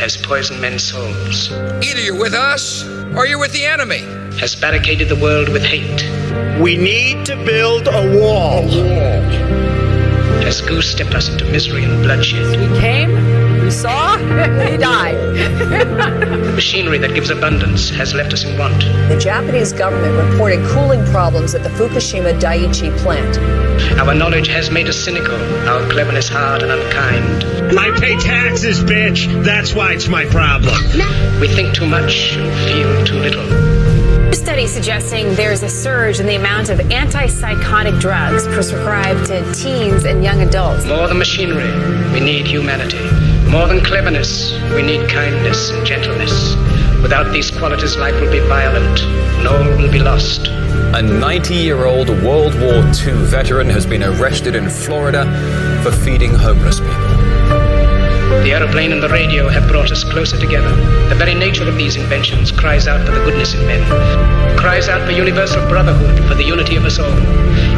has poisoned men's souls. Either you're with us or you're with the enemy. Has barricaded the world with hate. We need to build a wall. Has goose-stepped us into misery and bloodshed. We came, we saw, we died. Machinery that gives abundance has left us in want. The Japanese government reported cooling problems at the Fukushima Daiichi plant. Our knowledge has made us cynical, our cleverness hard and unkind. I pay taxes, bitch. That's why it's my problem. We think too much and feel too little. A study suggesting there's a surge in the amount of antipsychotic drugs prescribed to teens and young adults. More than machinery, we need humanity. More than cleverness, we need kindness and gentleness. Without these qualities, life will be violent, and all will be lost. A 90-year-old World War II veteran has been arrested in Florida for feeding homeless people. The aeroplane and the radio have brought us closer together. The very nature of these inventions cries out for the goodness in men, cries out for universal brotherhood, for the unity of us all.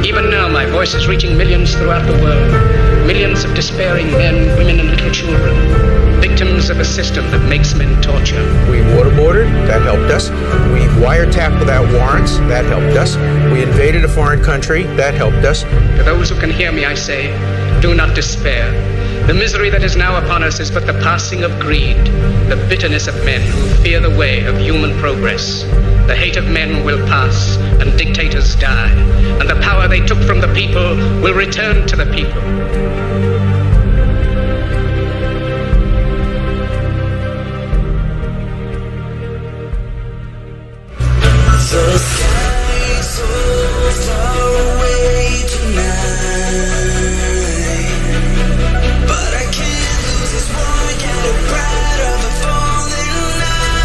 Even now, my voice is reaching millions throughout the world. Millions of despairing men, women, and little children, victims of a system that makes men torture. We waterboarded, that helped us. We wiretapped without warrants, that helped us. We invaded a foreign country, that helped us. To those who can hear me, I say, do not despair. The misery that is now upon us is but the passing of greed, the bitterness of men who fear the way of human progress. The hate of men will pass, and dictators die, and the power they took from the people will return to the people. The sky's so far away tonight, but I can't lose this one. Get a pride of a falling night.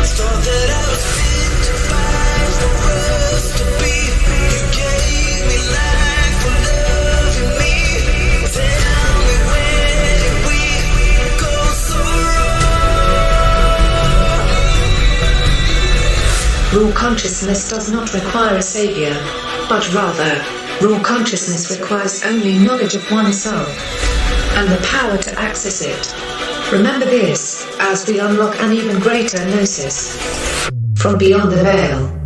Thought that I was fit to fight for us to be. You gave me life for loving me. Tell me where did we go so wrong? Raw consciousness does not require a savior, but rather, raw consciousness requires only knowledge of oneself and the power to access it. Remember this as we unlock an even greater gnosis from beyond the veil.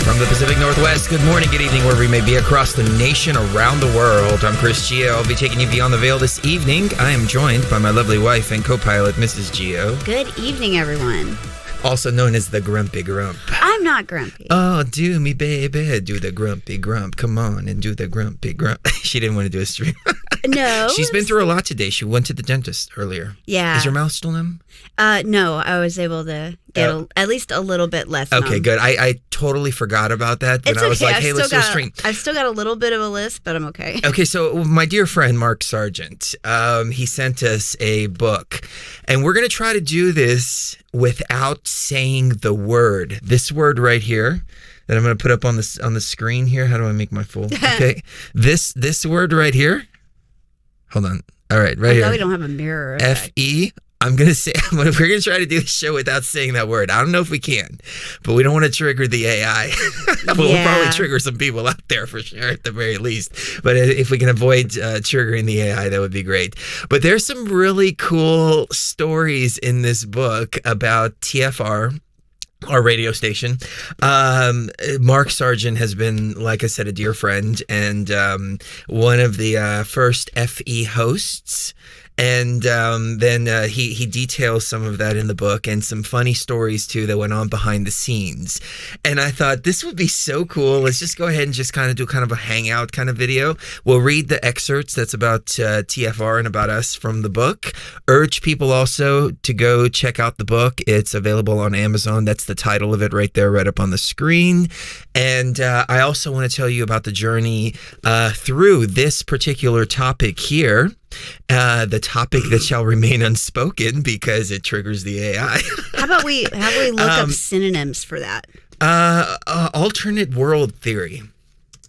From the Pacific Northwest, good morning, good evening, wherever you may be across the nation, around the world. I'm Chris Gio. I'll be taking you beyond the veil this evening. I am joined by my lovely wife and co-pilot, Mrs. Gio. Good evening, everyone. Also known as the Grumpy Grump. I'm not grumpy. Oh, do me, baby, do the Grumpy Grump. Come on and do the Grumpy Grump. She didn't want to do a stream. No. She's been through a lot today. She went to the dentist earlier. Yeah. Is your mouth still numb? No, I was able to get at least a little bit less numb. Okay, good. I totally forgot about that when it's I was okay. like, hey, let's do a stream. I've still got a little bit of a lisp, but I'm okay. Okay, so my dear friend Mark Sargent, he sent us a book, and we're going to try to do this without saying the word. This word right here that I'm going to put up on the screen here. How do I make my full? Okay, this word right here. Hold on. All right, right here. I we don't have a mirror. F-E. We're going to try to do the show without saying that word. I don't know if we can, but we don't want to trigger the AI. We'll probably trigger some people out there for sure, at the very least. But if we can avoid triggering the AI, that would be great. But there's some really cool stories in this book about TFR, our radio station. Mark Sargent has been, like I said, a dear friend and one of the first FE hosts. And then he details some of that in the book and some funny stories, too, that went on behind the scenes. And I thought this would be so cool. Let's just go ahead and just kind of do kind of a hangout kind of video. We'll read the excerpts that's about TFR and about us from the book. Urge people also to go check out the book. It's available on Amazon. That's the title of it right there, right up on the screen. And I also want to tell you about the journey through this particular topic here. The topic that shall remain unspoken because it triggers the AI. How about we look up synonyms for that? Alternate world theory.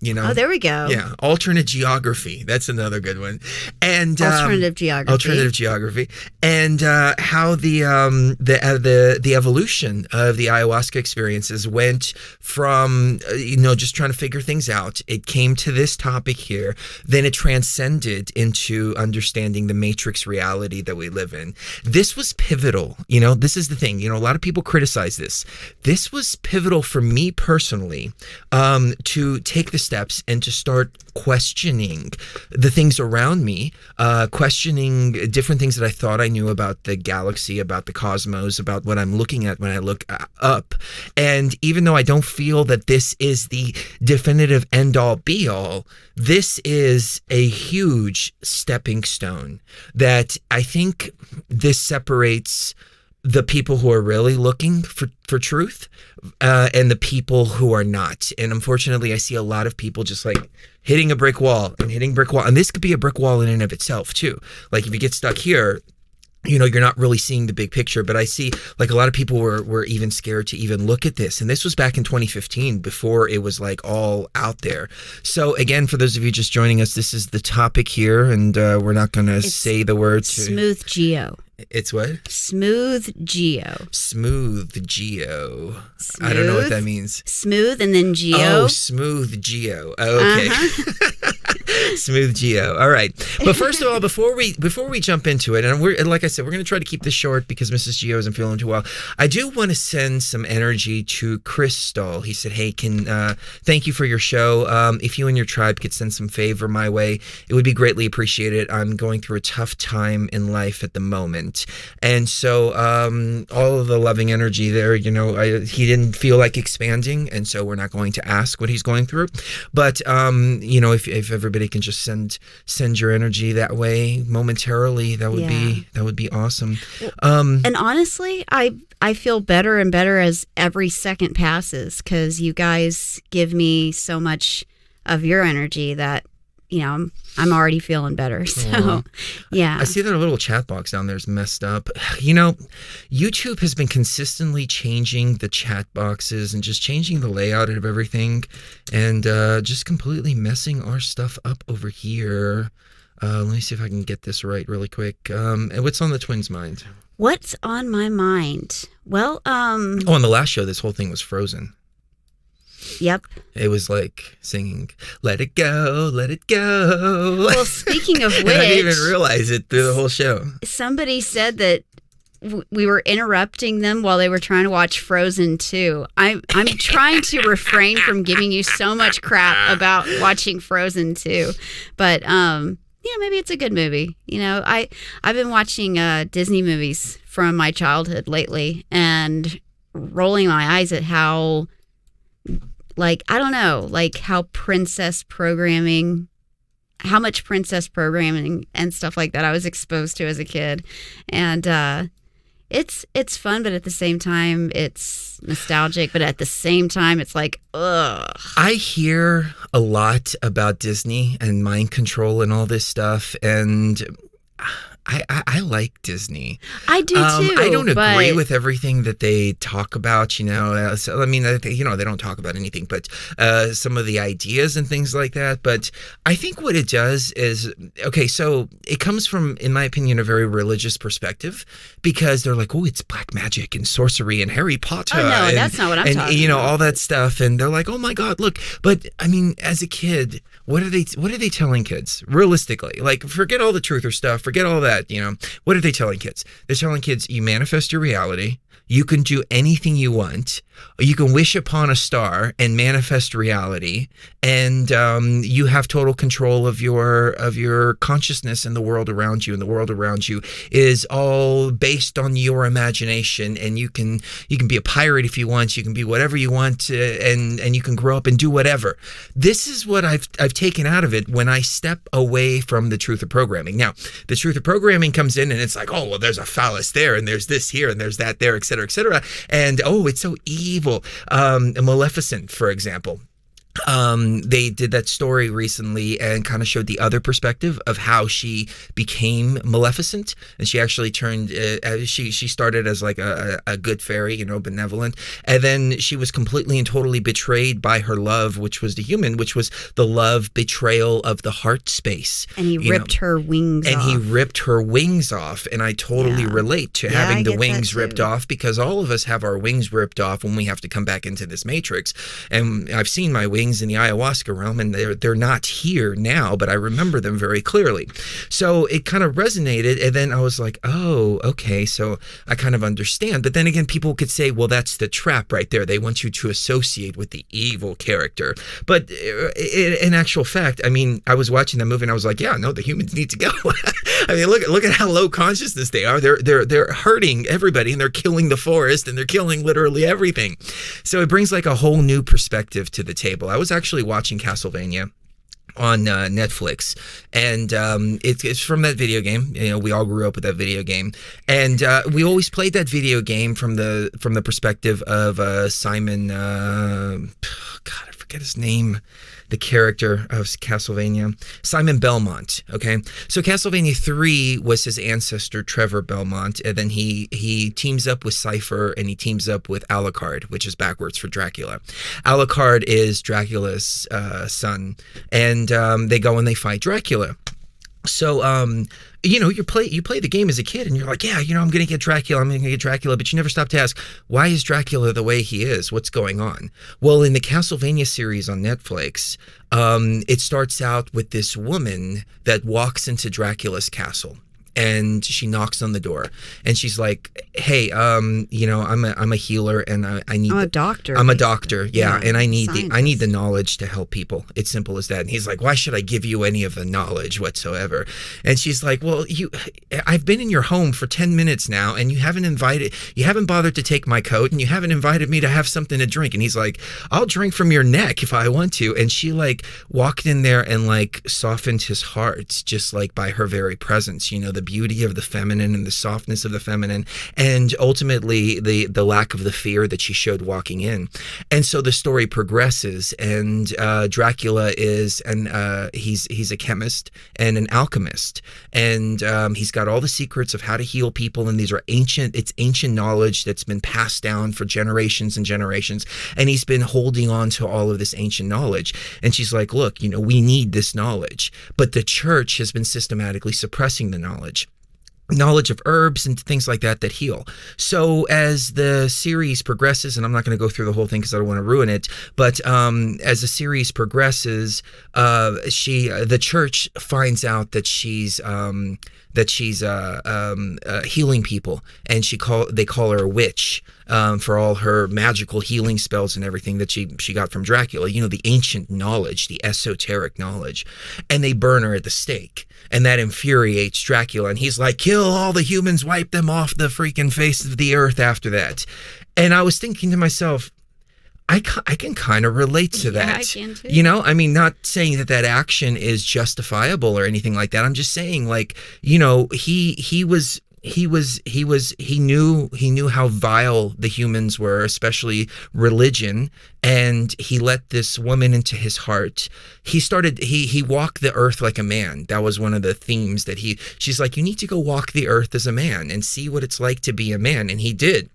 You know? Oh, there we go. Yeah, alternate geography. That's another good one. And alternative geography. Alternative geography, and how the evolution of the ayahuasca experiences went from just trying to figure things out. It came to this topic here, then it transcended into understanding the matrix reality that we live in. This was pivotal. This is the thing. A lot of people criticize this. This was pivotal for me personally to take the steps and to start questioning the things around me, questioning different things that I thought I knew about the galaxy, about the cosmos, about what I'm looking at when I look up. And even though I don't feel that this is the definitive end-all be-all, this is a huge stepping stone that I think this separates the people who are really looking for truth and the people who are not. And unfortunately, I see a lot of people just like hitting a brick wall. And this could be a brick wall in and of itself too. Like if you get stuck here, you're not really seeing the big picture. But I see like a lot of people were even scared to even look at this. And this was back in 2015 before it was like all out there. So again, for those of you just joining us, this is the topic here. And we're not going to say the word. Smooth Geo. It's what? Smooth Geo. Smooth Geo. I don't know what that means. Smooth and then Geo. Oh, Smooth Geo. Okay. Smooth Geo. All right. But first of all, before we jump into it, and like I said, we're going to try to keep this short because Mrs. Geo isn't feeling too well. I do want to send some energy to Crystal. He said, "Hey, thank you for your show. If you and your tribe could send some favor my way, it would be greatly appreciated. I'm going through a tough time in life at the moment." And so all of the loving energy there, he didn't feel like expanding, and so we're not going to ask what he's going through. But if everybody can just send your energy that way momentarily, that would be awesome. And honestly, I feel better and better as every second passes because you guys give me so much of your energy that I'm already feeling better. So, yeah. I see that our little chat box down there is messed up. YouTube has been consistently changing the chat boxes and just changing the layout of everything and just completely messing our stuff up over here. Let me see if I can get this right really quick. And what's on the twins' mind? What's on my mind? Well, on the last show, this whole thing was frozen. Yep. It was like singing, "Let it go, let it go." Well, speaking of which, and I didn't even realize it through the whole show. Somebody said that we were interrupting them while they were trying to watch Frozen 2. I'm trying to refrain from giving you so much crap about watching Frozen 2, but maybe it's a good movie. I've been watching Disney movies from my childhood lately and rolling my eyes at how. How princess programming, how much princess programming and stuff like that I was exposed to as a kid. And it's fun, but at the same time, it's nostalgic. But at the same time, it's like, ugh. I hear a lot about Disney and mind control and all this stuff. And I like Disney. I do too. I don't agree with everything that they talk about, So, they don't talk about anything, but some of the ideas and things like that. But I think what it does is, okay, so it comes from, in my opinion, a very religious perspective because they're like, oh, it's black magic and sorcery and Harry Potter. Oh, no, that's not what I'm talking about. All that stuff. And they're like, oh my God, look. But as a kid, what are they telling kids realistically? Like, forget all the truther stuff, forget all that. What are they telling kids? They're telling kids, you manifest your reality. You can do anything you want. You can wish upon a star and manifest reality, and you have total control of your consciousness and the world around you. And the world around you is all based on your imagination. And you can be a pirate if you want. You can be whatever you want, and you can grow up and do whatever. This is what I've taken out of it when I step away from the truth of programming. Now, the truth of programming comes in, and it's like, oh well, there's a phallus there, and there's this here, and there's that there, etc., etc. And oh, it's so evil. Maleficent, for example. They did that story recently and kind of showed the other perspective of how she became Maleficent, and she actually turned. She started as like a good fairy, you know, benevolent, and then she was completely and totally betrayed by her love, which was the human, which was the love betrayal of the heart space. And he ripped her wings off. And he ripped her wings off, and I totally relate to having the wings ripped off, because all of us have our wings ripped off when we have to come back into this matrix. And I've seen my wings in the ayahuasca realm, and they're not here now, but I remember them very clearly. So it kind of resonated, and then I was like, oh, okay, so I kind of understand. But then again, people could say, well, that's the trap right there. They want you to associate with the evil character. But in actual fact, I mean, I was watching that movie and I was like, yeah, no, the humans need to go. I mean, look at how low consciousness they are. They're hurting everybody, and they're killing the forest, and they're killing literally everything. So it brings like a whole new perspective to the table. I was actually watching Castlevania on Netflix, and it's from that video game. You know, we all grew up with that video game, and we always played that video game from the perspective of Simon. God, I forget his name. The character of Castlevania, Simon Belmont. Okay, so Castlevania 3 was his ancestor Trevor Belmont, and then he teams up with Cypher, and he teams up with Alucard, which is backwards for Dracula. Alucard is Dracula's son, and they go and they fight Dracula. So, you know, you play the game as a kid, and you're like, yeah, you know, I'm going to get Dracula, but you never stop to ask, why is Dracula the way he is? What's going on? Well, in the Castlevania series on Netflix, it starts out with this woman that walks into Dracula's castle. And she knocks on the door, and she's like, "Hey, you know, I'm a healer, and I need. I'm a doctor. I'm a doctor, yeah, and I need scientist. the knowledge to help people. It's simple as that." And he's like, "Why should I give you any of the knowledge whatsoever?" And she's like, "Well, I've been in your home for 10 minutes now, and you haven't bothered to take my coat, and you haven't invited me to have something to drink." And he's like, "I'll drink from your neck if I want to." And she like walked in there and like softened his heart just like by her very presence. You know, the beauty of the feminine and the softness of the feminine, and ultimately the lack of the fear that she showed walking in. And so the story progresses, and Dracula is he's a chemist and an alchemist, and he's got all the secrets of how to heal people, and these are ancient knowledge that's been passed down for generations and generations, and he's been holding on to all of this ancient knowledge. And she's like, look, you know, we need this knowledge, but the church has been systematically suppressing the knowledge of herbs and things like that heal. So as the series progresses, and I'm not going to go through the whole thing because I don't want to ruin it, but as the series progresses, the church finds out that she's healing people, and they call her a witch for all her magical healing spells and everything that she got from Dracula, you know, the ancient knowledge, the esoteric knowledge, and they burn her at the stake. And that infuriates Dracula, and he's like, kill all the humans, wipe them off the freaking face of the earth after that. And I was thinking to myself, I can kind of relate to that. I can too. You know, I mean, not saying that action is justifiable or anything like that. I'm just saying, like, you know, he knew how vile the humans were, especially religion, and he let this woman into his heart. He walked the earth like a man. That was one of the themes that she's like, you need to go walk the earth as a man and see what it's like to be a man. And he did.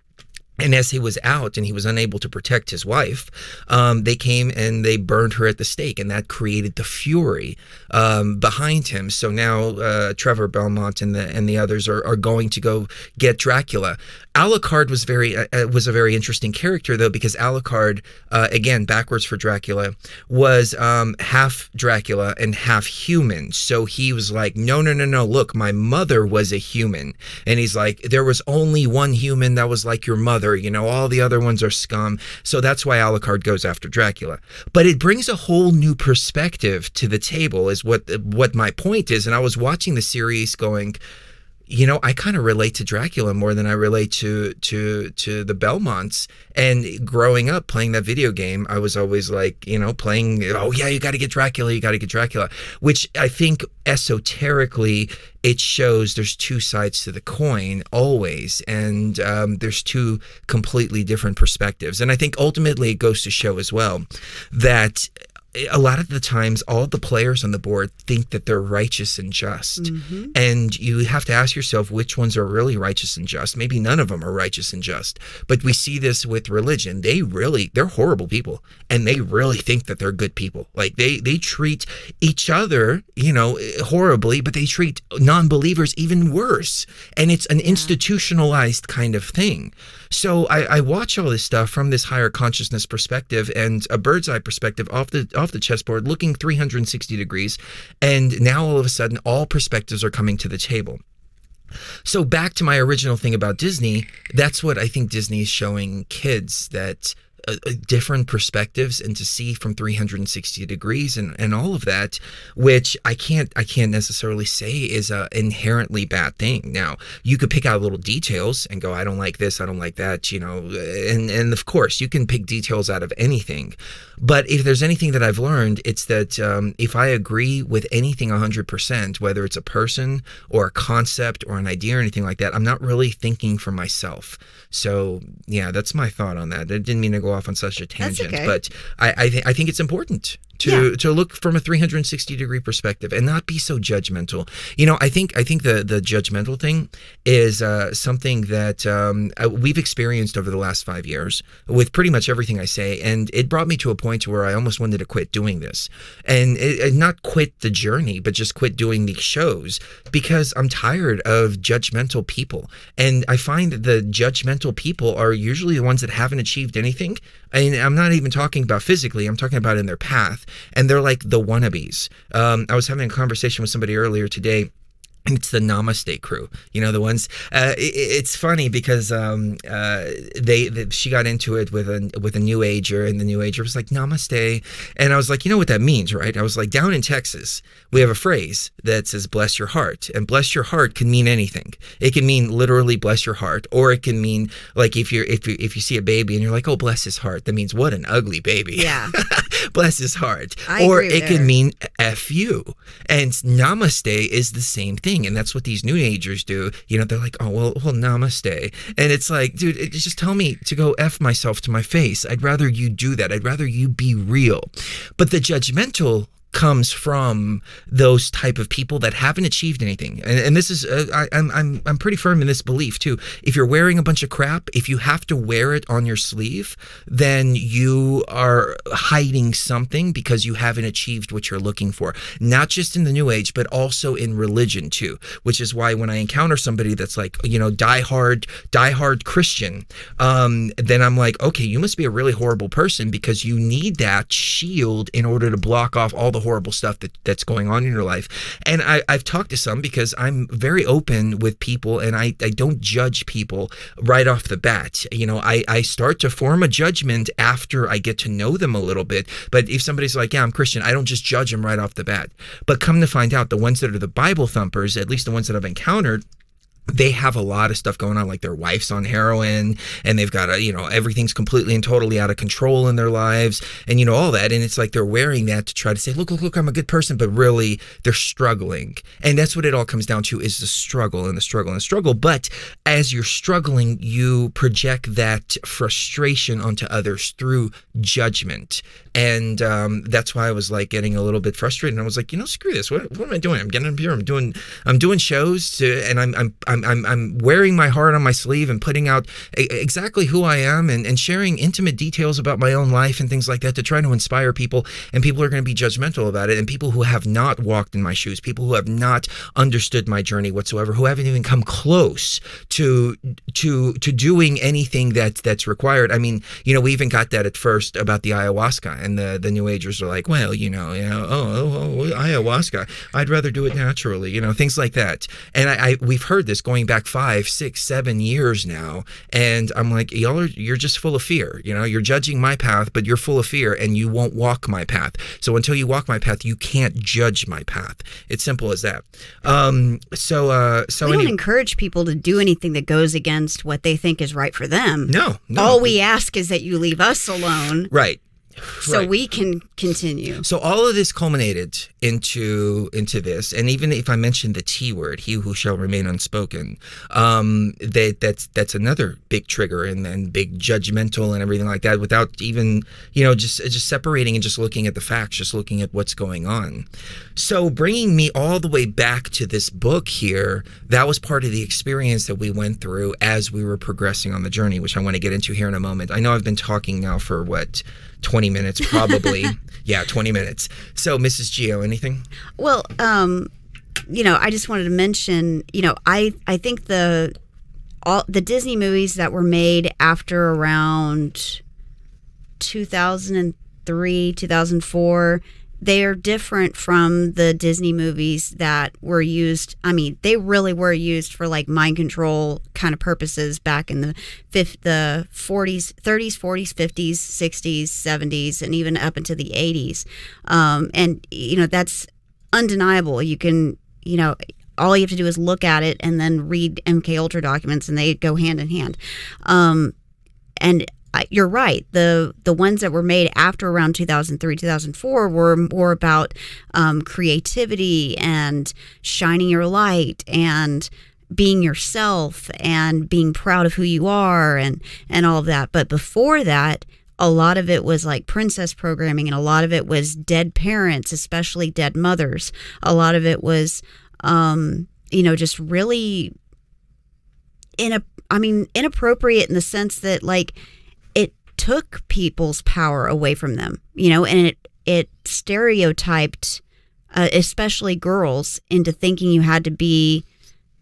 And as he was out and he was unable to protect his wife, they came and they burned her at the stake, and that created the fury behind him. So now Trevor Belmont and the others are going to go get Dracula. Alucard was a very interesting character, though, because Alucard, again, backwards for Dracula, was half Dracula and half human. So he was like, no, look, my mother was a human. And he's like, there was only one human that was like your mother. You know, all the other ones are scum. So that's why Alucard goes after Dracula. But it brings a whole new perspective to the table, is what my point is. And I was watching the series going, I kind of relate to Dracula more than I relate to the Belmonts. And growing up playing that video game, I was always like, playing, oh yeah, you got to get Dracula, which I think esoterically it shows there's two sides to the coin always, and there's two completely different perspectives. And I think ultimately it goes to show as well that a lot of the times all the players on the board think that they're righteous and just. And you have to ask yourself which ones are really righteous and just. Maybe none of them are righteous and just. But we see this with religion. They're horrible people, and they really think that they're good people. Like they treat each other, horribly, but they treat non-believers even worse. And it's an institutionalized kind of thing. So I watch all this stuff from this higher consciousness perspective and a bird's eye perspective off the chessboard, looking 360 degrees. And now all of a sudden, all perspectives are coming to the table. So back to my original thing about Disney, that's what I think Disney is showing kids, that different perspectives and to see from 360 degrees and all of that, which I can't necessarily say is a inherently bad thing. Now, you could pick out little details and go, I don't like this, I don't like that, and of course you can pick details out of anything. But if there's anything that I've learned, it's that if I agree with anything 100%, whether it's a person or a concept or an idea or anything like that, I'm not really thinking for myself. So yeah, that's my thought on that. I didn't mean to go off on such a tangent, but I think it's important to look from a 360 degree perspective and not be so judgmental. I think the judgmental thing is something that we've experienced over the last 5 years with pretty much everything I say, and it brought me to a point where I almost wanted to quit doing this, and not quit the journey, but just quit doing these shows because I'm tired of judgmental people. And I find that the judgmental people are usually the ones that haven't achieved anything. And I'm not even talking about physically, I'm talking about in their path. And they're like the wannabes. I was having a conversation with somebody earlier today, and it's the Namaste crew, the ones. It's funny because she got into it with a New Ager, and the New Ager was like Namaste, and I was like, you know what that means, right? I was like, down in Texas, we have a phrase that says "bless your heart," and bless your heart can mean anything. It can mean literally bless your heart, or it can mean like if you see a baby and you're like, oh, bless his heart, that means what an ugly baby. Yeah. Bless his heart. Or it can mean F you, and Namaste is the same thing. And that's what these New Agers do. They're like, oh, well, namaste. And it's like, dude, just tell me to go F myself to my face. I'd rather you do that. I'd rather you be real. But the judgmental comes from those type of people that haven't achieved anything, and this is I'm pretty firm in this belief too. If you're wearing a bunch of crap, if you have to wear it on your sleeve, then you are hiding something because you haven't achieved what you're looking for. Not just in the New Age, but also in religion too. Which is why when I encounter somebody that's like, diehard Christian, then I'm like, okay, you must be a really horrible person because you need that shield in order to block off all the horrible stuff that's going on in your life. And I've talked to some because I'm very open with people, and I don't judge people right off the bat. I start to form a judgment after I get to know them a little bit. But if somebody's like, yeah, I'm Christian, I don't just judge them right off the bat. But come to find out, the ones that are the Bible thumpers, at least the ones that I've encountered, they have a lot of stuff going on, like their wife's on heroin, and they've got everything's completely and totally out of control in their lives, and all that. And it's like they're wearing that to try to say, look, I'm a good person, but really they're struggling. And that's what it all comes down to, is the struggle and the struggle and the struggle. But as you're struggling, you project that frustration onto others through judgment. And that's why I was like getting a little bit frustrated. And I was like, screw this. What am I doing? I'm getting up here. I'm doing shows and I'm wearing my heart on my sleeve and putting out exactly who I am and sharing intimate details about my own life and things like that to try to inspire people. And people are going to be judgmental about it. And people who have not walked in my shoes, people who have not understood my journey whatsoever, who haven't even come close to doing anything that's required. I mean, we even got that at first about the ayahuasca. And the New Agers are like, well, ayahuasca, I'd rather do it naturally, things like that. And we've heard this going back 5, 6, 7 years now. And I'm like, you're just full of fear. You're judging my path, but you're full of fear and you won't walk my path. So until you walk my path, you can't judge my path. It's simple as that. We don't encourage people to do anything that goes against what they think is right for them. No. All we ask is that you leave us alone. Right. So we can continue. So all of this culminated into this, and even if I mentioned the T word, "he who shall remain unspoken," that's another big trigger and big judgmental and everything like that. Without even just separating and just looking at the facts, just looking at what's going on. So bringing me all the way back to this book here, that was part of the experience that we went through as we were progressing on the journey, which I want to get into here in a moment. I know I've been talking now for 20 minutes probably. Yeah, 20 minutes. So Mrs. Gio, anything? Well, I just wanted to mention, I think the Disney movies that were made after around 2003, 2004, they are different from the Disney movies that were used. I mean, they really were used for like mind control kind of purposes back in the 40s, 30s, 40s, 50s, 60s, 70s, and even up into the 80s. And, that's undeniable. You can, all you have to do is look at it and then read MK Ultra documents, and they go hand in hand. And you're right. The ones that were made after around 2003, 2004 were more about creativity and shining your light and being yourself and being proud of who you are and all of that. But before that, a lot of it was like princess programming, and a lot of it was dead parents, especially dead mothers. A lot of it was, just really inappropriate in the sense that like, took people's power away from them, and it stereotyped, especially girls, into thinking you had to be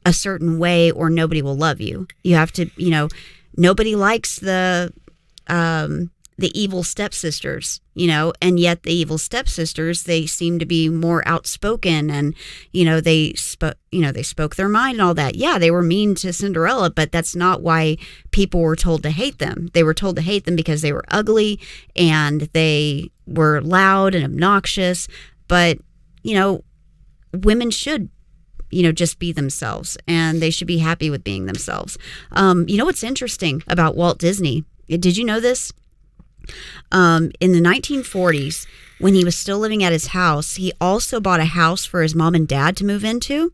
a certain way or nobody will love you. You have to, nobody likes the evil stepsisters, and yet the evil stepsisters, they seem to be more outspoken, and they spoke their mind and all that. Yeah, they were mean to Cinderella, but that's not why people were told to hate them. They were told to hate them because they were ugly and they were loud and obnoxious. But women should just be themselves, and they should be happy with being themselves. What's interesting about Walt Disney? Did you know this? In the 1940s, when he was still living at his house, he also bought a house for his mom and dad to move into.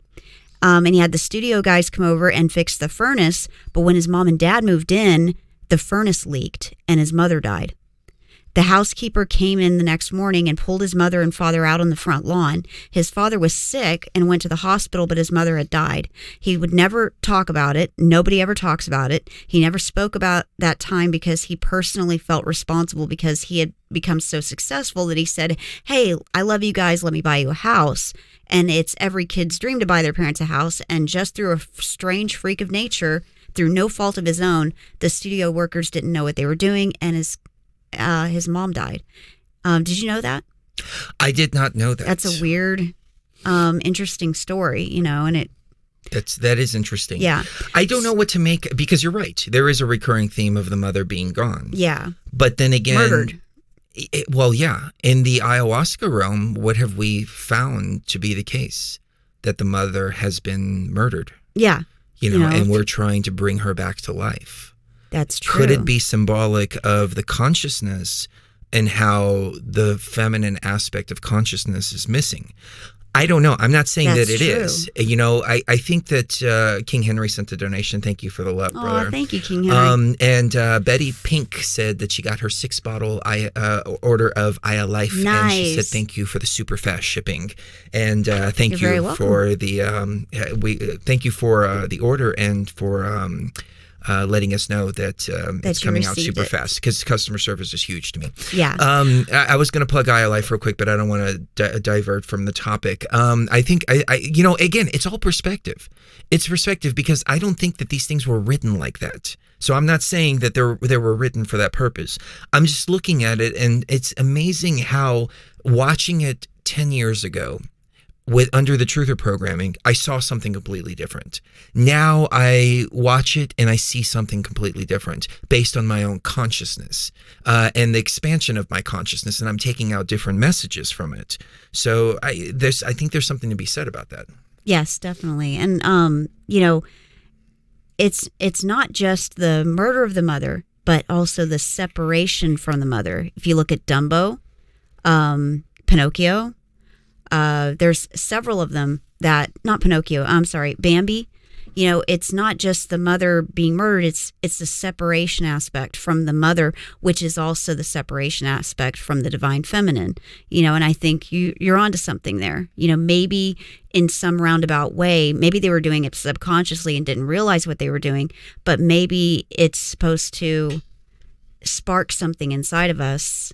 And he had the studio guys come over and fix the furnace. But when his mom and dad moved in, the furnace leaked and his mother died. The housekeeper came in the next morning and pulled his mother and father out on the front lawn. His father was sick and went to the hospital, but his mother had died. He would never talk about it. Nobody ever talks about it. He never spoke about that time because he personally felt responsible because he had become so successful that he said, "Hey, I love you guys. Let me buy you a house." And it's every kid's dream to buy their parents a house. And just through a strange freak of nature, through no fault of his own, the studio workers didn't know what they were doing, and his mom died. Did you know that? I did not know that. That's a weird, interesting story, and that is interesting. Yeah. I don't know what to make, because you're right. There is a recurring theme of the mother being gone. Yeah. But then again, murdered. In the ayahuasca realm, what have we found to be the case? That the mother has been murdered. Yeah. And we're trying to bring her back to life. That's true. Could it be symbolic of the consciousness and how the feminine aspect of consciousness is missing? I don't know. I'm not saying that it is. I think that King Henry sent a donation. Thank you for the love, brother. Oh, thank you, King Henry. And Betty Pink said that she got her 6-bottle order of Aya Life. Nice. And she said thank you for the super fast shipping. And thank You're you for the thank you for the order and for letting us know that it's coming out super fast, because customer service is huge to me. Yeah. I was going to plug Aya Life real quick, but I don't want to divert from the topic. I think, again, it's all perspective. It's perspective, because I don't think that these things were written like that. So I'm not saying that they were written for that purpose. I'm just looking at it, and it's amazing how watching it 10 years ago, under the truther programming, I saw something completely different. Now I watch it and I see something completely different based on my own consciousness and the expansion of my consciousness, and I'm taking out different messages from it. So I think there's something to be said about that. Yes, definitely. And it's not just the murder of the mother, but also the separation from the mother. If you look at Dumbo, Pinocchio, there's several of them that, not Pinocchio, I'm sorry, Bambi. It's not just the mother being murdered, it's the separation aspect from the mother, which is also the separation aspect from the divine feminine. And I think you're onto something there. Maybe in some roundabout way, maybe they were doing it subconsciously and didn't realize what they were doing, but maybe it's supposed to spark something inside of us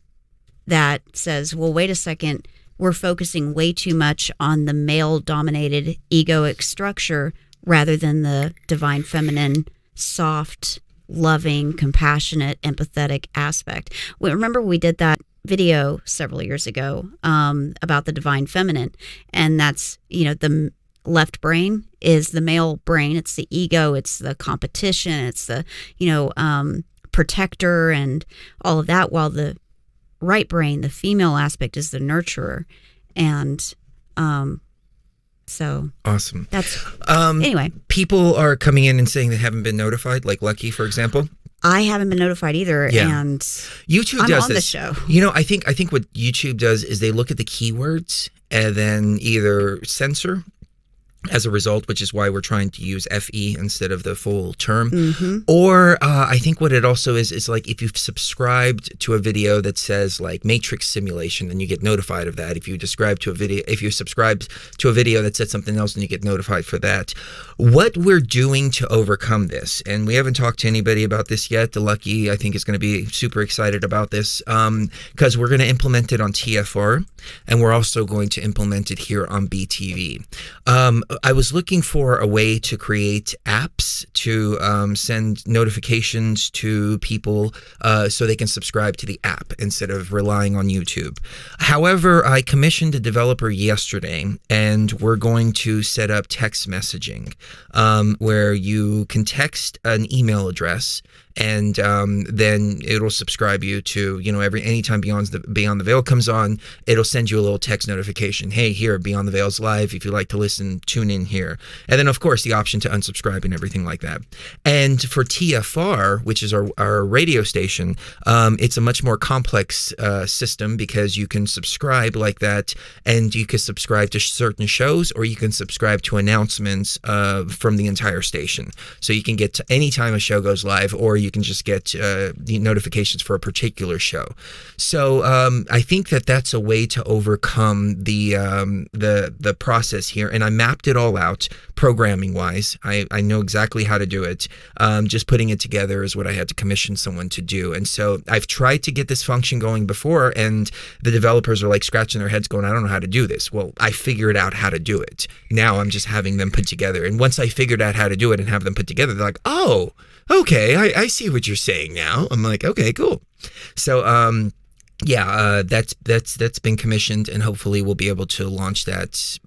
that says, well, wait a second, we're focusing way too much on the male-dominated egoic structure rather than the divine feminine, soft, loving, compassionate, empathetic aspect. Remember we did that video several years ago about the divine feminine, and that's, the left brain is the male brain. It's the ego. It's the competition. It's the, protector and all of that, while the right brain, the female aspect, is the nurturer. And so awesome. That's anyway. People are coming in and saying they haven't been notified, like Lucky, for example. I haven't been notified either, and YouTube I'm does on this. the show. I think what YouTube does is they look at the keywords and then either censor as a result, which is why we're trying to use FE instead of the full term. Mm-hmm. Or I think what it also is like if you've subscribed to a video that says like Matrix simulation, then you get notified of that. If you subscribe to a video that said something else, then you get notified for that. What we're doing to overcome this, and we haven't talked to anybody about this yet. The Lucky, I think, is going to be super excited about this because we're going to implement it on TFR, and we're also going to implement it here on BTV. I was looking for a way to create apps to send notifications to people so they can subscribe to the app instead of relying on YouTube. However, I commissioned a developer yesterday, and we're going to set up text messaging where you can text an email address, and then it'll subscribe you to, anytime Beyond the Veil comes on, it'll send you a little text notification. Hey, here, Beyond the Veil's live. If you like to listen, tune in here. And then, of course, the option to unsubscribe and everything like that. And for TFR, which is our radio station, it's a much more complex system because you can subscribe like that, and you can subscribe to certain shows, or you can subscribe to announcements from the entire station. So you can get to any time a show goes live, or you can just get the notifications for a particular show. So I think that's a way to overcome the process here, and I mapped it all out programming wise. I know exactly how to do it. Just putting it together is what I had to commission someone to do. And so I've tried to get this function going before, and the developers are like scratching their heads going, I don't know how to do this. Well, I figured out how to do it. Now I'm just having them put together. And once I figured out how to do it and have them put together, they're like, oh, okay, I see what you're saying now. I'm like, okay, cool. So that's been commissioned, and hopefully we'll be able to launch that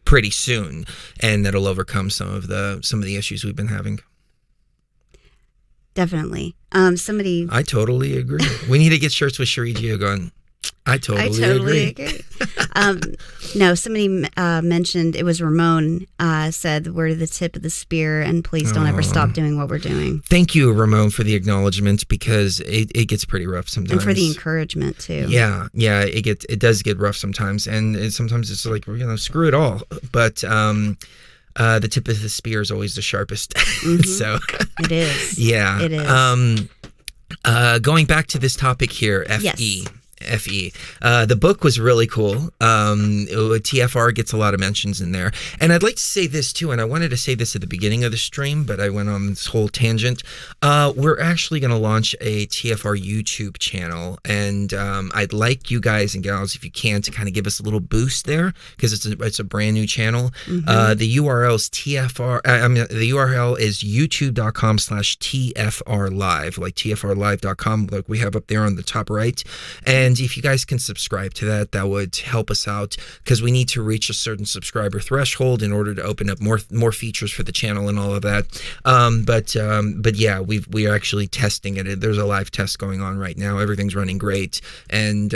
pretty soon, and that'll overcome some of the issues we've been having. Definitely. I totally agree. We need to get shirts with Cherie Gio going, I totally agree. No, somebody mentioned, it was Ramon, said we're the tip of the spear, and please don't ever stop doing what we're doing. Thank you, Ramon, for the acknowledgement, because it gets pretty rough sometimes. And for the encouragement too. Yeah, it does get rough sometimes, and sometimes it's like, screw it all. But the tip of the spear is always the sharpest. Mm-hmm. So it is. Yeah, it is. Going back to this topic here, FE. Yes. FE. The book was really cool. TFR gets a lot of mentions in there. And I'd like to say this too, and I wanted to say this at the beginning of the stream, but I went on this whole tangent. We're actually going to launch a TFR YouTube channel, and I'd like you guys and gals, if you can, to kind of give us a little boost there, because it's a brand new channel. Mm-hmm. The URL is the URL is youtube.com/TFR live, like TFRlive.com, like we have up there on the top right. And And if you guys can subscribe to that, that would help us out, because we need to reach a certain subscriber threshold in order to open up more features for the channel and all of that. But yeah, we are actually testing it. There's a live test going on right now. Everything's running great, and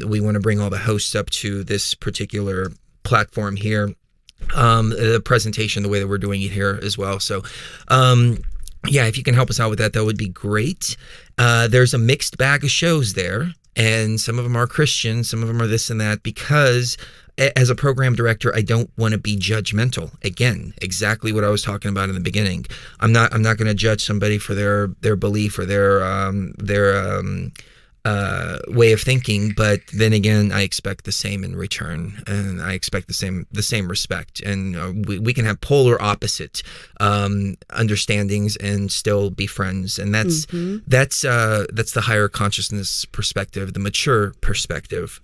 we want to bring all the hosts up to this particular platform here. The presentation, the way that we're doing it here as well. So, yeah, if you can help us out with that, that would be great. There's a mixed bag of shows there, and some of them are Christian, some of them are this and that, because as a program director, I don't want to be judgmental. Again, exactly what I was talking about in the beginning. I'm not going to judge somebody for their belief or their way of thinking, but then again, I expect the same in return, and I expect the same respect, and we can have polar opposite understandings and still be friends, and that's the higher consciousness perspective, the mature perspective.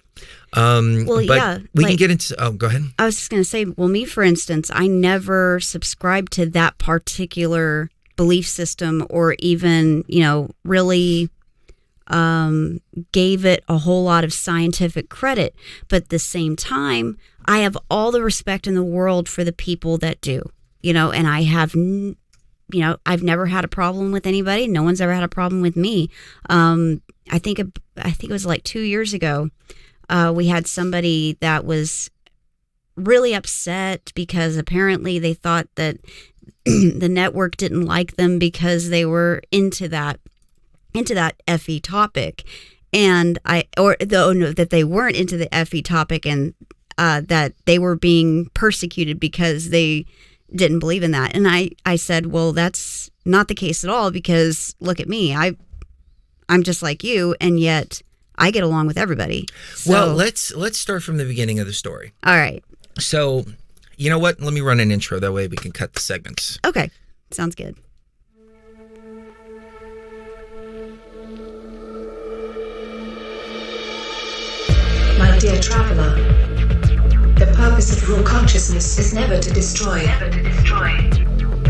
We can get into. Oh, go ahead. I was just going to say, well, me, for instance, I never subscribed to that particular belief system, or even, really gave it a whole lot of scientific credit. But at the same time, I have all the respect in the world for the people that do, and I have, I've never had a problem with anybody. No one's ever had a problem with me. I think it was like 2 years ago. We had somebody that was really upset because apparently they thought that the network didn't like them because they were into that FE topic, and that they weren't into the FE topic, and that they were being persecuted because they didn't believe in that. And I said, well, that's not the case at all, because look at me, I'm just like you, and yet I get along with everybody. So, well, let's start from the beginning of the story. All right. So, you know what? Let me run an intro. That way we can cut the segments. Okay. Sounds good. My dear traveler, the purpose of raw consciousness is never to destroy.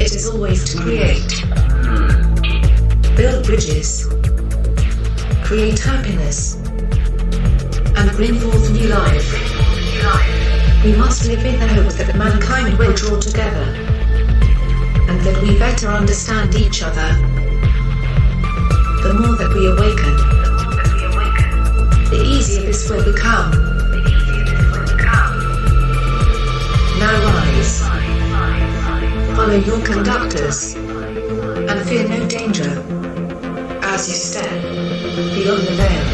It is always to create. Build bridges. Create happiness. And bring forth new life. We must live in the hope that mankind will draw together, and that we better understand each other. The more that we awaken, the easier this will become. Now rise. Follow your conductors, and fear no danger, as you step beyond the veil.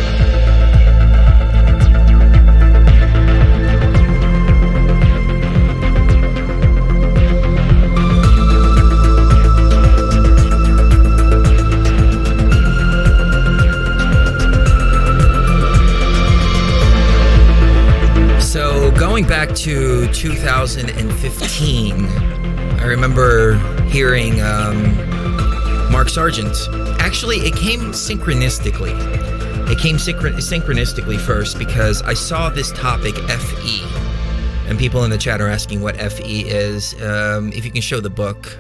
Going back to 2015, I remember hearing Mark Sargent. Actually, it came synchronistically. It came synchronistically first, because I saw this topic, FE, and people in the chat are asking what FE is. If you can show the book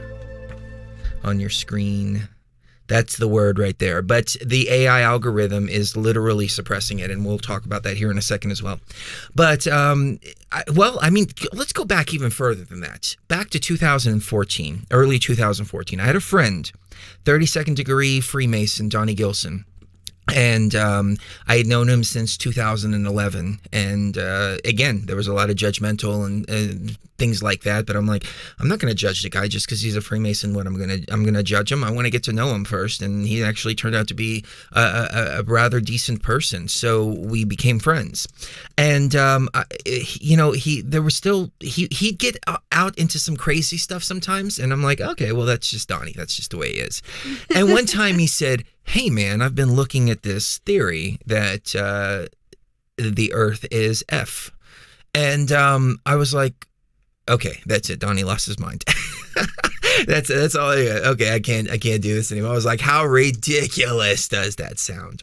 on your screen. That's the word right there. But the AI algorithm is literally suppressing it, and we'll talk about that here in a second as well. But, let's go back even further than that. Back to 2014, early 2014. I had a friend, 32nd degree Freemason, Donnie Gilson. And I had known him since 2011. And again, there was a lot of judgmental and things like that. But I'm like, I'm not going to judge the guy just because he's a Freemason. I'm going to judge him. I want to get to know him first. And he actually turned out to be a rather decent person. So we became friends. And he'd get out into some crazy stuff sometimes. And I'm like, okay, well, that's just Donnie. That's just the way he is. And one time he said, hey man, I've been looking at this theory that the Earth is F. And I was like, okay, that's it. Donnie lost his mind. that's all. Okay, I can't do this anymore. I was like, how ridiculous does that sound?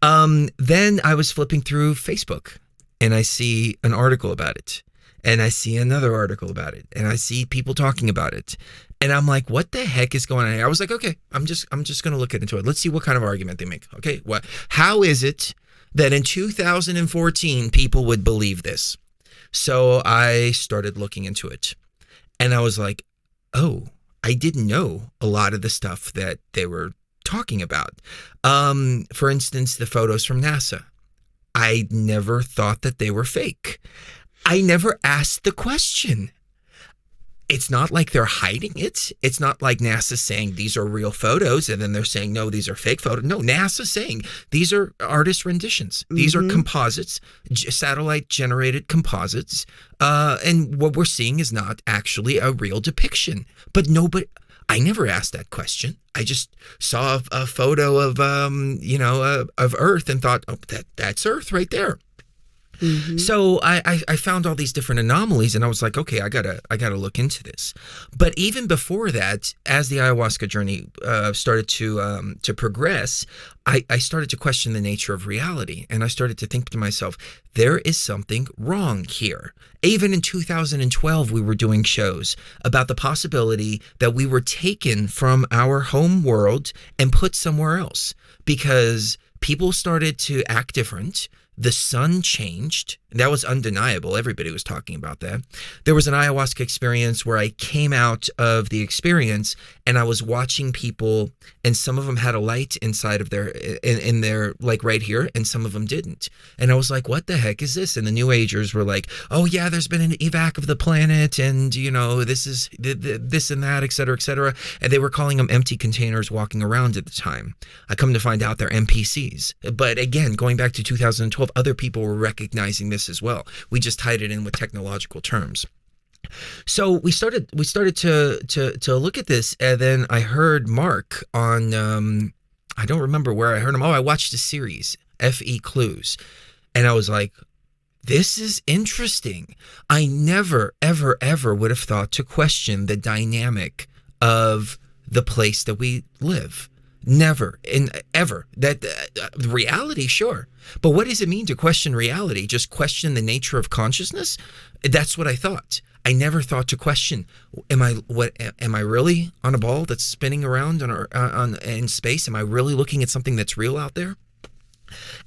Then I was flipping through Facebook, and I see an article about it, and I see another article about it, and I see people talking about it. And I'm like, what the heck is going on here? I was like, okay, I'm just going to look into it. Let's see what kind of argument they make. Okay, how is it that in 2014 people would believe this. So I started looking into it, and I was like, oh, I didn't know a lot of the stuff that they were talking about. For instance, the photos from NASA. I never thought that they were fake. I never asked the question. It's not like they're hiding it. It's not like NASA saying these are real photos and then they're saying, no, these are fake photos. No, NASA's saying these are artist renditions. These are composites, satellite generated composites. And what we're seeing is not actually a real depiction. But nobody, I never asked that question. I just saw a photo of, of Earth and thought, oh, that's Earth right there. So I found all these different anomalies, and I was like, okay, I gotta look into this. But even before that, as the ayahuasca journey started to progress, I started to question the nature of reality, and I started to think to myself, there is something wrong here. Even in 2012, we were doing shows about the possibility that we were taken from our home world and put somewhere else because people started to act different. The sun changed. That was undeniable. Everybody was talking about that. There was an ayahuasca experience where I came out of the experience and I was watching people, and some of them had a light inside of their, in their, like right here, and some of them didn't. And I was like, what the heck is this? And the New Agers were like, oh yeah, there's been an evac of the planet, and this is this and that, et cetera, et cetera. And they were calling them empty containers walking around at the time. I come to find out they're NPCs. But again, going back to 2012, other people were recognizing this as well. We just tied it in with technological terms. So we started to look at this, and then I heard Mark on I don't remember where I heard him. Oh, I watched a series, FE Clues, and I was like, this is interesting. I never, ever, ever would have thought to question the dynamic of the place that we live. Never and ever. That reality, sure. But what does it mean to question reality? Just question the nature of consciousness? That's what I thought. I never thought to question, am I really on a ball that's spinning around in space? Am I really looking at something that's real out there?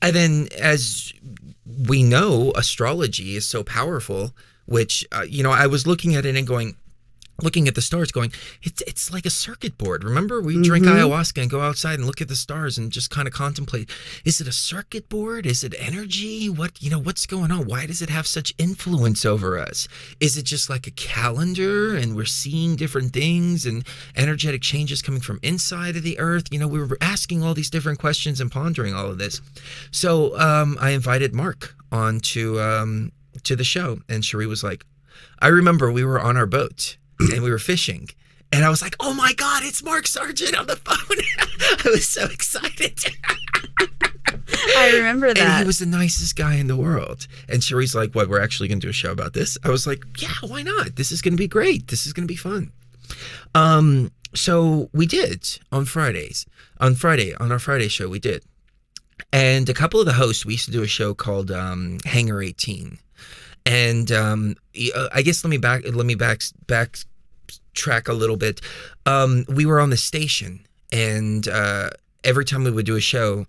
And then, as we know, astrology is so powerful, which I was looking at it and looking at the stars going, it's like a circuit board. Remember, we drink ayahuasca and go outside and look at the stars and just kind of contemplate, is it a circuit board? Is it energy? What's going on? Why does it have such influence over us? Is it just like a calendar and we're seeing different things and energetic changes coming from inside of the earth? We were asking all these different questions and pondering all of this. So I invited Mark on to the show, and Cherie was like, I remember we were on our boat and we were fishing, and I was like, oh my God, it's Mark Sargent on the phone. I was so excited. I remember that. And he was the nicest guy in the world. And Cherie's like, what, we're actually going to do a show about this? I was like, yeah, why not? This is going to be great. This is going to be fun. So we did on Fridays. On our Friday show, we did. And a couple of the hosts, we used to do a show called Hangar 18. And I guess let me backtrack a little bit. We were on the station, and every time we would do a show,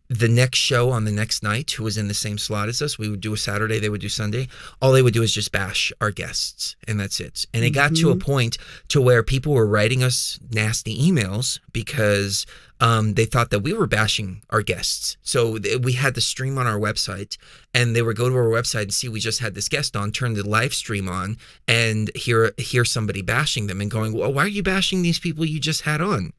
the next show on the next night, who was in the same slot as us, we would do a Saturday, they would do Sunday. All they would do is just bash our guests, and that's it. And it got to a point to where people were writing us nasty emails because they thought that we were bashing our guests. So we had the stream on our website, and they would go to our website and see we just had this guest on, turn the live stream on, and hear somebody bashing them and going, well, why are you bashing these people you just had on?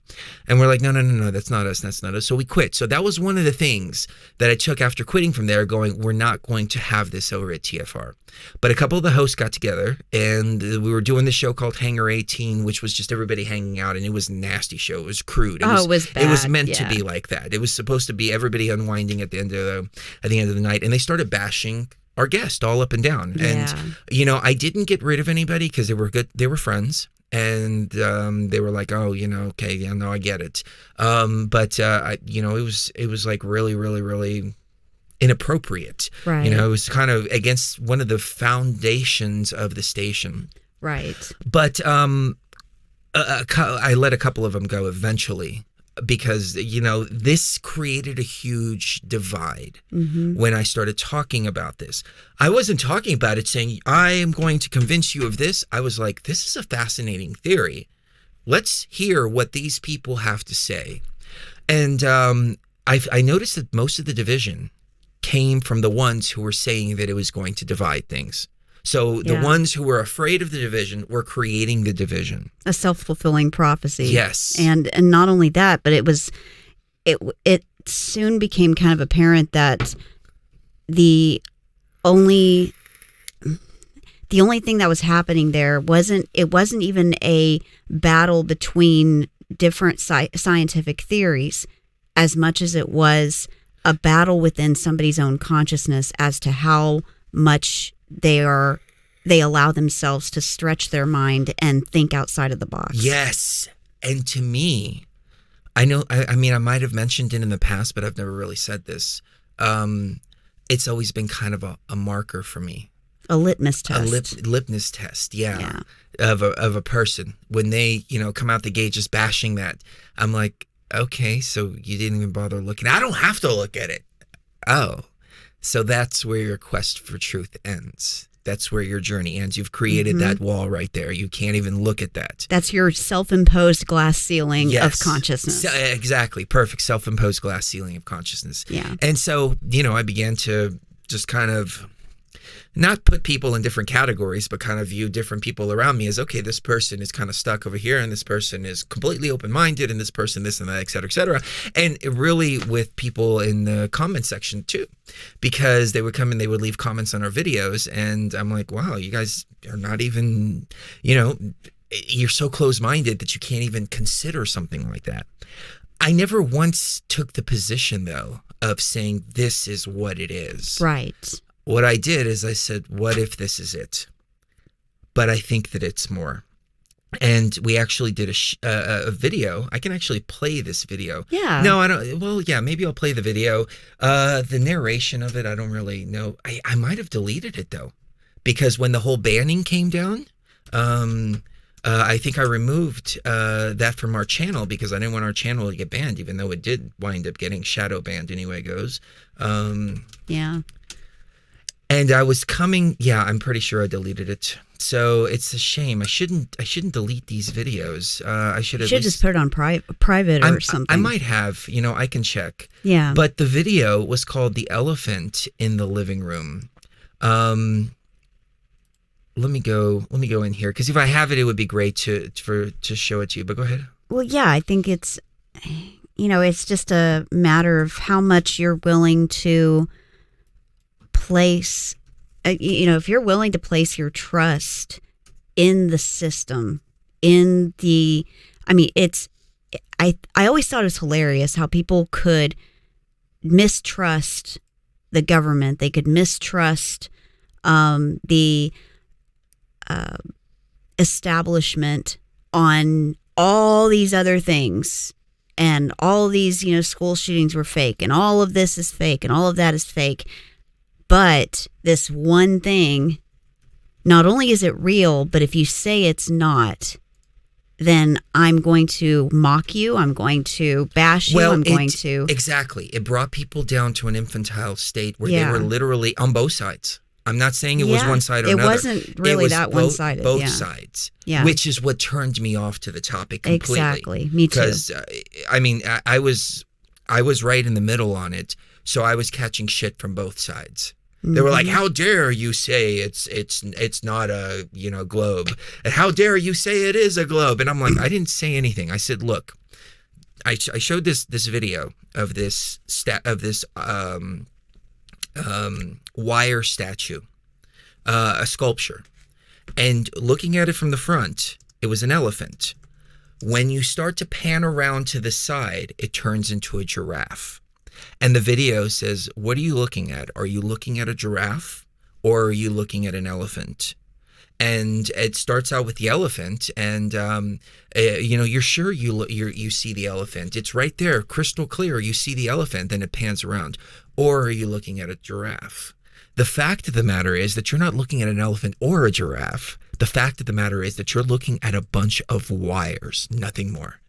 And we're like, no, that's not us. So we quit. So that was one of the things that I took after quitting from there, going, we're not going to have this over at TFR. But a couple of the hosts got together, and we were doing this show called Hangar 18, which was just everybody hanging out, and it was a nasty show. It was crude. It was bad. It was meant to be like that. It was supposed to be everybody unwinding at the end of the night, and they started bashing our guest all up and down. Yeah. And I didn't get rid of anybody because they were good. They were friends, and they were like, oh, okay, yeah, no, I get it. But it was like really, really, really inappropriate. Right. It was kind of against one of the foundations of the station. Right. But I let a couple of them go eventually. because, this created a huge divide when I started talking about this. I wasn't talking about it saying, I am going to convince you of this. I was like, this is a fascinating theory. Let's hear what these people have to say. And I noticed that most of the division came from the ones who were saying that it was going to divide things. So the ones who were afraid of the division were creating the division. A self-fulfilling prophecy. Yes. And not only that, but it soon became kind of apparent that the only thing that was happening there wasn't even a battle between different scientific theories as much as it was a battle within somebody's own consciousness as to how much they allow themselves to stretch their mind and think outside of the box. Yes. And to me, I know, I mean, I might have mentioned it in the past, but I've never really said this. It's always been kind of a marker for me. A litmus test. A litmus test, yeah. Of a person. When they, come out the gate just bashing that, I'm like, okay, so you didn't even bother looking. I don't have to look at it. Oh, so that's where your quest for truth ends. That's where your journey ends. You've created that wall right there. You can't even look at that. That's your self-imposed glass ceiling of consciousness. Exactly. Perfect. Self-imposed glass ceiling of consciousness. Yeah. And so, I began to just kind of not put people in different categories, but kind of view different people around me as, okay, this person is kind of stuck over here, and this person is completely open-minded, and this person this and that, et cetera, et cetera. And really with people in the comment section too, because they would come and they would leave comments on our videos, and I'm like, wow, you guys are not even, you're so close-minded that you can't even consider something like that. I never once took the position, though, of saying this is what it is. Right. What I did is I said, what if this is it? But I think that it's more. And we actually did a video. I can actually play this video. Yeah. No, I don't. Well, yeah, maybe I'll play the video. The narration of it, I don't really know. I might have deleted it, though, because when the whole banning came down, I think I removed that from our channel because I didn't want our channel to get banned, even though it did wind up getting shadow banned anyway it goes. Yeah. And I was coming, I'm pretty sure I deleted it. So it's a shame. I shouldn't delete these videos. I should have just put it on private or something. I might have, I can check. Yeah. But the video was called "The Elephant in the Living Room." Let me go in here because if I have it, it would be great to show it to you. But go ahead. Well, yeah, I think it's it's just a matter of how much you're willing to place, if you're willing to place your trust in the system, I always thought it was hilarious how people could mistrust the government. They could mistrust the establishment on all these other things. And all these, school shootings were fake, and all of this is fake, and all of that is fake. But this one thing, not only is it real, but if you say it's not, then I'm going to mock you. I'm going to bash you. I'm going to. Exactly. It brought people down to an infantile state where they were literally on both sides. I'm not saying it was one side or another. It wasn't really that one-sided. Both sides. Yeah. Which is what turned me off to the topic completely. Exactly. Me too. Because, I was right in the middle on it, so I was catching shit from both sides. They were like, "How dare you say it's not a globe? And how dare you say it is a globe?" And I'm like, I didn't say anything. I said, "Look, I showed this video of this wire statue, a sculpture, and looking at it from the front, it was an elephant. When you start to pan around to the side, it turns into a giraffe." And the video says, what are you looking at? Are you looking at a giraffe or are you looking at an elephant? And it starts out with the elephant and, you're sure you see the elephant. It's right there, crystal clear. You see the elephant, then it pans around. Or are you looking at a giraffe? The fact of the matter is that you're not looking at an elephant or a giraffe. The fact of the matter is that you're looking at a bunch of wires, nothing more.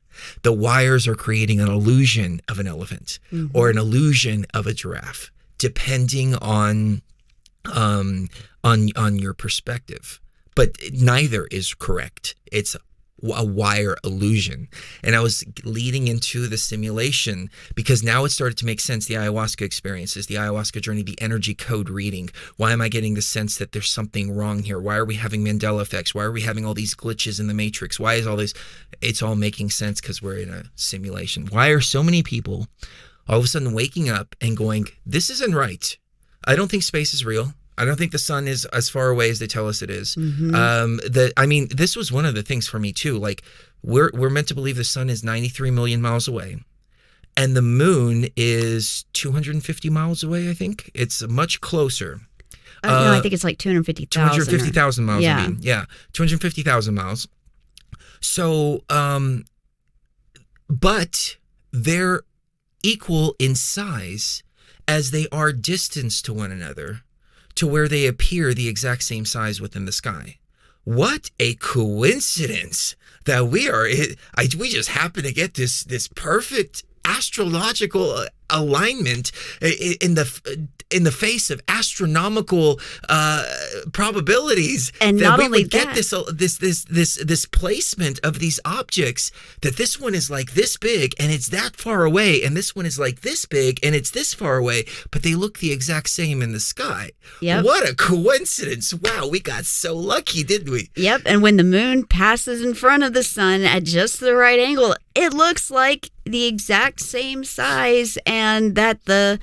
The wires are creating an illusion of an elephant or an illusion of a giraffe, depending on your perspective. But neither is correct. It's a wire illusion. And I was leading into the simulation because now it started to make sense. The ayahuasca experiences, the ayahuasca journey, the energy code reading. Why am I getting the sense that there's something wrong here? Why are we having Mandela effects? Why are we having all these glitches in the matrix? Why is all this? It's all making sense because we're in a simulation. Why are so many people all of a sudden waking up and going, this isn't right? I don't think space is real. I don't think the sun is as far away as they tell us it is. This was one of the things for me too. Like we're meant to believe the sun is 93 million miles away and the moon is 250 miles away. I think it's much closer. No, I think it's like 250,000. 250,000 miles. Yeah. I mean, yeah, 250,000 miles. So, but they're equal in size as they are distanced to one another, to where they appear the exact same size within the sky. What a coincidence that we just happen to get this perfect astrological alignment in the face of astronomical probabilities, and that not we only would get this placement of these objects, that this one is like this big and it's that far away, and this one is like this big and it's this far away, but they look the exact same in the sky. Yep. What a coincidence. Wow, we got so lucky, didn't we? Yep, and when the moon passes in front of the sun at just the right angle, it looks like the exact same size, and that the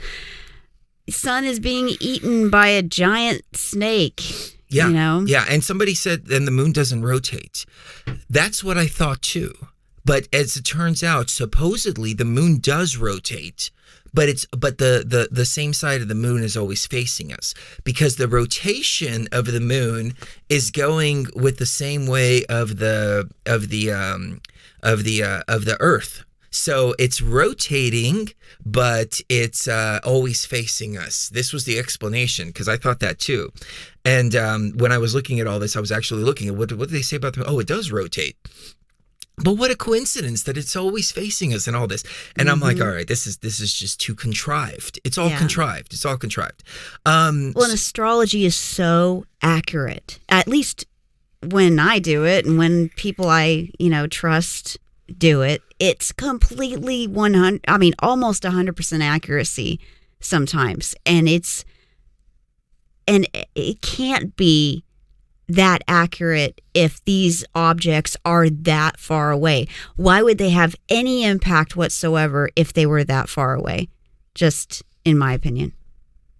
sun is being eaten by a giant snake. Yeah, you know? Yeah, and somebody said then the moon doesn't rotate. That's what I thought too. But as it turns out, supposedly the moon does rotate, but the same side of the moon is always facing us, because the rotation of the moon is going with the same way of the Earth. So it's rotating, but it's always facing us. This was the explanation, because I thought that too. And when I was looking at all this, I was actually looking at what did they say about the moon? Oh, it does rotate. But what a coincidence that it's always facing us and all this. And I'm like, all right, this is just too contrived. It's all contrived. It's all contrived. Well, and astrology is so accurate. At least when I do it, and when people I trust do it, it's completely 100. I mean, almost 100% accuracy sometimes, and it can't be that accurate if these objects are that far away. Why would they have any impact whatsoever if they were that far away? Just in my opinion.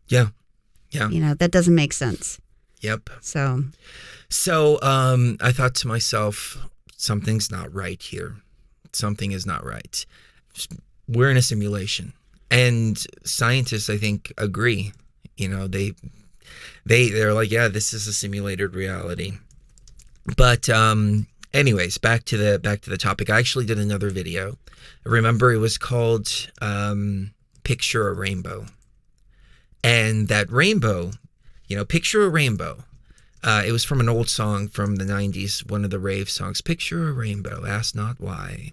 Yeah. That doesn't make sense. Yep. So I thought to myself, something's not right here. Something is not right. We're in a simulation, and scientists, I think, agree. They're like, yeah, this is a simulated reality. But anyways, back to the topic. I actually did another video. Remember, it was called Picture a Rainbow. And that rainbow, picture a rainbow. It was from an old song from the 90s, one of the rave songs. Picture a rainbow, ask not why.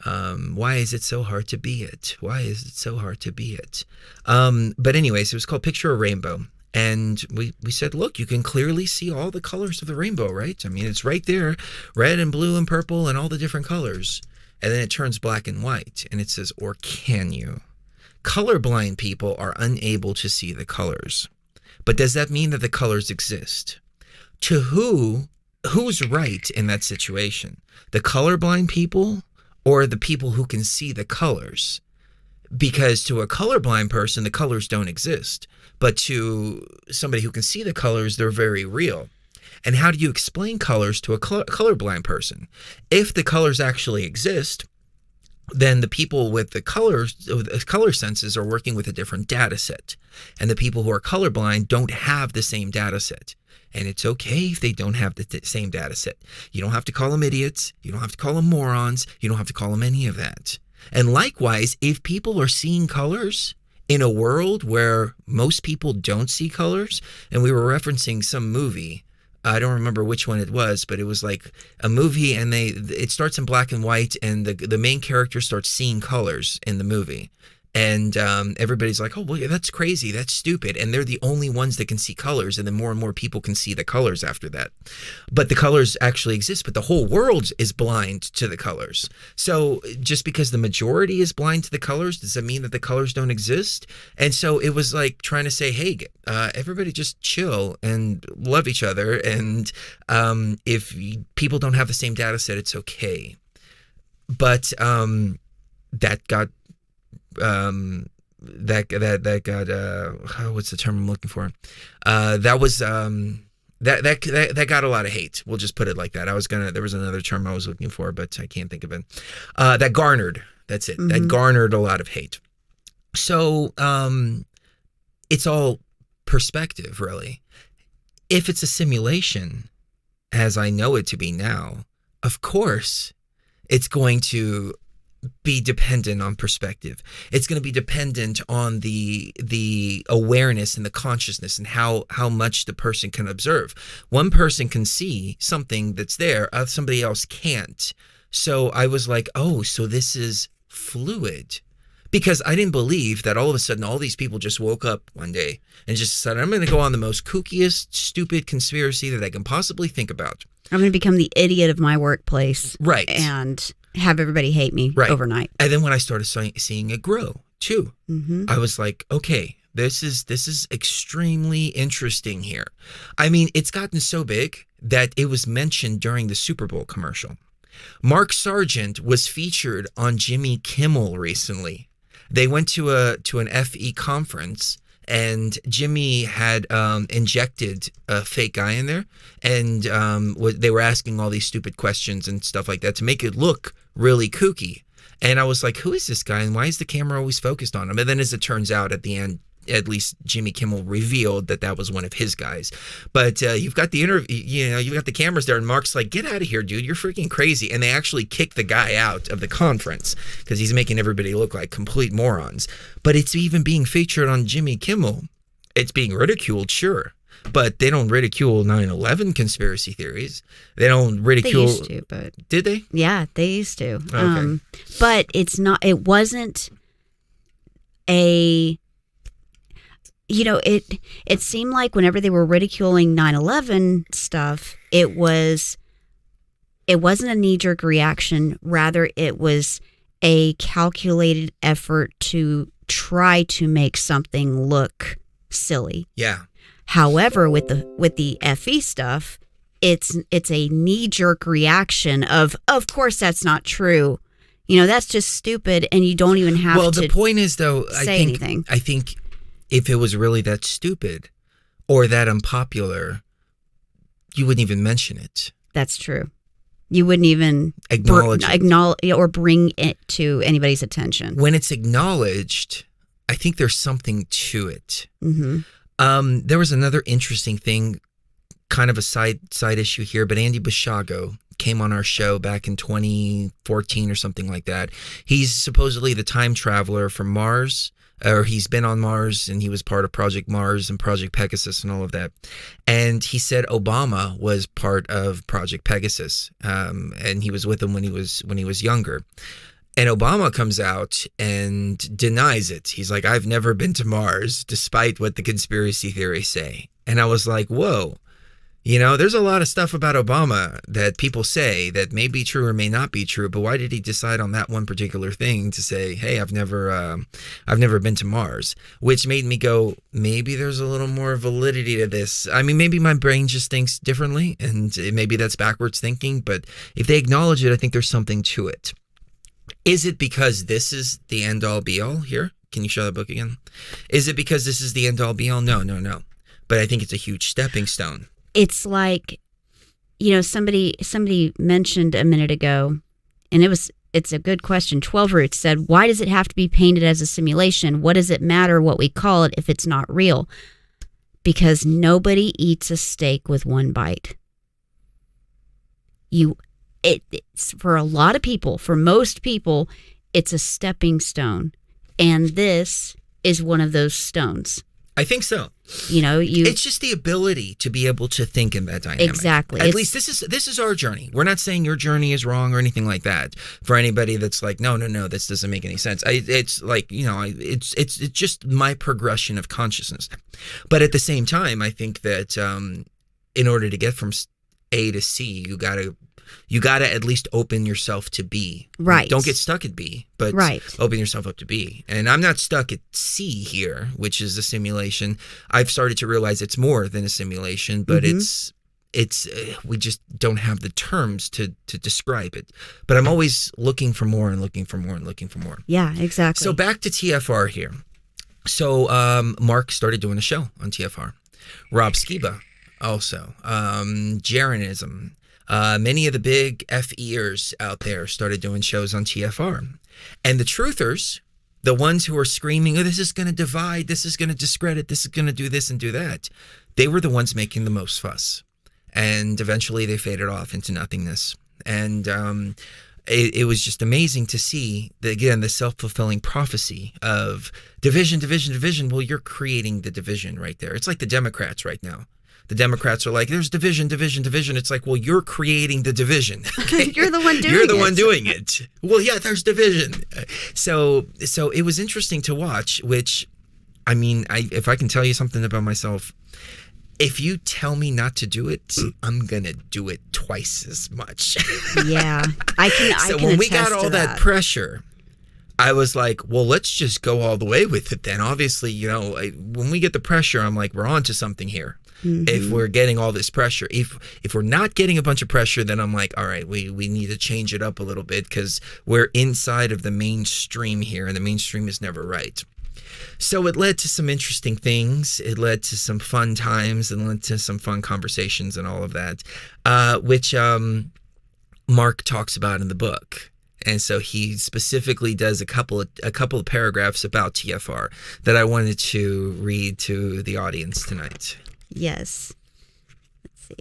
Why is it so hard to be it? Why is it so hard to be it? But anyways, it was called Picture a Rainbow. And we said, look, you can clearly see all the colors of the rainbow, right? I mean, it's right there, red and blue and purple and all the different colors. And then it turns black and white, and it says, or can you? Colorblind people are unable to see the colors. But does that mean that the colors exist? To who's right in that situation? The colorblind people or the people who can see the colors? Because to a colorblind person, the colors don't exist. But to somebody who can see the colors, they're very real. And how do you explain colors to a colorblind person? If the colors actually exist, then the people with the color senses are working with a different data set. And the people who are colorblind don't have the same data set. And it's okay if they don't have the same data set. You don't have to call them idiots. You don't have to call them morons. You don't have to call them any of that. And likewise, if people are seeing colors in a world where most people don't see colors, and we were referencing some movie I don't remember which one it was, but it was like a movie, and it starts in black and white, and the main character starts seeing colors in the movie. And everybody's like, oh, well, yeah, that's crazy. That's stupid. And they're the only ones that can see colors. And then more and more people can see the colors after that. But the colors actually exist. But the whole world is blind to the colors. So just because the majority is blind to the colors, does that mean that the colors don't exist? And so it was like trying to say, hey, everybody just chill and love each other. And if people don't have the same data set, it's okay. But that got... that got what's the term I'm looking for? That was that got a lot of hate. We'll just put it like that. There was another term I was looking for, but I can't think of it. That garnered. That's it. Mm-hmm. That garnered a lot of hate. So it's all perspective, really. If it's a simulation, as I know it to be now, of course, it's going to be dependent on perspective. It's going to be dependent on the awareness and the consciousness and how much the person can observe. One person can see something that's there, somebody else can't. So I was like, oh, so this is fluid. Because I didn't believe that all of a sudden all these people just woke up one day and just said, I'm going to go on the most kookiest, stupid conspiracy that I can possibly think about. I'm going to become the idiot of my workplace. Right. And have everybody hate me overnight. And then when I started seeing it grow too, I was like, okay, this is extremely interesting here. I mean, it's gotten so big that it was mentioned during the Super Bowl commercial. Mark Sargent was featured on Jimmy Kimmel recently. They went to an FE conference, and Jimmy had injected a fake guy in there, and they were asking all these stupid questions and stuff like that to make it look really kooky. And I was like, who is this guy, and why is the camera always focused on him? And then as it turns out, at the end, at least Jimmy Kimmel revealed that was one of his guys. But you've got the you've got the cameras there, and Mark's like, get out of here, dude, you're freaking crazy. And they actually kick the guy out of the conference because he's making everybody look like complete morons. But it's even being featured on Jimmy Kimmel. It's being ridiculed, sure, but they don't ridicule 9/11 conspiracy theories. They don't ridicule. They used to, but did they? Yeah, they used to. Okay. But it's not. It wasn't a. It seemed like whenever they were ridiculing 9/11 stuff, it wasn't a knee-jerk reaction. Rather, it was a calculated effort to try to make something look silly. Yeah. However, with the FE stuff, it's a knee-jerk reaction of course that's not true. That's just stupid, and you don't even have to. Well, the point is, though, anything. I think if it was really that stupid or that unpopular, you wouldn't even mention it. That's true. You wouldn't even acknowledge or bring it to anybody's attention. When it's acknowledged, I think there's something to it. Mm-hmm. There was another interesting thing, kind of a side issue here, but Andy Bishago came on our show back in 2014 or something like that. He's supposedly the time traveler from Mars, or he's been on Mars, and he was part of Project Mars and Project Pegasus and all of that. And he said Obama was part of Project Pegasus, and he was with him when he was younger. And Obama comes out and denies it. He's like, I've never been to Mars, despite what the conspiracy theories say. And I was like, whoa. There's a lot of stuff about Obama that people say that may be true or may not be true, but why did he decide on that one particular thing to say, hey, I've never been to Mars? Which made me go, maybe there's a little more validity to this. I mean, maybe my brain just thinks differently, and maybe that's backwards thinking, but if they acknowledge it, I think there's something to it. Is it because this is the end-all be-all here? Can you show that book again? Is it because this is the end-all be-all? No. But I think it's a huge stepping stone. It's like, somebody mentioned a minute ago, and it's a good question. 12 Roots said, why does it have to be painted as a simulation? What does it matter what we call it if it's not real? Because nobody eats a steak with one bite. It's for a lot of people, for most people, it's a stepping stone. And this is one of those stones. I think so. It's just the ability to be able to think in that dynamic. Exactly. At least this is our journey. We're not saying your journey is wrong or anything like that. For anybody that's like, no, this doesn't make any sense. It's like, it's just my progression of consciousness. But at the same time, I think that in order to get from A to C, you gotta at least open yourself to B. Right. Don't get stuck at B, but open yourself up to B. And I'm not stuck at C here, which is a simulation. I've started to realize it's more than a simulation, but it's we just don't have the terms to describe it. But I'm always looking for more and looking for more and looking for more. Yeah, exactly. So back to TFR here. So Mark started doing a show on TFR. Rob Skiba also. Jeranism. Many of the big FEers out there started doing shows on TFR. And the truthers, the ones who are screaming, oh, this is going to divide, this is going to discredit, this is going to do this and do that, they were the ones making the most fuss. And eventually they faded off into nothingness. And it was just amazing to see, the self-fulfilling prophecy of division. Well, you're creating the division right there. It's like the Democrats right now. The Democrats are like, there's division. It's like, well, you're creating the division. Okay? You're the one doing it. You're the one doing it. Well, yeah, there's division. So it was interesting to watch, which, I mean, if I can tell you something about myself, if you tell me not to do it, I'm going to do it twice as much. Yeah, I can So when we got all that pressure, I was like, well, let's just go all the way with it then. Obviously, when we get the pressure, I'm like, we're on to something here. If we're getting all this pressure, if we're not getting a bunch of pressure, then I'm like, all right, we need to change it up a little bit because we're inside of the mainstream here, and the mainstream is never right. So it led to some interesting things. It led to some fun times and led to some fun conversations and all of that, which Mark talks about in the book. And so he specifically does a couple of paragraphs about TFR that I wanted to read to the audience tonight. Yes. Let's see.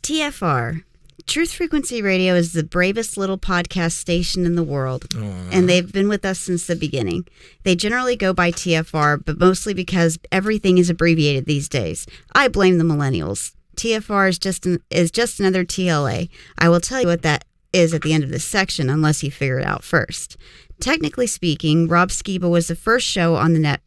TFR. Truth Frequency Radio is the bravest little podcast station in the world. Aww. And they've been with us since the beginning. They generally go by TFR, but mostly because everything is abbreviated these days. I blame the millennials. TFR is just another TLA. I will tell you what that is at the end of this section, unless you figure it out first. Technically speaking, Rob Skiba was the first show on that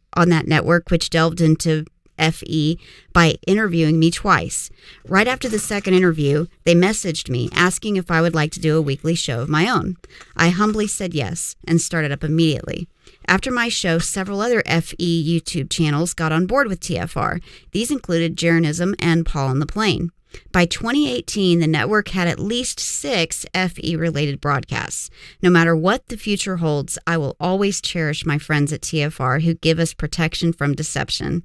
network which delved into FE by interviewing me twice. Right after the second interview, they messaged me asking if I would like to do a weekly show of my own. I humbly said yes and started up immediately. After my show, several other FE YouTube channels got on board with TFR. These included Jeranism and Paul on the Plane. By 2018, the network had at least 6 FE-related broadcasts. No matter what the future holds, I will always cherish my friends at TFR who give us protection from deception.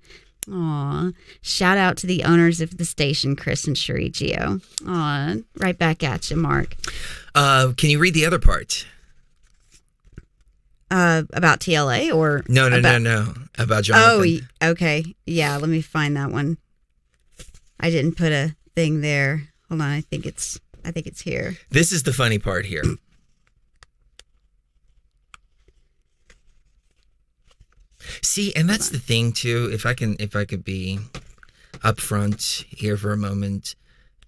Aw. Shout out to the owners of the station, Chris and Cherie Gio. Aw. Right back at you, Mark. Can you read the other part? About TLA or? No. About Jonathan. Oh, okay. Yeah, let me find that one. I didn't put a thing there. Hold on, I think it's here. This is the funny part here. See, and that's the thing too. If I could be upfront here for a moment,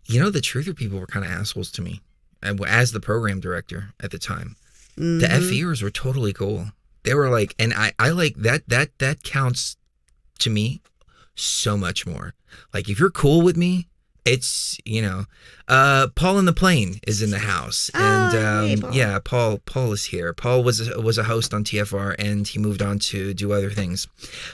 the truther people were kind of assholes to me, as the program director at the time. Mm-hmm. The FEers were totally cool. They were like, and I like that. That counts to me so much more. Like if you're cool with me, it's Paul on the Plane is in the house, and hey, Paul. Yeah, Paul is here. Paul was a host on TFR, and he moved on to do other things.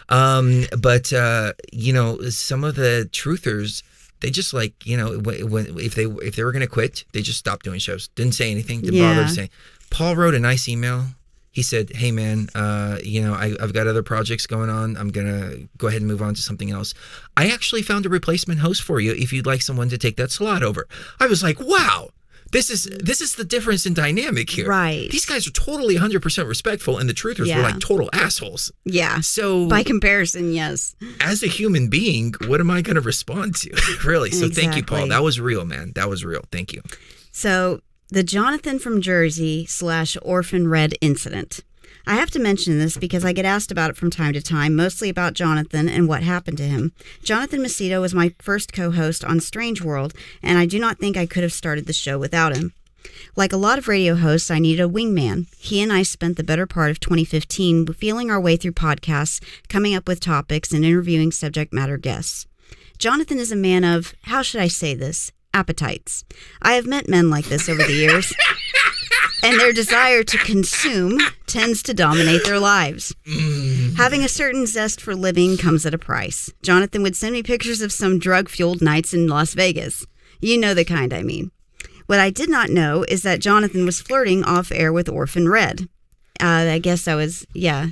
But some of the truthers, they just like if they were gonna quit, they just stopped doing shows. Didn't say anything. Didn't bother to say. Paul wrote a nice email. He said, hey, man, I've got other projects going on. I'm going to go ahead and move on to something else. I actually found a replacement host for you if you'd like someone to take that slot over. I was like, wow, this is the difference in dynamic here. Right. These guys are totally 100% respectful, and the truthers were like total assholes. Yeah. So by comparison, yes. As a human being, what am I going to respond to? Really? So Exactly. Thank you, Paul. That was real, man. That was real. Thank you. So the Jonathan from Jersey / Orphan Red incident. I have to mention this because I get asked about it from time to time, mostly about Jonathan and what happened to him. Jonathan Macedo was my first co-host on Strange World, and I do not think I could have started the show without him. Like a lot of radio hosts, I needed a wingman. He and I spent the better part of 2015 feeling our way through podcasts, coming up with topics, and interviewing subject matter guests. Jonathan is a man of, how should I say this, appetites. I have met men like this over the years, and their desire to consume tends to dominate their lives. Having a certain zest for living comes at a price. Jonathan would send me pictures of some drug-fueled nights in Las Vegas. You know the kind I mean. What I did not know is that Jonathan was flirting off-air with Orphan Red. I guess I was, yeah.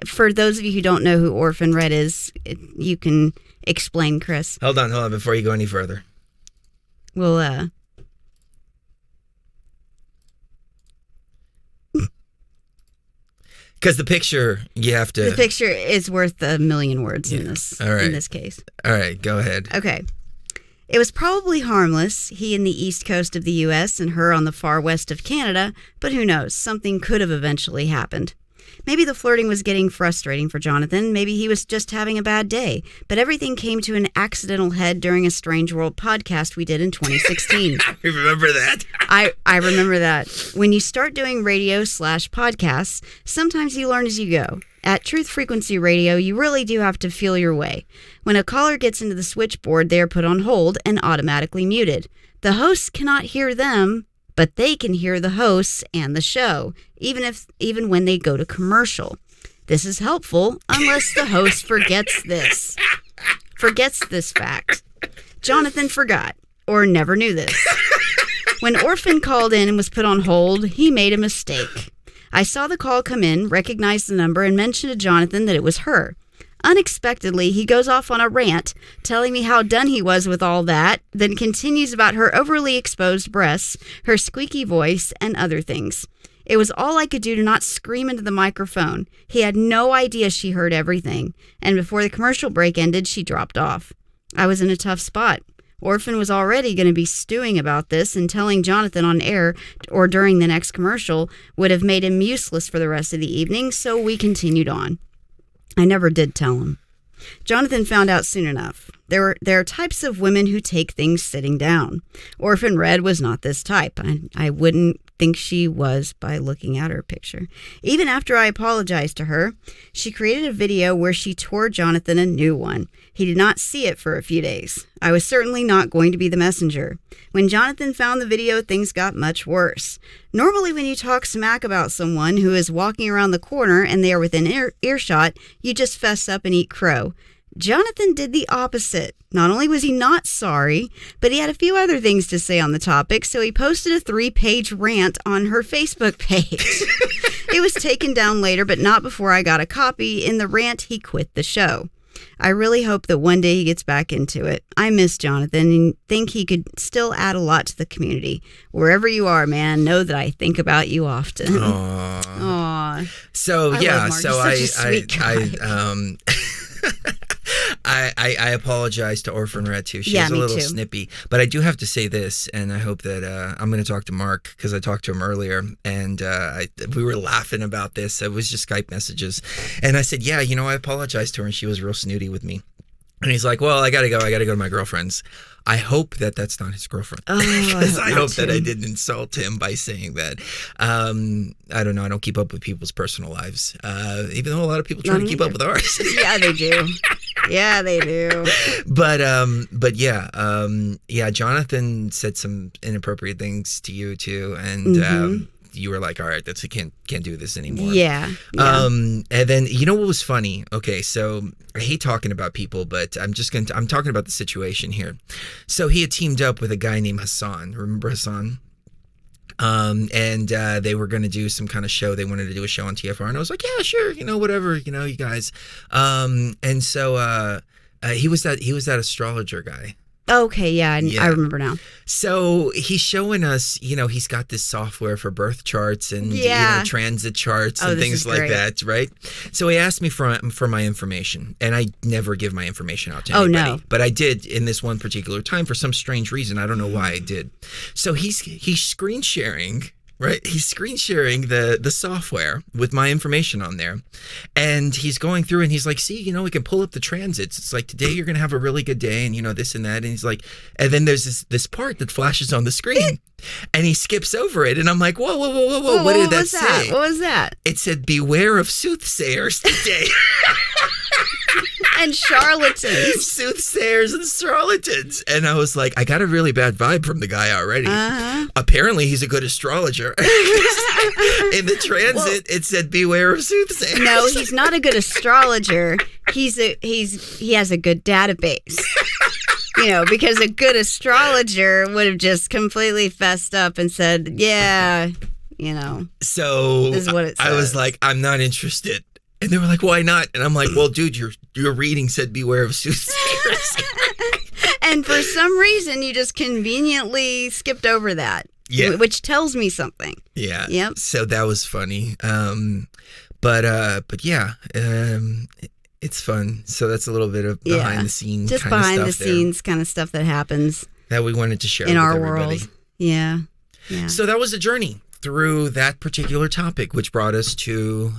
For those of you who don't know who Orphan Red is, you can explain, Chris. Hold on, before you go any further. Well, because the picture, you have to... The picture is worth a million words in this case. All right, go ahead. Okay. It was probably harmless, he in the east coast of the U.S. and her on the far west of Canada, but who knows, something could have eventually happened. Maybe the flirting was getting frustrating for Jonathan, maybe he was just having a bad day, but everything came to an accidental head during a Strange World podcast we did in 2016. You remember that? I remember that. When you start doing radio/podcasts, sometimes you learn as you go. At Truth Frequency Radio, you really do have to feel your way. When a caller gets into the switchboard, they are put on hold and automatically muted. The hosts cannot hear them, but they can hear the hosts and the show, even when they go to commercial. This is helpful unless the host forgets this fact. Jonathan forgot or never knew this. When Orphan called in and was put on hold, he made a mistake. I saw the call come in, recognized the number, and mentioned to Jonathan that it was her. Unexpectedly, he goes off on a rant, telling me how done he was with all that, then continues about her overly exposed breasts, her squeaky voice, and other things. It was all I could do to not scream into the microphone. He had no idea she heard everything, and before the commercial break ended, she dropped off. I was in a tough spot. Orphan was already going to be stewing about this, and telling Jonathan on air or during the next commercial would have made him useless for the rest of the evening, so we continued on. I never did tell him. Jonathan found out soon enough. There are types of women who take things sitting down. Orphan Red was not this type. I wouldn't think she was by looking at her picture. Even after I apologized to her, she created a video where she tore Jonathan a new one. He did not see it for a few days. I was certainly not going to be the messenger. When Jonathan found the video, things got much worse. Normally when you talk smack about someone who is walking around the corner and they are within earshot, you just fess up and eat crow. Jonathan did the opposite. Not only was he not sorry, but he had a few other things to say on the topic, so he posted a 3-page rant on her Facebook page. It was taken down later, but not before I got a copy. In the rant, he quit the show. I really hope that one day he gets back into it. I miss Jonathan and think he could still add a lot to the community. Wherever you are, man, know that I think about you often. Aww. So I apologize to Orphan Red too. She was a little snippy, but I do have to say this, and I hope that I'm going to talk to Mark because I talked to him earlier, and we were laughing about this. It was just Skype messages, and I said, "Yeah, I apologized to her, and she was real snooty with me." And he's like, "Well, I gotta go to my girlfriend's." I hope that that's not his girlfriend. Because I hope that I didn't insult him by saying that. I don't know. I don't keep up with people's personal lives, even though a lot of people try to keep up with ours. Yeah, they do. Yeah, they do. But Jonathan said some inappropriate things to you too, and you were like, all right, I can't do this anymore. Yeah. And then what was funny? Okay, so I hate talking about people, but I'm talking about the situation here. So he had teamed up with a guy named Hassan. Remember Hassan? And they were going to do some kind of show. They wanted to do a show on TFR, and I was like, yeah, sure, whatever, you guys. And so he was that astrologer guy. Okay, yeah, I remember now. So he's showing us, he's got this software for birth charts and transit charts and things like that, right? So he asked me for my information, and I never give my information out to anybody. No. But I did in this one particular time for some strange reason. I don't know why I did. So he's screen sharing right? He's screen sharing the software with my information on there. And he's going through and he's like, see, we can pull up the transits. It's like, today you're going to have a really good day and, this and that. And he's like, and then there's this part that flashes on the screen and he skips over it. And I'm like, whoa. What did that say? What was that? It said, beware of soothsayers today. And charlatans. Soothsayers and charlatans. And I was like, I got a really bad vibe from the guy already. Uh-huh. Apparently he's a good astrologer. In the transit, it said, beware of soothsayers. No, he's not a good astrologer. He has a good database. Because a good astrologer would have just completely fessed up and said, yeah, So this is what it says. I was like, I'm not interested. And they were like, why not? And I'm like, well, dude, your reading said beware of soothsayers. And for some reason, you just conveniently skipped over that. Yeah. Which tells me something. Yeah. Yep. So that was funny. But yeah, it's fun. So that's a little bit of behind the scenes just kind of stuff behind the scenes kind of stuff that happens that we wanted to share in with our everybody. world. Yeah. So that was a journey through that particular topic, which brought us to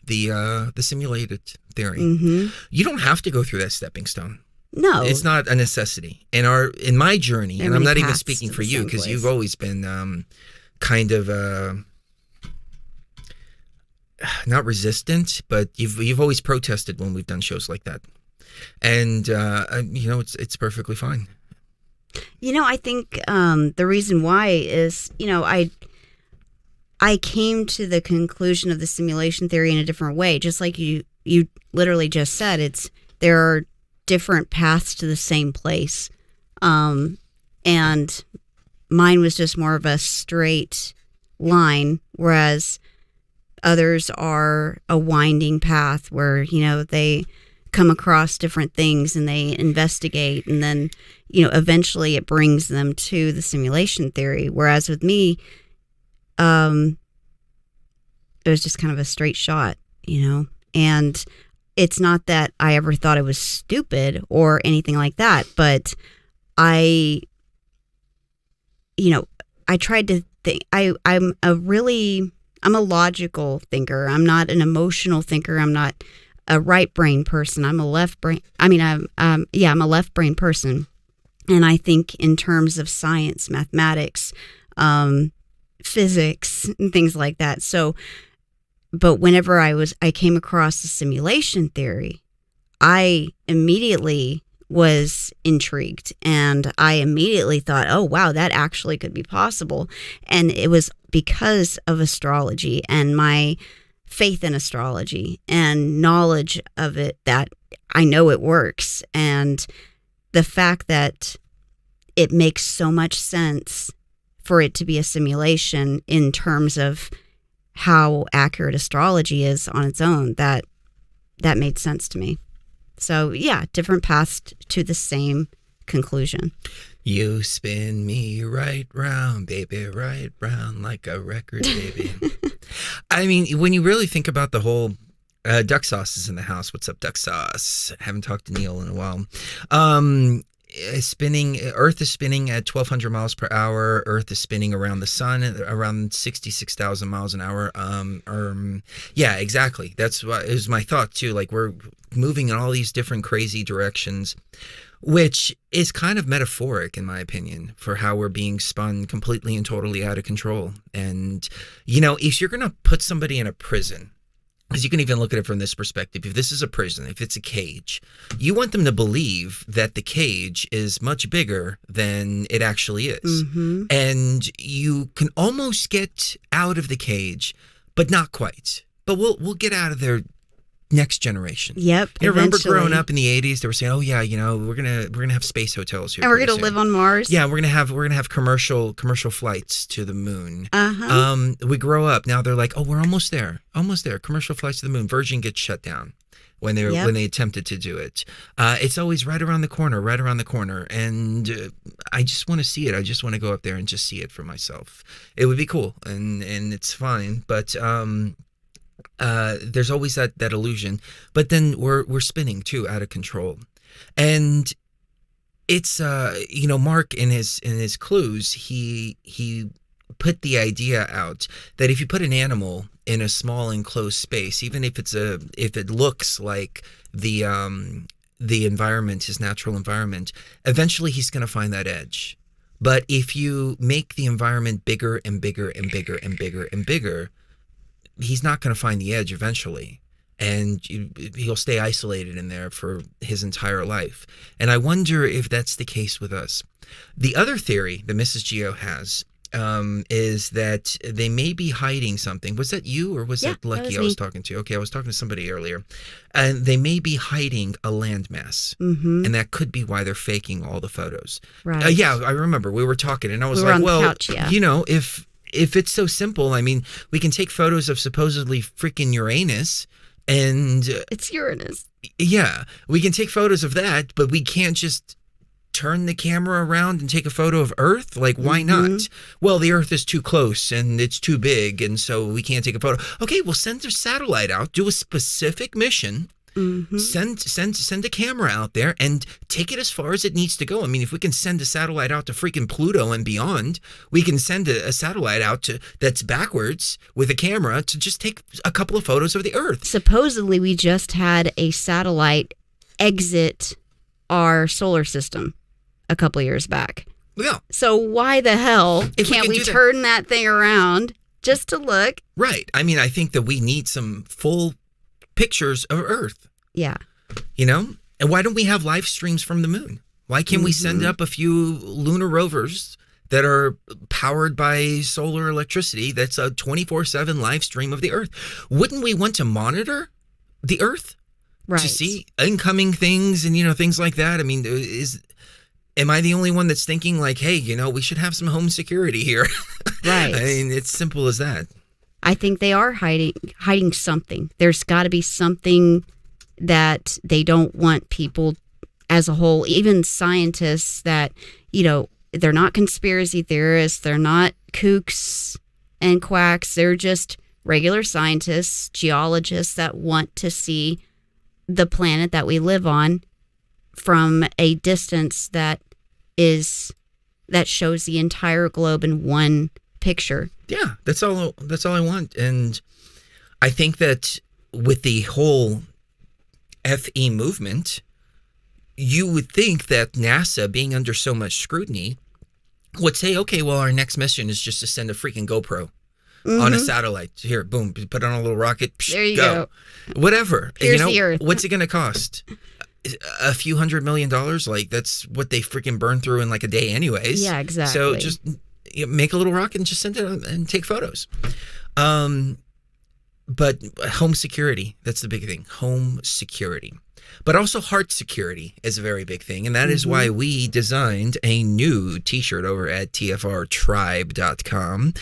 the simulated theory. Mm-hmm. You don't have to go through that stepping stone. No, it's not a necessity. In my journey, and I'm not even speaking to for the you same because place. you've always been kind of not resistant, but you've always protested when we've done shows like that, and it's perfectly fine. I think the reason why is, I came to the conclusion of the simulation theory in a different way. Just like you literally just said, there are different paths to the same place. And mine was just more of a straight line, whereas others are a winding path where, they come across different things and they investigate, and then, eventually it brings them to the simulation theory. Whereas with me, it was just kind of a straight shot, and it's not that I ever thought it was stupid or anything like that, but I tried to think. I'm a logical thinker. I'm not an emotional thinker. I'm not a right brain person. I'm a left brain. I'm a left brain person. And I think in terms of science, mathematics, physics, and things like that. So, but whenever I came across the simulation theory, I immediately was intrigued, and I immediately thought, oh, wow, that actually could be possible. And it was because of astrology and my faith in astrology and knowledge of it that I know it works. And the fact that it makes so much sense for it to be a simulation in terms of how accurate astrology is on its own, that made sense to me. So yeah, different paths to the same conclusion. You spin me right round, baby, right round like a record, baby. I mean, when you really think about the whole Duck Sauce is in the house. What's up, Duck Sauce? Haven't talked to Neil in a while. Earth is spinning at 1,200 miles per hour. Earth is spinning around the sun at around 66,000 miles an hour. Yeah, exactly. That's what it was my thought too. Like, we're moving in all these different crazy directions, which is kind of metaphoric, in my opinion, for how we're being spun completely and totally out of control. And, if you're going to put somebody in a prison, because you can even look at it from this perspective. If this is a prison, if it's a cage, you want them to believe that the cage is much bigger than it actually is. Mm-hmm. And you can almost get out of the cage, but not quite. But we'll get out of there next generation. Yep. You remember growing up in the 80s, they were saying, "Oh yeah, we're gonna have space hotels here, and we're gonna live on Mars." Yeah, we're gonna have commercial flights to the moon. Uh-huh. We grow up now. They're like, "Oh, we're almost there. Commercial flights to the moon." Virgin gets shut down when they attempted to do it. It's always right around the corner, and I just want to see it. I just want to go up there and just see it for myself. It would be cool, and it's fine, but there's always that illusion, but then we're spinning too out of control. And it's Mark in his clues, he put the idea out that if you put an animal in a small enclosed space, even if it looks like the environment, his natural environment, eventually he's going to find that edge. But if you make the environment bigger and bigger and bigger and bigger and bigger, he's not going to find the edge eventually. And he'll stay isolated in there for his entire life. And I wonder if that's the case with us. The other theory that Mrs. Geo has is that they may be hiding something. Was that you or was that Lucky I was talking to? Okay, I was talking to somebody earlier. And they may be hiding a landmass. Mm-hmm. And that could be why they're faking all the photos. Right. Yeah, I remember. We were talking and I was like, well, couch, you know, if it's so simple, I mean, we can take photos of supposedly freaking Uranus. And it's Uranus. Yeah, we can take photos of that, but we can't just turn the camera around and take a photo of Earth? Like, why not? Well, the Earth is too close and it's too big, and so we can't take a photo. Okay, well, send a satellite out, do a specific mission, send a camera out there and take it as far as it needs to go. I mean, if we can send a satellite out to freaking Pluto and beyond, we can send a satellite out that's backwards with a camera to just take a couple of photos of the Earth. Supposedly, we just had a satellite exit our solar system a couple years back. Yeah. So why the hell can't we turn that thing around just to look? Right. I mean, I think that we need some full pictures of Earth. Yeah. You know? And why don't we have live streams from the moon? Why can't we send up a few lunar rovers that are powered by solar electricity that's a 24/7 live stream of the Earth? Wouldn't we want to monitor the Earth? Right. To see incoming things and, you know, things like that? I mean, am I the only one that's thinking like, hey, you know, we should have some home security here? Right. I mean, it's simple as that. I think they are hiding something. There's got to be something that they don't want people as a whole, even scientists that, you know, they're not conspiracy theorists. They're not kooks and quacks. They're just regular scientists, geologists that want to see the planet that we live on from a distance that shows the entire globe in one picture. Yeah, that's all I want. And I think that with the whole FE movement, you would think that NASA, being under so much scrutiny, would say, okay, well, our next mission is just to send a freaking GoPro on a satellite. Here, boom, put on a little rocket. Psh, there you go. Whatever. Here's the Earth. What's it going to cost? A few $100 million? Like, that's what they freaking burn through in like a day anyways. Yeah, exactly. So just make a little rocket and just send it and take photos. But home security, that's the big thing. Home security. But also heart security is a very big thing. And that is why we designed a new t-shirt over at TFRtribe.com.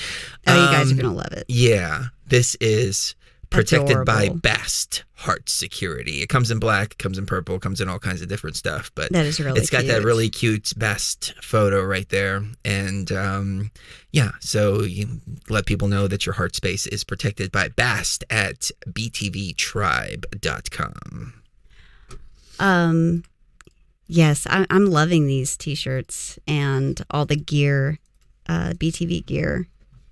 Oh, you guys are going to love it. Yeah. This is protected by Adorable. Best Heart Security. It comes in black, comes in purple, comes in all kinds of different stuff. But that is really it's got cute. that really cute Best photo right there. And yeah, so you let people know that your heart space is protected by Best at BTVtribe.com. Yes, I'm loving these t-shirts and all the gear, BTV gear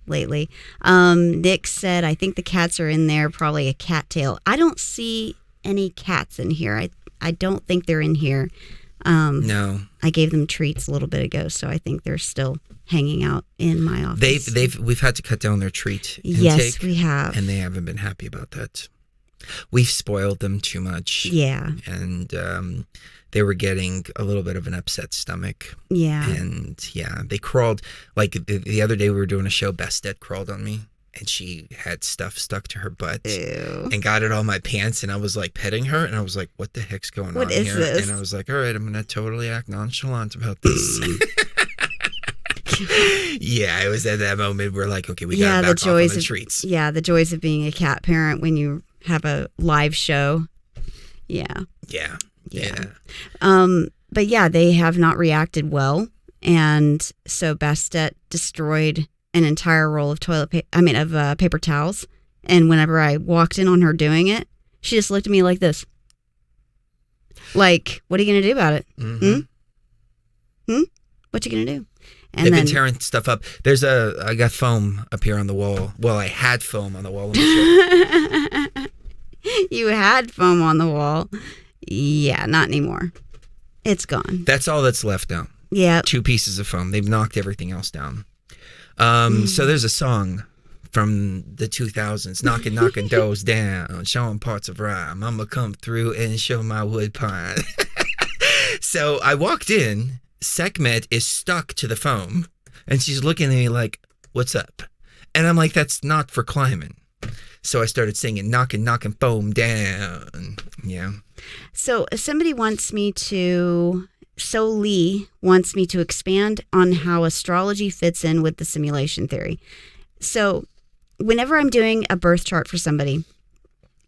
lately. Nick said, I think the cats are in there, probably a cattail. I don't see any cats in here. I don't think they're in here. No. I gave them treats a little bit ago, so I think they're still hanging out in my office. We've had to cut down their treat intake. Yes, we have. And they haven't been happy about that. We've spoiled them too much. Yeah. And they were getting a little bit of an upset stomach. Yeah. And yeah, they crawled. Like the other day we were doing a show, Bestet crawled on me. And she had stuff stuck to her butt. Ew. And got it on my pants. And I was like petting her. And I was like, what the heck's going on here? What is this? And I was like, all right, I'm going to totally act nonchalant about this. Yeah, it was at that moment we're like, okay, we got to back off on the treats. Yeah, the joys of being a cat parent when you have a live show. Yeah. Yeah. But yeah, they have not reacted well. And so Bastet destroyed an entire roll of paper towels. And whenever I walked in on her doing it, she just looked at me like this. Like, what are you going to do about it? What you going to do? They've been tearing stuff up. I got foam up here on the wall. Well, I had foam on the wall. Let me show you. You had foam on the wall. Yeah, not anymore. It's gone. That's all that's left now. Yeah. 2 pieces of foam. They've knocked everything else down. So there's a song from the 2000s, knocking doors down, showing parts of rhyme. I'ma come through and show my wood pine. So I walked in, Sekhmet is stuck to the foam, and she's looking at me like, what's up? And I'm like, that's not for climbing. So I started singing, knocking foam down. Yeah. So Lee wants me to expand on how astrology fits in with the simulation theory. So whenever I'm doing a birth chart for somebody,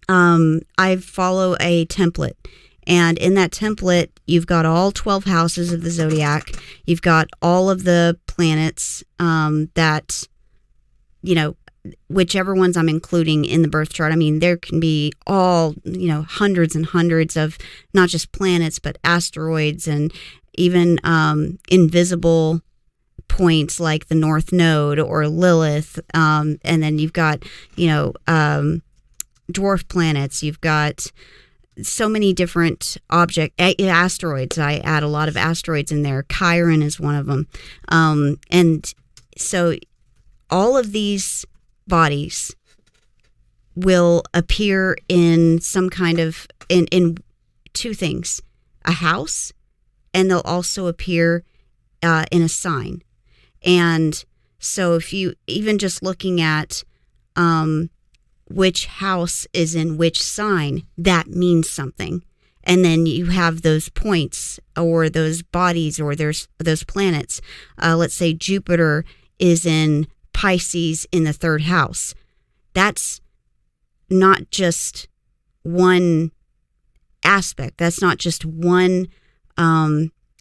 I follow a template. And in that template, you've got all 12 houses of the zodiac. You've got all of the planets that, whichever ones I'm including in the birth chart. I mean, there can be all, hundreds and hundreds of not just planets, but asteroids and even invisible points like the North Node or Lilith. And then you've got, dwarf planets. You've got so many different asteroids. I add a lot of asteroids in there. Chiron is one of them. And so all of these bodies will appear in some kind of, in 2 things, a house, and they'll also appear in a sign. And so if you, even just looking at which house is in which sign, that means something. And then you have those points or those bodies or there's those planets. Let's say Jupiter is in Pisces in the 3rd house. That's not just one aspect. That's not just one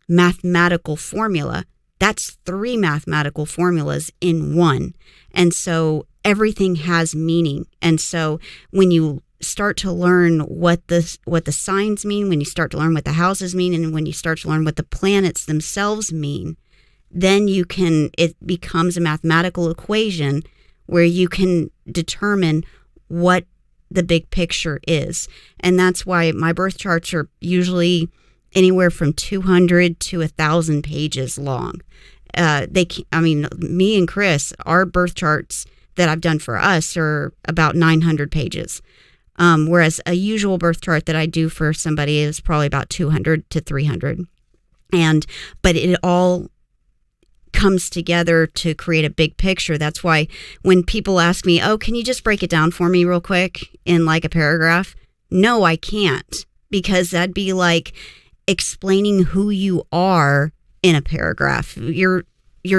mathematical formula. That's 3 mathematical formulas in one. And so everything has meaning. And so when you start to learn what the signs mean, when you start to learn what the houses mean, and when you start to learn what the planets themselves mean, then it becomes a mathematical equation where you can determine what the big picture is. And that's why my birth charts are usually anywhere from 200 to 1,000 pages long. Me and Chris, our birth charts that I've done for us are about 900 pages. Whereas a usual birth chart that I do for somebody is probably about 200 to 300. But it all comes together to create a big picture. That's why when people ask me, oh, can you just break it down for me real quick in like a paragraph? No, I can't, because that'd be like explaining who you are in a paragraph. You're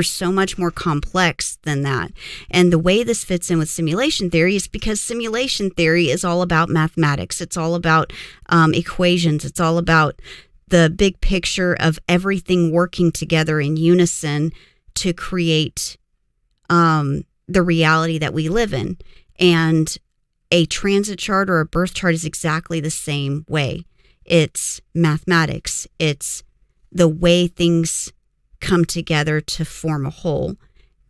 so much more complex than that. And the way this fits in with simulation theory is because simulation theory is all about mathematics. It's all about equations. It's all about the big picture of everything working together in unison to create the reality that we live in. And a transit chart or a birth chart is exactly the same way. It's mathematics. It's the way things come together to form a whole.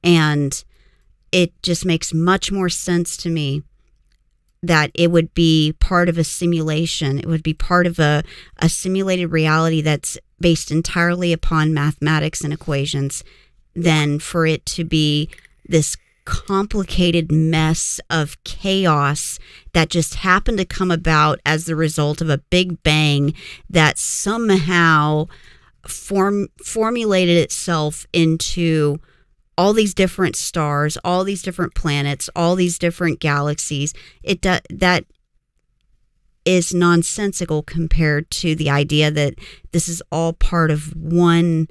And it just makes much more sense to me that it would be part of a simulation. It would be part of a simulated reality that's based entirely upon mathematics and equations than for it to be this complicated mess of chaos that just happened to come about as the result of a big bang that somehow formulated itself into all these different stars, all these different planets, all these different galaxies. That is nonsensical compared to the idea that this is all part of one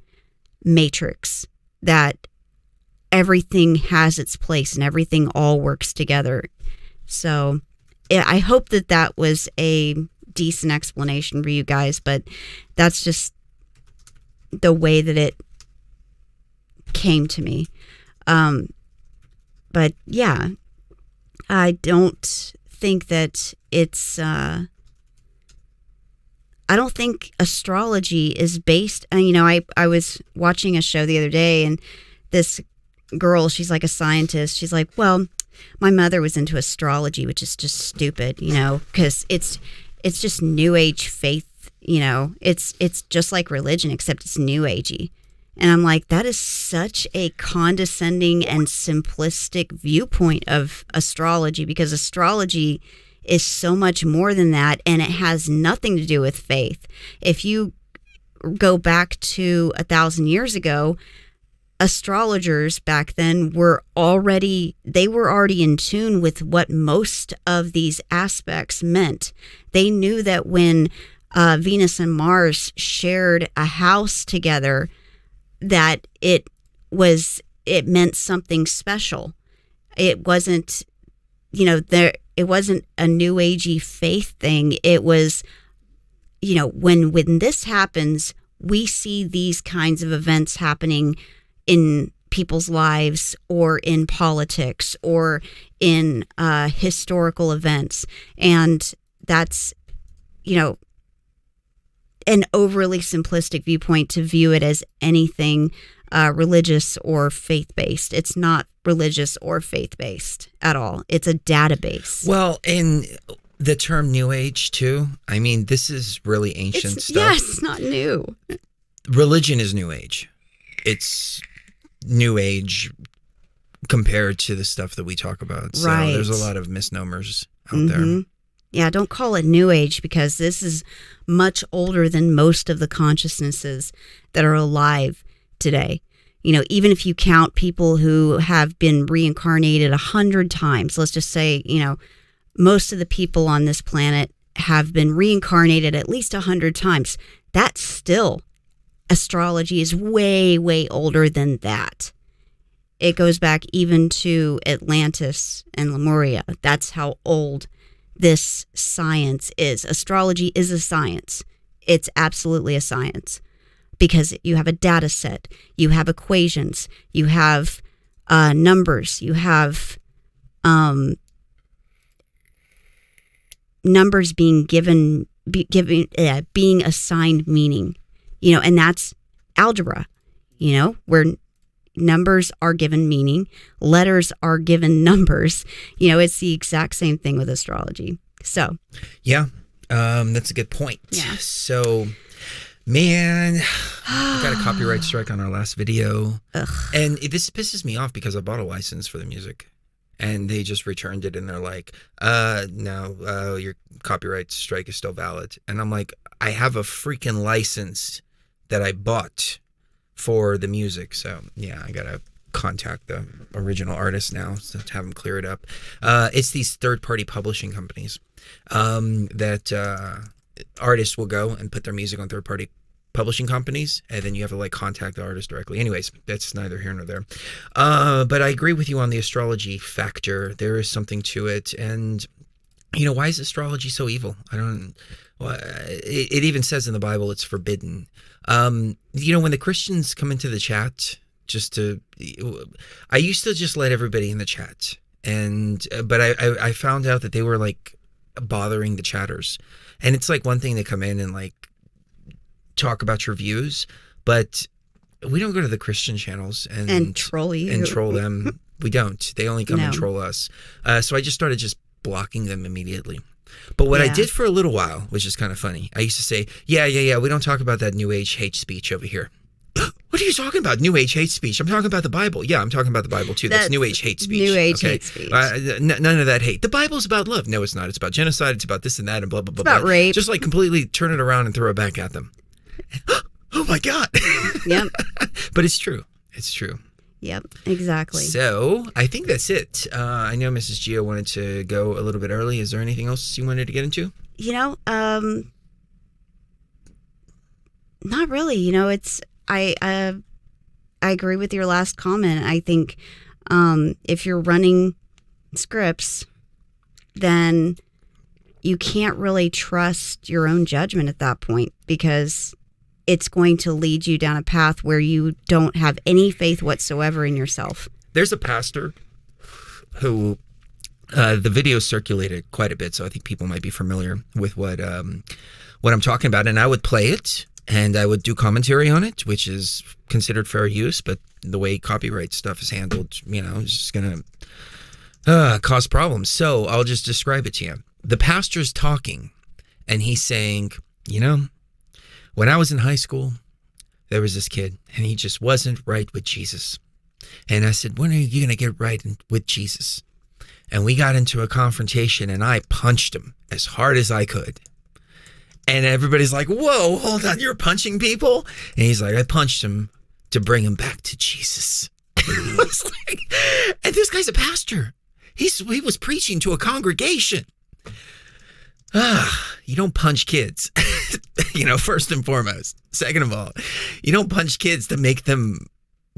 matrix, that everything has its place and everything all works together. So I hope that was a decent explanation for you guys, but that's just the way that it came to me. But yeah, I don't think that it's, I don't think astrology is based, I was watching a show the other day and this girl, she's like a scientist. She's like, well, my mother was into astrology, which is just stupid, because it's just New Age faith, it's just like religion, except it's New Agey. And I'm like, that is such a condescending and simplistic viewpoint of astrology, because astrology is so much more than that, and it has nothing to do with faith. If you go back to 1,000 years ago, astrologers back then were already in tune with what most of these aspects meant. They knew that when Venus and Mars shared a house together, that it meant something special. It wasn't, it wasn't a New Agey faith thing. It was, when this happens, we see these kinds of events happening in people's lives or in politics or in historical events. And that's, an overly simplistic viewpoint to view it as anything religious or faith-based. It's not religious or faith-based at all. It's a database. Well, and the term New Age, too, I mean, this is really ancient stuff. Yes, it's not new. Religion is New Age. It's New Age compared to the stuff that we talk about. So right. There's a lot of misnomers out there. Yeah, don't call it New Age, because this is much older than most of the consciousnesses that are alive today. Even if you count people who have been reincarnated 100 times, let's just say, most of the people on this planet have been reincarnated at least 100 times. That's still, astrology is way, way older than that. It goes back even to Atlantis and Lemuria. That's how old this science is. Astrology is a science. It's absolutely a science, because you have a data set, you have equations, you have numbers, you have numbers being being assigned meaning, and that's algebra, where numbers are given meaning, letters are given numbers. It's the exact same thing with astrology. So, yeah, that's a good point. Yeah. So, man, we got a copyright strike on our last video. Ugh. And this pisses me off, because I bought a license for the music and they just returned it, and they're like, no, your copyright strike is still valid. And I'm like, I have a freaking license that I bought for the music. So yeah, I gotta contact the original artist now to have them clear it up. It's these third-party publishing companies that artists will go and put their music on third-party publishing companies, and then you have to contact the artist directly. Anyways, that's neither here nor there. But I agree with you on the astrology factor. There is something to it. And why is astrology so evil? I don't. Well, it even says in the Bible it's forbidden. When the Christians come into the chat, I used to just let everybody in the chat, but I found out that they were bothering the chatters, and it's one thing to come in and talk about your views, but we don't go to the Christian channels and troll you and troll them. We don't. They only come and troll us. So I just started just blocking them immediately. But what I did for a little while, which is kind of funny, I used to say, yeah, we don't talk about that New Age hate speech over here. What are you talking about? New Age hate speech? I'm talking about the Bible. Yeah, I'm talking about the Bible too. That's New Age hate speech. New Age hate speech. None of that hate. The Bible's about love. No, it's not. It's about genocide. It's about this and that and blah, blah, blah. It's about rape. Just completely turn it around and throw it back at them. Oh my God. Yep. But it's true. It's true. Yep, exactly. So I think that's it. I know Mrs. Gio wanted to go a little bit early. Is there anything else you wanted to get into? Not really. It's I agree with your last comment. I think if you're running scripts, then you can't really trust your own judgment at that point, because it's going to lead you down a path where you don't have any faith whatsoever in yourself. There's a pastor who the video circulated quite a bit, so I think people might be familiar with what I'm talking about. And I would play it, and I would do commentary on it, which is considered fair use, but the way copyright stuff is handled, it's just going to cause problems. So I'll just describe it to you. The pastor's talking, and he's saying, when I was in high school, there was this kid, and he just wasn't right with Jesus. And I said, when are you going to get right with Jesus? And we got into a confrontation, and I punched him as hard as I could. And everybody's like, whoa, hold on, you're punching people? And he's like, I punched him to bring him back to Jesus. And this guy's a pastor. He was preaching to a congregation. You don't punch kids, first and foremost. Second of all, you don't punch kids to make them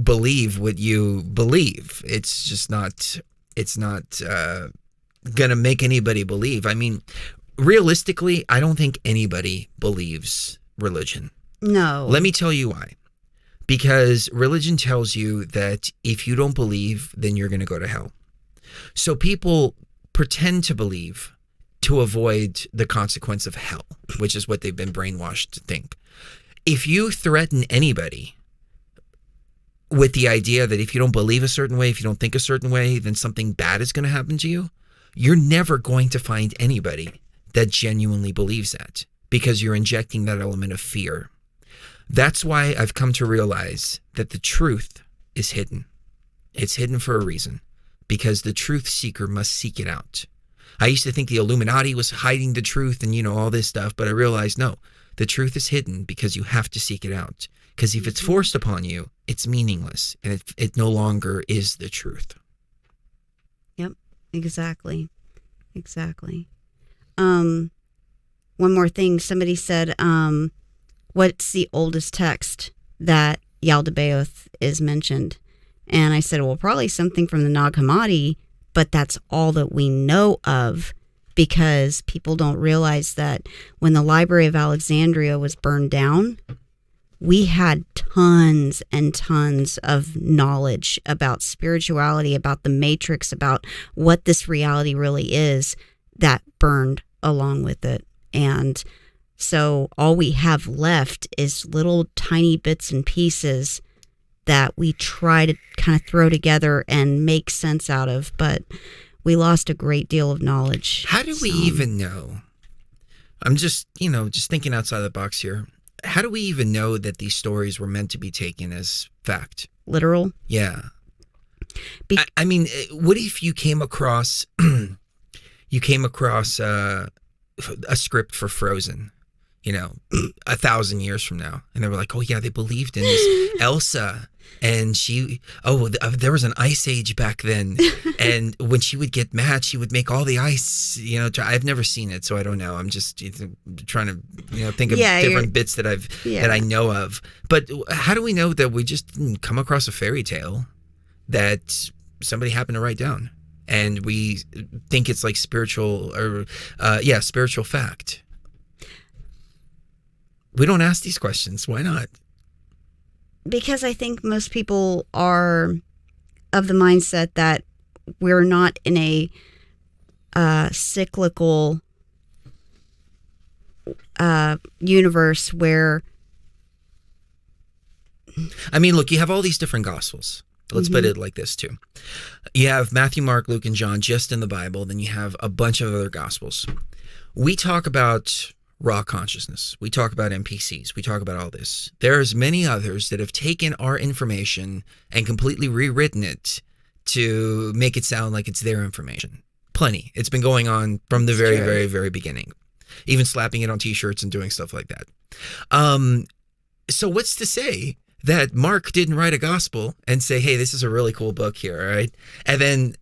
believe what you believe. It's just not, going to make anybody believe. I mean, realistically, I don't think anybody believes religion. No. Let me tell you why. Because religion tells you that if you don't believe, then you're going to go to hell. So people pretend to believe to avoid the consequence of hell, which is what they've been brainwashed to think. If you threaten anybody with the idea that if you don't believe a certain way, if you don't think a certain way, then something bad is going to happen to you, you're never going to find anybody that genuinely believes that, because you're injecting that element of fear. That's why I've come to realize that the truth is hidden. It's hidden for a reason, because the truth seeker must seek it out. I used to think the Illuminati was hiding the truth and, all this stuff, but I realized, no, the truth is hidden because you have to seek it out. Because if it's forced upon you, it's meaningless, and it no longer is the truth. Yep, exactly. One more thing. Somebody said, what's the oldest text that Yaldabaoth is mentioned? And I said, well, probably something from the Nag Hammadi, but that's all that we know of, because people don't realize that when the Library of Alexandria was burned down, we had tons and tons of knowledge about spirituality, about the matrix, about what this reality really is, that burned along with it. And so all we have left is little tiny bits and pieces that we try to kind of throw together and make sense out of, but we lost a great deal of knowledge. How do we even know? I'm just, just thinking outside the box here. How do we even know that these stories were meant to be taken as fact? Literal? Yeah. I mean, what if you came across a script for Frozen, 1,000 years from now, and they were like, oh yeah, they believed in this Elsa, and there was an ice age back then, and when she would get mad, she would make all the ice, I've never seen it, so I don't know. I'm just trying to, think of different bits that that I know of. But how do we know that we just didn't come across a fairy tale that somebody happened to write down, and we think it's like spiritual fact? We don't ask these questions. Why not? Because I think most people are of the mindset that we're not in a cyclical universe where... I mean, look, you have all these different gospels. Let's put it like this, too. You have Matthew, Mark, Luke, and John just in the Bible. Then you have a bunch of other gospels. We talk about raw consciousness. We talk about NPCs. We talk about all this. There's many others that have taken our information and completely rewritten it to make it sound like it's their information. Plenty. It's been going on from the very, very, very beginning. Even slapping it on t-shirts and doing stuff like that. So what's to say that Mark didn't write a gospel and say, hey, this is a really cool book here, all right? And then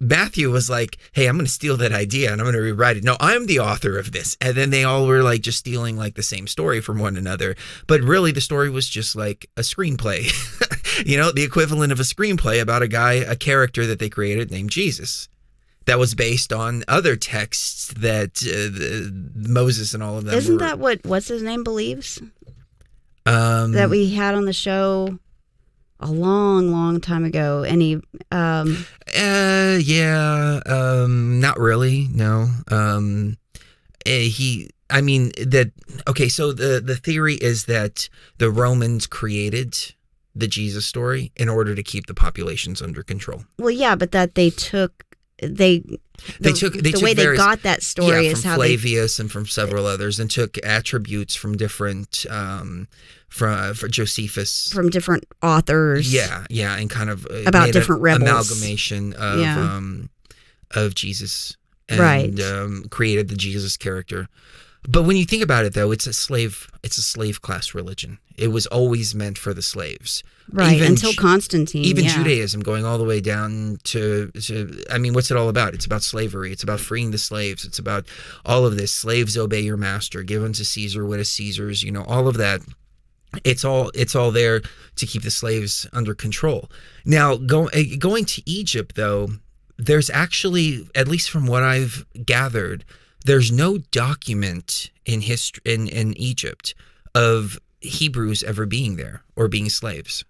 Matthew was like, hey, I'm going to steal that idea and I'm going to rewrite it. No, I'm the author of this. And then they all were like just stealing like the same story from one another. But really the story was just like a screenplay, the equivalent of a screenplay about a character that they created named Jesus. That was based on other texts that Moses and all of them Isn't that what's his name believes? That we had on the show a long, long time ago, and he not really, no. So the theory is that the Romans created the Jesus story in order to keep the populations under control. Well, yeah, but that they took the way they got that story is from how Flavius and from several others, and took attributes from different for Josephus, from different authors. Yeah, and kind of about different rebels. Amalgamation of Jesus, and right. Created the Jesus character. But when you think about it, though, it's a slave class religion. It was always meant for the slaves. Right, even until Constantine. Even Judaism, going all the way down to, I mean, what's it all about? It's about slavery. It's about freeing the slaves. It's about all of this. Slaves, obey your master. Give unto Caesar what is Caesar's. All of that. It's all there to keep the slaves under control. Now, going to Egypt, though, there's actually, at least from what I've gathered, there's no document in history in Egypt of Hebrews ever being there or being slaves.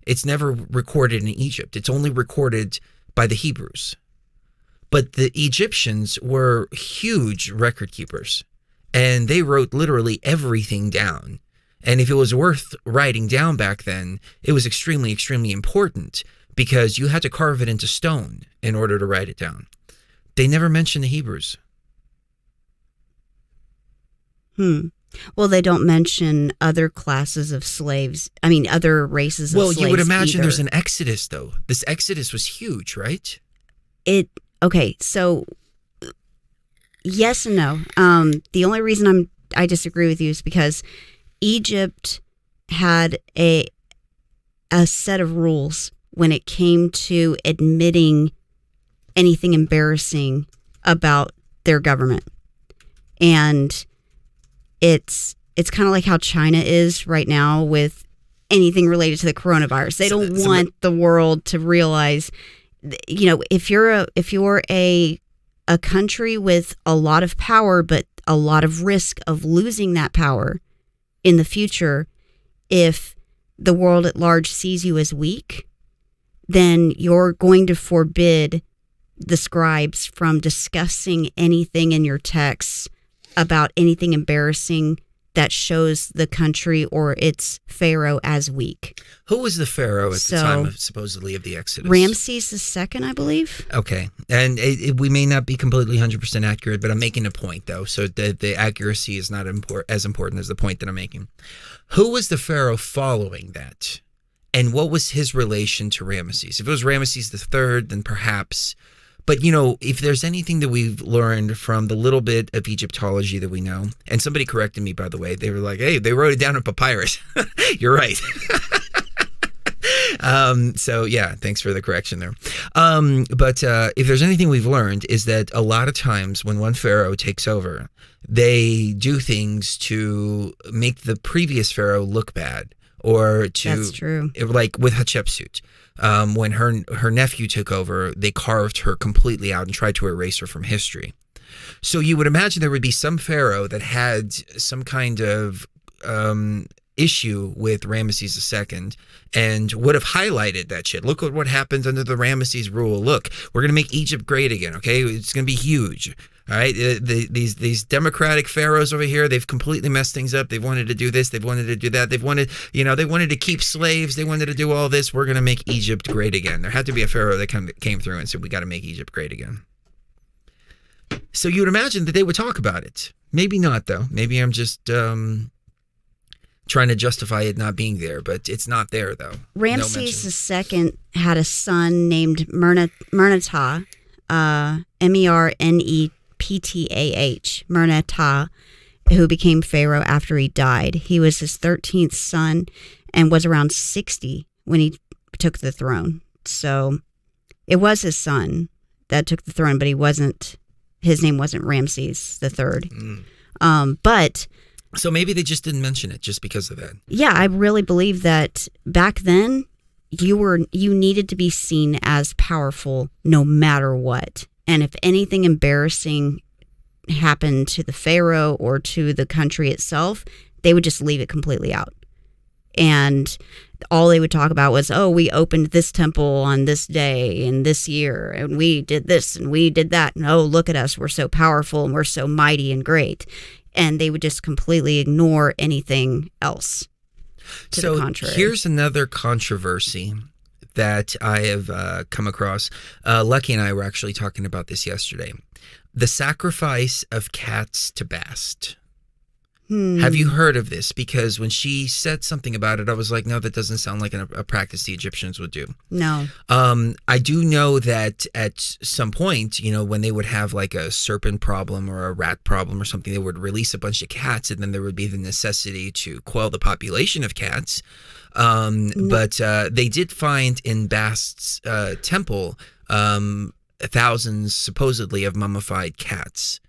It's never recorded in Egypt. It's only recorded by the Hebrews. But the Egyptians were huge record keepers, and they wrote literally everything down. And if it was worth writing down back then, it was extremely, extremely important, because you had to carve it into stone in order to write it down. They never mention the Hebrews. Well, they don't mention other classes of slaves. I mean, other races of slaves. Well, you would imagine either. There's an exodus, though. This exodus was huge, right? Okay, so yes and no. The only reason I disagree with you is because Egypt had a set of rules when it came to admitting anything embarrassing about their government. And it's kind of like how China is right now with anything related to the coronavirus. They don't want the world to realize, if you're a country with a lot of power, but a lot of risk of losing that power in the future, if the world at large sees you as weak, then you're going to forbid the scribes from discussing anything in your texts about anything embarrassing that shows the country or its pharaoh as weak. Who was the pharaoh at the time of supposedly of the Exodus? Ramses II, I believe. Okay, and we may not be completely 100% accurate, but I'm making a point, though, so the accuracy is not as important as the point that I'm making. Who was the pharaoh following that? And what was his relation to Ramesses? If it was Ramesses III, then perhaps. But, if there's anything that we've learned from the little bit of Egyptology that we know, and somebody corrected me, by the way, they were like, hey, they wrote it down in papyrus. You're right. So, yeah, thanks for the correction there. But if there's anything we've learned is that a lot of times when one pharaoh takes over, they do things to make the previous pharaoh look bad. Or That's true. Like with Hatshepsut. When her nephew took over, they carved her completely out and tried to erase her from history. So you would imagine there would be some pharaoh that had some kind of issue with Ramesses II and would have highlighted that shit. Look at what happened under the Ramesses rule. Look, we're going to make Egypt great again, okay? It's going to be huge. All right, these democratic pharaohs over here, they've completely messed things up. They've wanted to do this, they've wanted to do that. They wanted to keep slaves. They wanted to do all this. We're going to make Egypt great again. There had to be a pharaoh that came through and said, we got to make Egypt great again. So you would imagine that they would talk about it. Maybe not, though. Maybe I'm just trying to justify it not being there, but it's not there, though. Ramses II had a son named Merneptah, Merneptah, Merneptah, who became pharaoh after he died. He was his 13th son and was around 60 when he took the throne. So it was his son that took the throne, but his name wasn't Ramses III. But so maybe they just didn't mention it just because of that. Yeah, I really believe that back then you needed to be seen as powerful no matter what. And if anything embarrassing happened to the pharaoh or to the country itself, they would just leave it completely out. And all they would talk about was, oh, we opened this temple on this day and this year, and we did this and we did that. And oh, look at us, we're so powerful and we're so mighty and great. And they would just completely ignore anything else. to the contrary. Here's another controversy that I have come across. Lucky and I were actually talking about this yesterday. The sacrifice of cats to Bast. Have you heard of this? Because when she said something about it, I was like, no, that doesn't sound like a practice the Egyptians would do. No. I do know that at some point, when they would have like a serpent problem or a rat problem or something, they would release a bunch of cats, and then there would be the necessity to quell the population of cats. But they did find in Bast's temple thousands supposedly of mummified cats.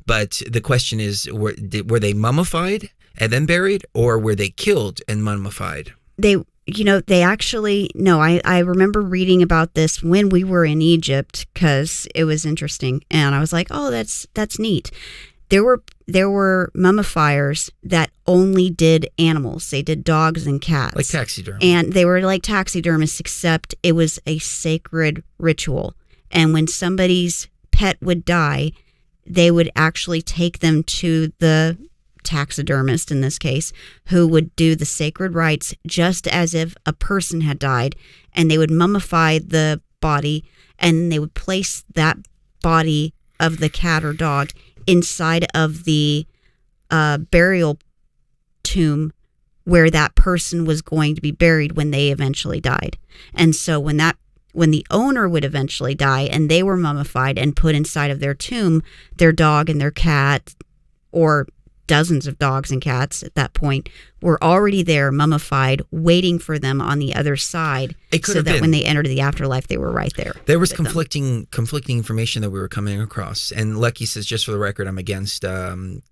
But the question is, were they mummified and then buried, or were they killed and mummified? They actually, no, I remember reading about this when we were in Egypt because it was interesting. And I was like, oh, that's neat. There were mummifiers that only did animals. They did dogs and cats. Like taxidermy. And they were like taxidermists, except it was a sacred ritual. And when somebody's pet would die, they would actually take them to the taxidermist, in this case, who would do the sacred rites just as if a person had died, and they would mummify the body, and they would place that body of the cat or dog inside of the burial tomb where that person was going to be buried when they eventually died. And so when the owner would eventually die and they were mummified and put inside of their tomb, their dog and their cat, or dozens of dogs and cats at that point, were already there mummified, waiting for them on the other side, so that when they entered the afterlife, they were right there. There was conflicting information that we were coming across. And Lucky says, just for the record, I'm against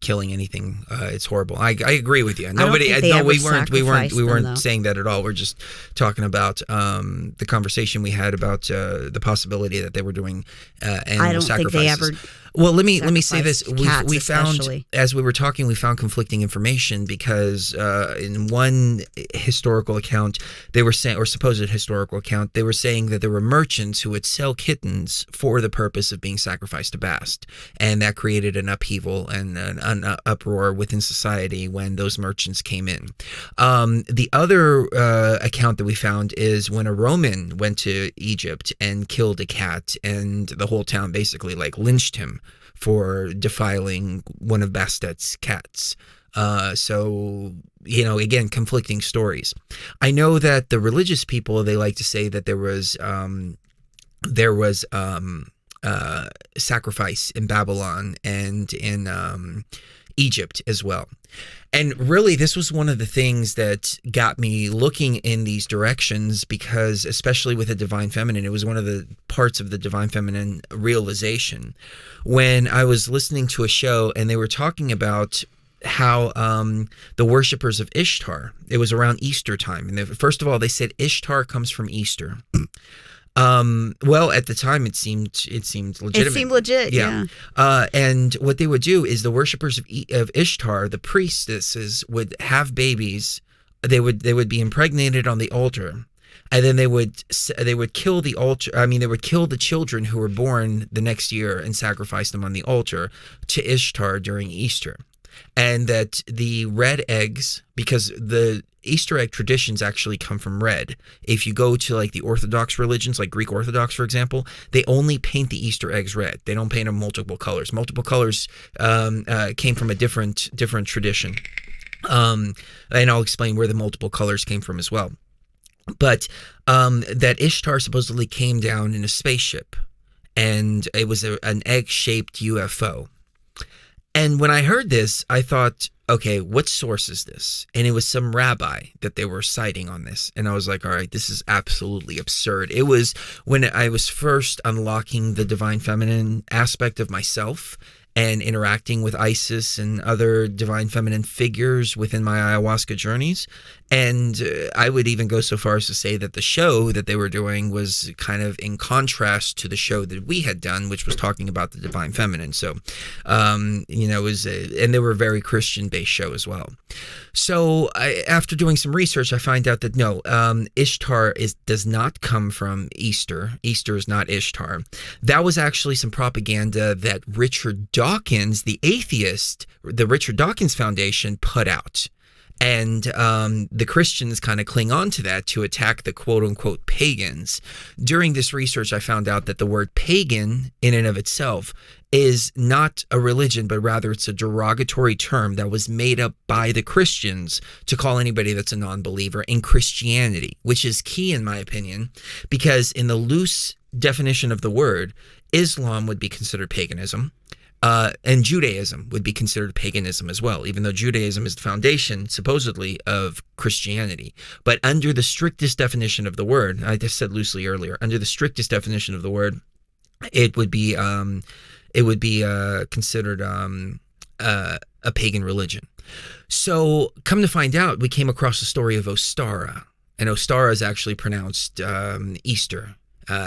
killing anything. It's horrible. I agree with you. We weren't saying that at all. We're just talking about the conversation we had about the possibility that they were doing animal sacrifices. Think they ever. Well, let me say this. We found, especially. as we were talking, we found conflicting information because in one historical account, they were saying, or supposed historical account, they were saying that there were merchants who would sell kittens for the purpose of being sacrificed to Bast. And that created an upheaval and an uproar within society when those merchants came in. The other account that we found is when a Roman went to Egypt and killed a cat, and the whole town basically lynched him for defiling one of Bastet's cats. So, again, conflicting stories. I know that the religious people, they like to say that there was sacrifice in Babylon and in Egypt as well. And really, this was one of the things that got me looking in these directions, because especially with the Divine Feminine, it was one of the parts of the Divine Feminine realization when I was listening to a show and they were talking about how the worshippers of Ishtar, it was around Easter time. And first of all, they said Ishtar comes from Easter. Well, at the time, it seemed legitimate. It seemed legit, yeah. And what they would do is the worshippers of Ishtar, the priestesses, would have babies. They would be impregnated on the altar, and then they would kill the altar. They would kill the children who were born the next year and sacrifice them on the altar to Ishtar during Easter. And that the red eggs, because the Easter egg traditions actually come from red. If you go to the Orthodox religions, like Greek Orthodox, for example, they only paint the Easter eggs red. They don't paint them multiple colors. Multiple colors came from a different tradition. And I'll explain where the multiple colors came from as well. But that Ishtar supposedly came down in a spaceship, and it was an egg-shaped UFO. And when I heard this, I thought, okay, what source is this? And it was some rabbi that they were citing on this. And I was like, all right, this is absolutely absurd. It was when I was first unlocking the Divine Feminine aspect of myself and interacting with Isis and other Divine Feminine figures within my ayahuasca journeys. And I would even go so far as to say that the show that they were doing was kind of in contrast to the show that we had done, which was talking about the Divine Feminine. So, it was, and they were a very Christian-based show as well. So after doing some research, I find out that no, Ishtar does not come from Easter. Easter is not Ishtar. That was actually some propaganda that Richard Dawkins, the atheist, the Richard Dawkins Foundation put out. And the Christians kind of cling on to that to attack the quote unquote pagans. During this research, I found out that the word pagan in and of itself is not a religion, but rather it's a derogatory term that was made up by the Christians to call anybody that's a non-believer in Christianity, which is key in my opinion, because in the loose definition of the word, Islam would be considered paganism. And Judaism would be considered paganism as well, even though Judaism is the foundation, supposedly, of Christianity. But under the strictest definition of the word, I just said loosely earlier, under the strictest definition of the word, it would be considered a pagan religion. So, come to find out, we came across the story of Ostara, and Ostara is actually pronounced Easter.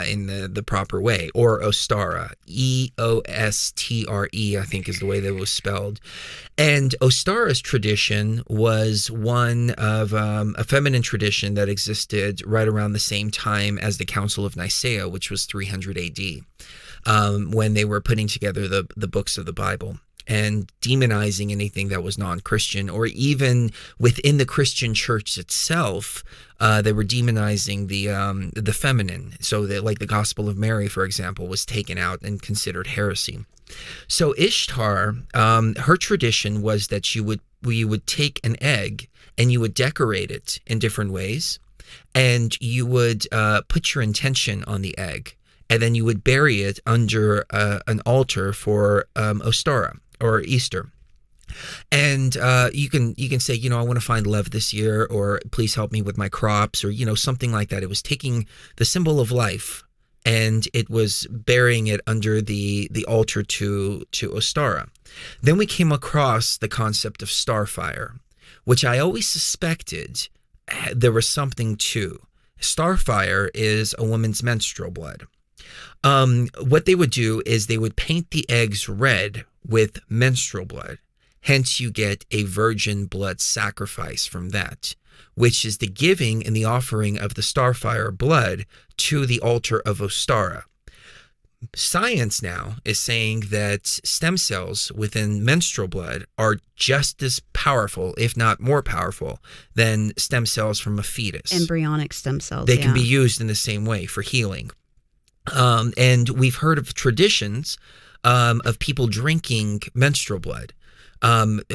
In the proper way, or Ostara, E-O-S-T-R-E, I think is the way that it was spelled. And Ostara's tradition was one of a feminine tradition that existed right around the same time as the Council of Nicaea, which was 300 AD, when they were putting together the books of the Bible and demonizing anything that was non-Christian, or even within the Christian church itself, they were demonizing the feminine. So that, like the Gospel of Mary, for example, was taken out and considered heresy. So Ishtar, her tradition was that you would take an egg and you would decorate it in different ways, and you would put your intention on the egg, and then you would bury it under an altar for Ostara, or Easter. And you can say, I want to find love this year, or please help me with my crops, or something like that. It was taking the symbol of life and it was burying it under the altar to Ostara. Then we came across the concept of starfire, which I always suspected there was something to. Starfire is a woman's menstrual blood. What they would do is they would paint the eggs red with menstrual blood. Hence, you get a virgin blood sacrifice from that, which is the giving and the offering of the starfire blood to the altar of Ostara. Science now is saying that stem cells within menstrual blood are just as powerful, if not more powerful, than stem cells from a fetus. Embryonic stem cells. They can be used in the same way for healing. And we've heard of traditions of people drinking menstrual blood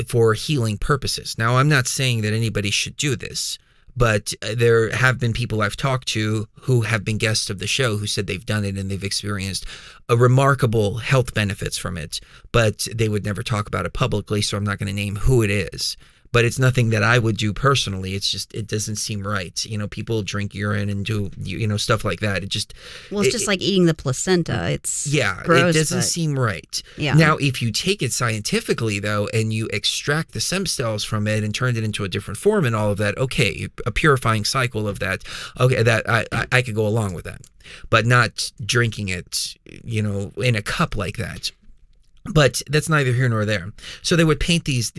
for healing purposes. Now, I'm not saying that anybody should do this, but there have been people I've talked to who have been guests of the show who said they've done it and they've experienced a remarkable health benefits from it, but they would never talk about it publicly, so I'm not going to name who it is. But it's nothing that I would do personally. It's just, it doesn't seem right. People drink urine and do, stuff like that. It's just like eating the placenta. It's it gross, doesn't seem right. Yeah. Now, if you take it scientifically, though, and you extract the stem cells from it and turn it into a different form and all of that, okay, a purifying cycle of that, okay, that I could go along with that. But not drinking it, in a cup like that. But that's neither here nor there. So they would paint these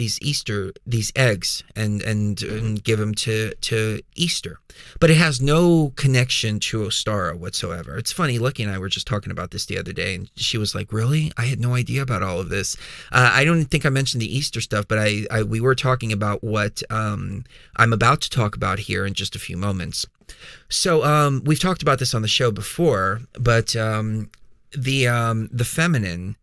eggs and give them to Easter. But it has no connection to Ostara whatsoever. It's funny, Lucky and I were just talking about this the other day, and she was like, really? I had no idea about all of this. I don't think I mentioned the Easter stuff, but we were talking about what I'm about to talk about here in just a few moments. So we've talked about this on the show before, but the feminine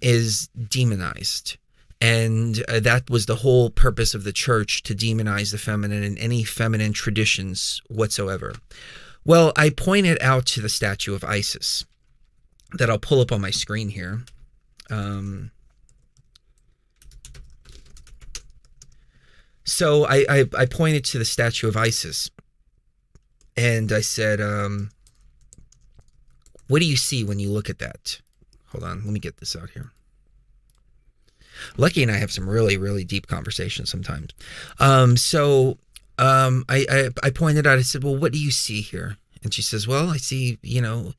is demonized. And that was the whole purpose of the church, to demonize the feminine and any feminine traditions whatsoever. Well, I pointed out to the statue of Isis that I'll pull up on my screen here. So I pointed to the statue of Isis and I said, what do you see when you look at that? Hold on, let me get this out here. Lucky and I have some really, really deep conversations sometimes. So I pointed out, I said, well, what do you see here? And she says, well, I see, the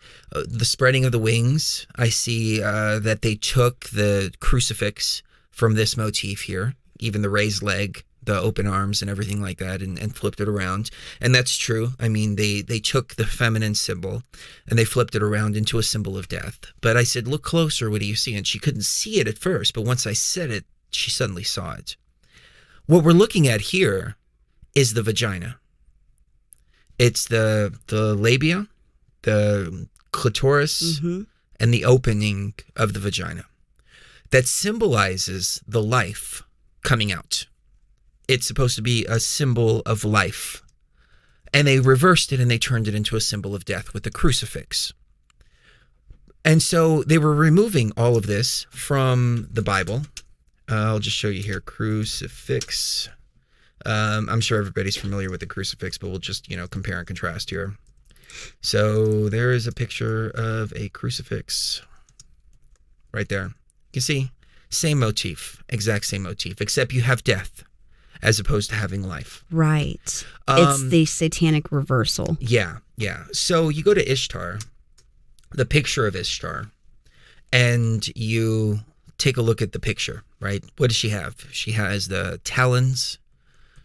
spreading of the wings. I see that they took the crucifix from this motif here, even the raised leg, the open arms and everything like that, and flipped it around. And that's true. I mean, they took the feminine symbol and they flipped it around into a symbol of death. But I said, look closer, what do you see? And she couldn't see it at first, but once I said it, she suddenly saw it. what we're looking at here is the vagina. It's the labia, the clitoris, and the opening of the vagina that symbolizes the life coming out. It's supposed to be a symbol of life. And they reversed it and they turned it into a symbol of death with the crucifix. And so they were removing all of this from the Bible. I'll just show you here, crucifix. I'm sure everybody's familiar with the crucifix, but we'll just, compare and contrast here. So there is a picture of a crucifix right there. You can see, same motif, exact same motif, except you have death as opposed to having life. Right. It's the satanic reversal. Yeah. So you go to Ishtar, the picture of Ishtar, and you take a look at the picture, right? What does she have? She has the talons,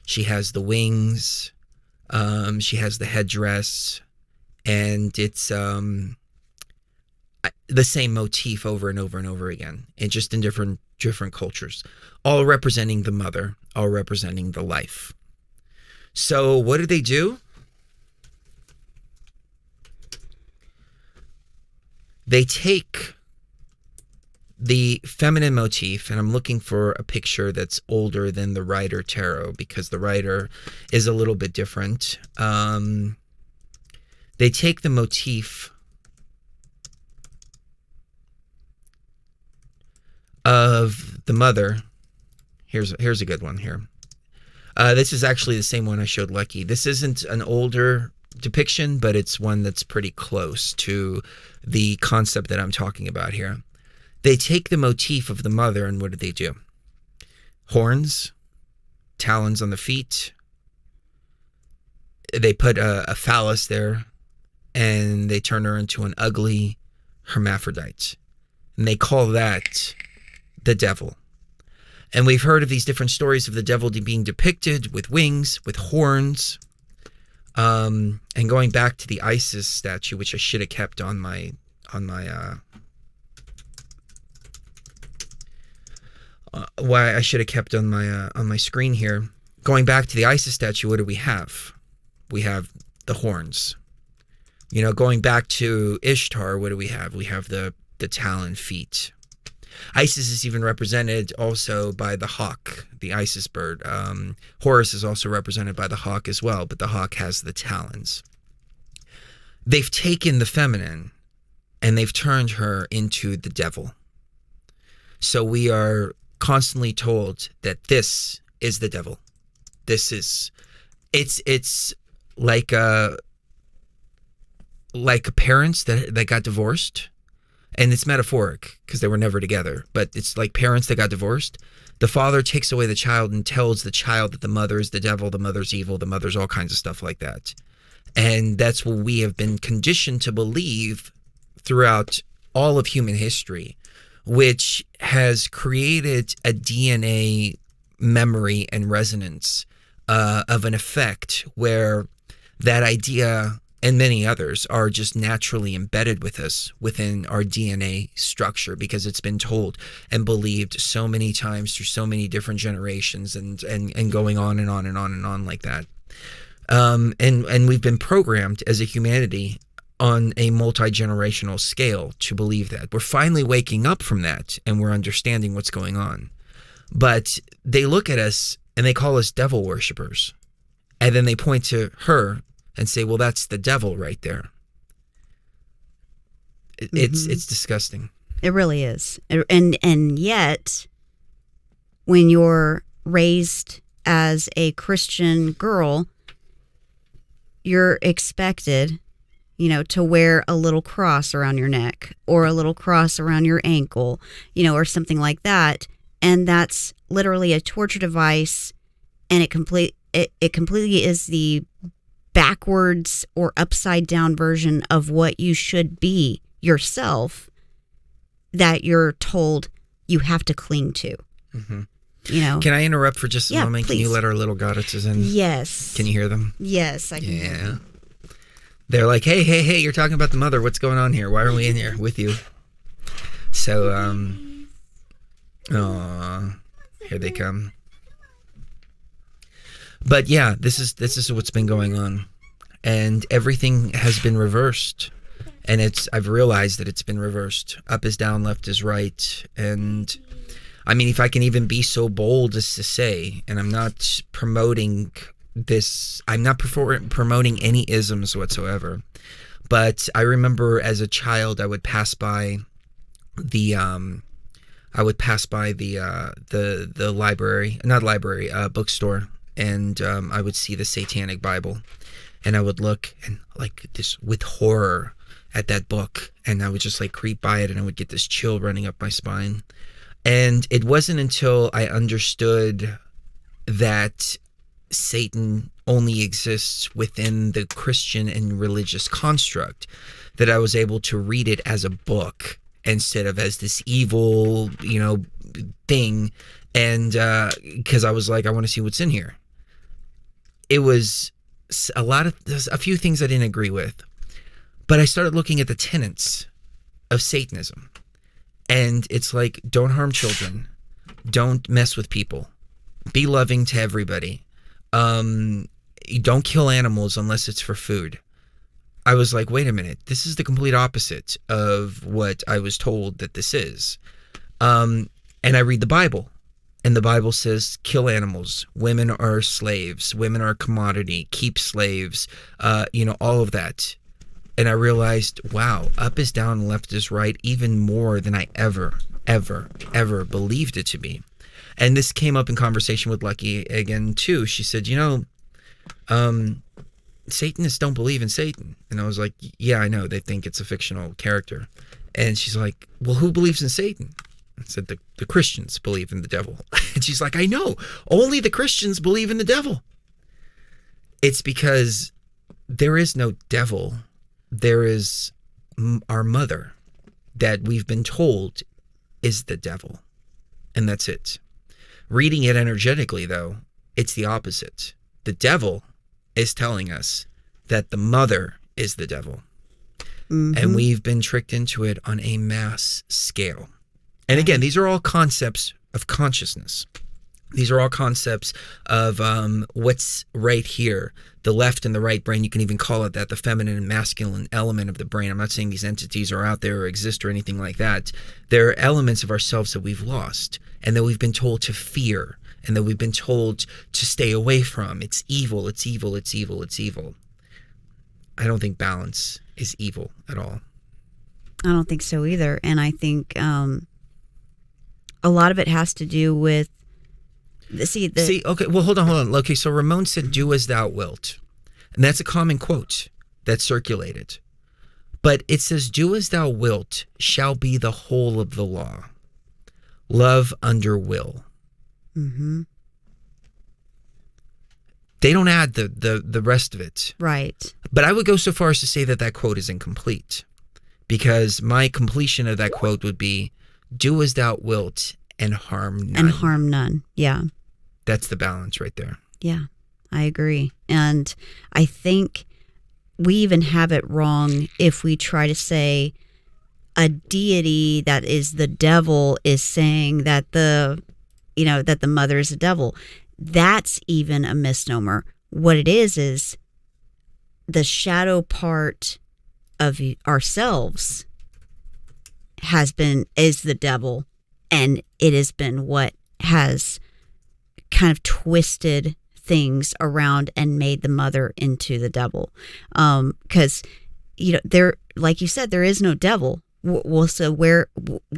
she has the wings, she has the headdress, and it's the same motif over and over and over again, and just in different cultures, all representing the mother, all representing the life. So what do? They take the feminine motif, and I'm looking for a picture that's older than the Rider Tarot because the Rider is a little bit different. They take the motif of the mother. Here's a good one here. This is actually the same one I showed Lucky. This isn't an older depiction, but it's one that's pretty close to the concept that I'm talking about here. They take the motif of the mother, and what do? Horns, talons on the feet. They put a phallus there, and they turn her into an ugly hermaphrodite. And they call that the devil. And we've heard of these different stories of the devil being depicted with wings, with horns. And going back to the Isis statue, which I should have kept on my screen here. Going back to the Isis statue, what do we have? We have the horns. Going back to Ishtar, what do we have? We have the talon feet. Isis is even represented also by the hawk, the Isis bird. Horus is also represented by the hawk as well, but the hawk has the talons. They've taken the feminine and they've turned her into the devil. So we are constantly told that this is the devil. It's like parents that got divorced. And it's metaphoric because they were never together, but it's like parents that got divorced. The father takes away the child and tells the child that the mother is the devil, the mother's evil, the mother's all kinds of stuff like that. And that's what we have been conditioned to believe throughout all of human history, which has created a DNA memory and resonance of an effect where that idea and many others are just naturally embedded with us within our DNA structure because it's been told and believed so many times through so many different generations and going on and on and on and on like that. And we've been programmed as a humanity on a multi-generational scale to believe that. We're finally waking up from that and we're understanding what's going on. But they look at us and they call us devil worshippers. And then they point to her and say, well, that's the devil right there. It's disgusting. It really is. And yet, when you're raised as a Christian girl, you're expected, to wear a little cross around your neck or a little cross around your ankle, or something like that. And that's literally a torture device, and it completely is the backwards or upside down version of what you should be yourself that you're told you have to cling to. Mm-hmm. Can I interrupt for just a moment? Please. Can you let our little goddesses in? Yes. Can you hear them? Yes, I can. Yeah. They're like, hey, you're talking about the mother. What's going on here? Why are we in here with you? So, here they come. But yeah, this is what's been going on, and everything has been reversed. And I've realized that it's been reversed. Up is down, left is right. And I mean, if I can even be so bold as to say, and I'm not promoting this, I'm not promoting any isms whatsoever. But I remember as a child, I would pass by the bookstore, and I would see the Satanic Bible, and I would look and like this with horror at that book, and I would just like creep by it, and I would get this chill running up my spine. And it wasn't until I understood that Satan only exists within the Christian and religious construct that I was able to read it as a book instead of as this evil, thing. And because I was like, I want to see what's in here. It was there's a few things I didn't agree with, but I started looking at the tenets of Satanism. And it's like, don't harm children. Don't mess with people. Be loving to everybody. Don't kill animals unless it's for food. I was like, wait a minute. This is the complete opposite of what I was told that this is. And I read the Bible. And the Bible says, kill animals. Women are slaves. Women are a commodity. Keep slaves. All of that. And I realized, wow, up is down, left is right, even more than I ever believed it to be. And this came up in conversation with Lucky again, too. She said, Satanists don't believe in Satan. And I was like, yeah, I know. They think it's a fictional character. And she's like, well, who believes in Satan? I said, the Christians believe in the devil. And she's like, I know. Only the Christians believe in the devil. It's because there is no devil. There is our mother that we've been told is the devil. And that's it. Reading it energetically, though, it's the opposite. The devil is telling us that the mother is the devil. Mm-hmm. And we've been tricked into it on a mass scale. And again, these are all concepts of consciousness. These are all concepts of what's right here, the left and the right brain. You can even call it that, the feminine and masculine element of the brain. I'm not saying these entities are out there or exist or anything like that. They're elements of ourselves that we've lost and that we've been told to fear and that we've been told to stay away from. It's evil, it's evil, it's evil, it's evil. I don't think balance is evil at all. I don't think so either. And I think a lot of it has to do with okay, well, hold on. Okay, so Ramon said, do as thou wilt. And that's a common quote that's circulated. But it says, do as thou wilt shall be the whole of the law. Love under will. Mm-hmm. They don't add the rest of it. Right. But I would go so far as to say that quote is incomplete. Because my completion of that quote would be, do as thou wilt and harm none. And harm none, yeah. That's the balance right there. Yeah, I agree. And I think we even have it wrong if we try to say a deity that is the devil is saying that that the mother is a devil. That's even a misnomer. What it is the shadow part of ourselves is the devil, and it has been what has kind of twisted things around and made the mother into the devil. Because there, like you said, there is no devil. Well, so where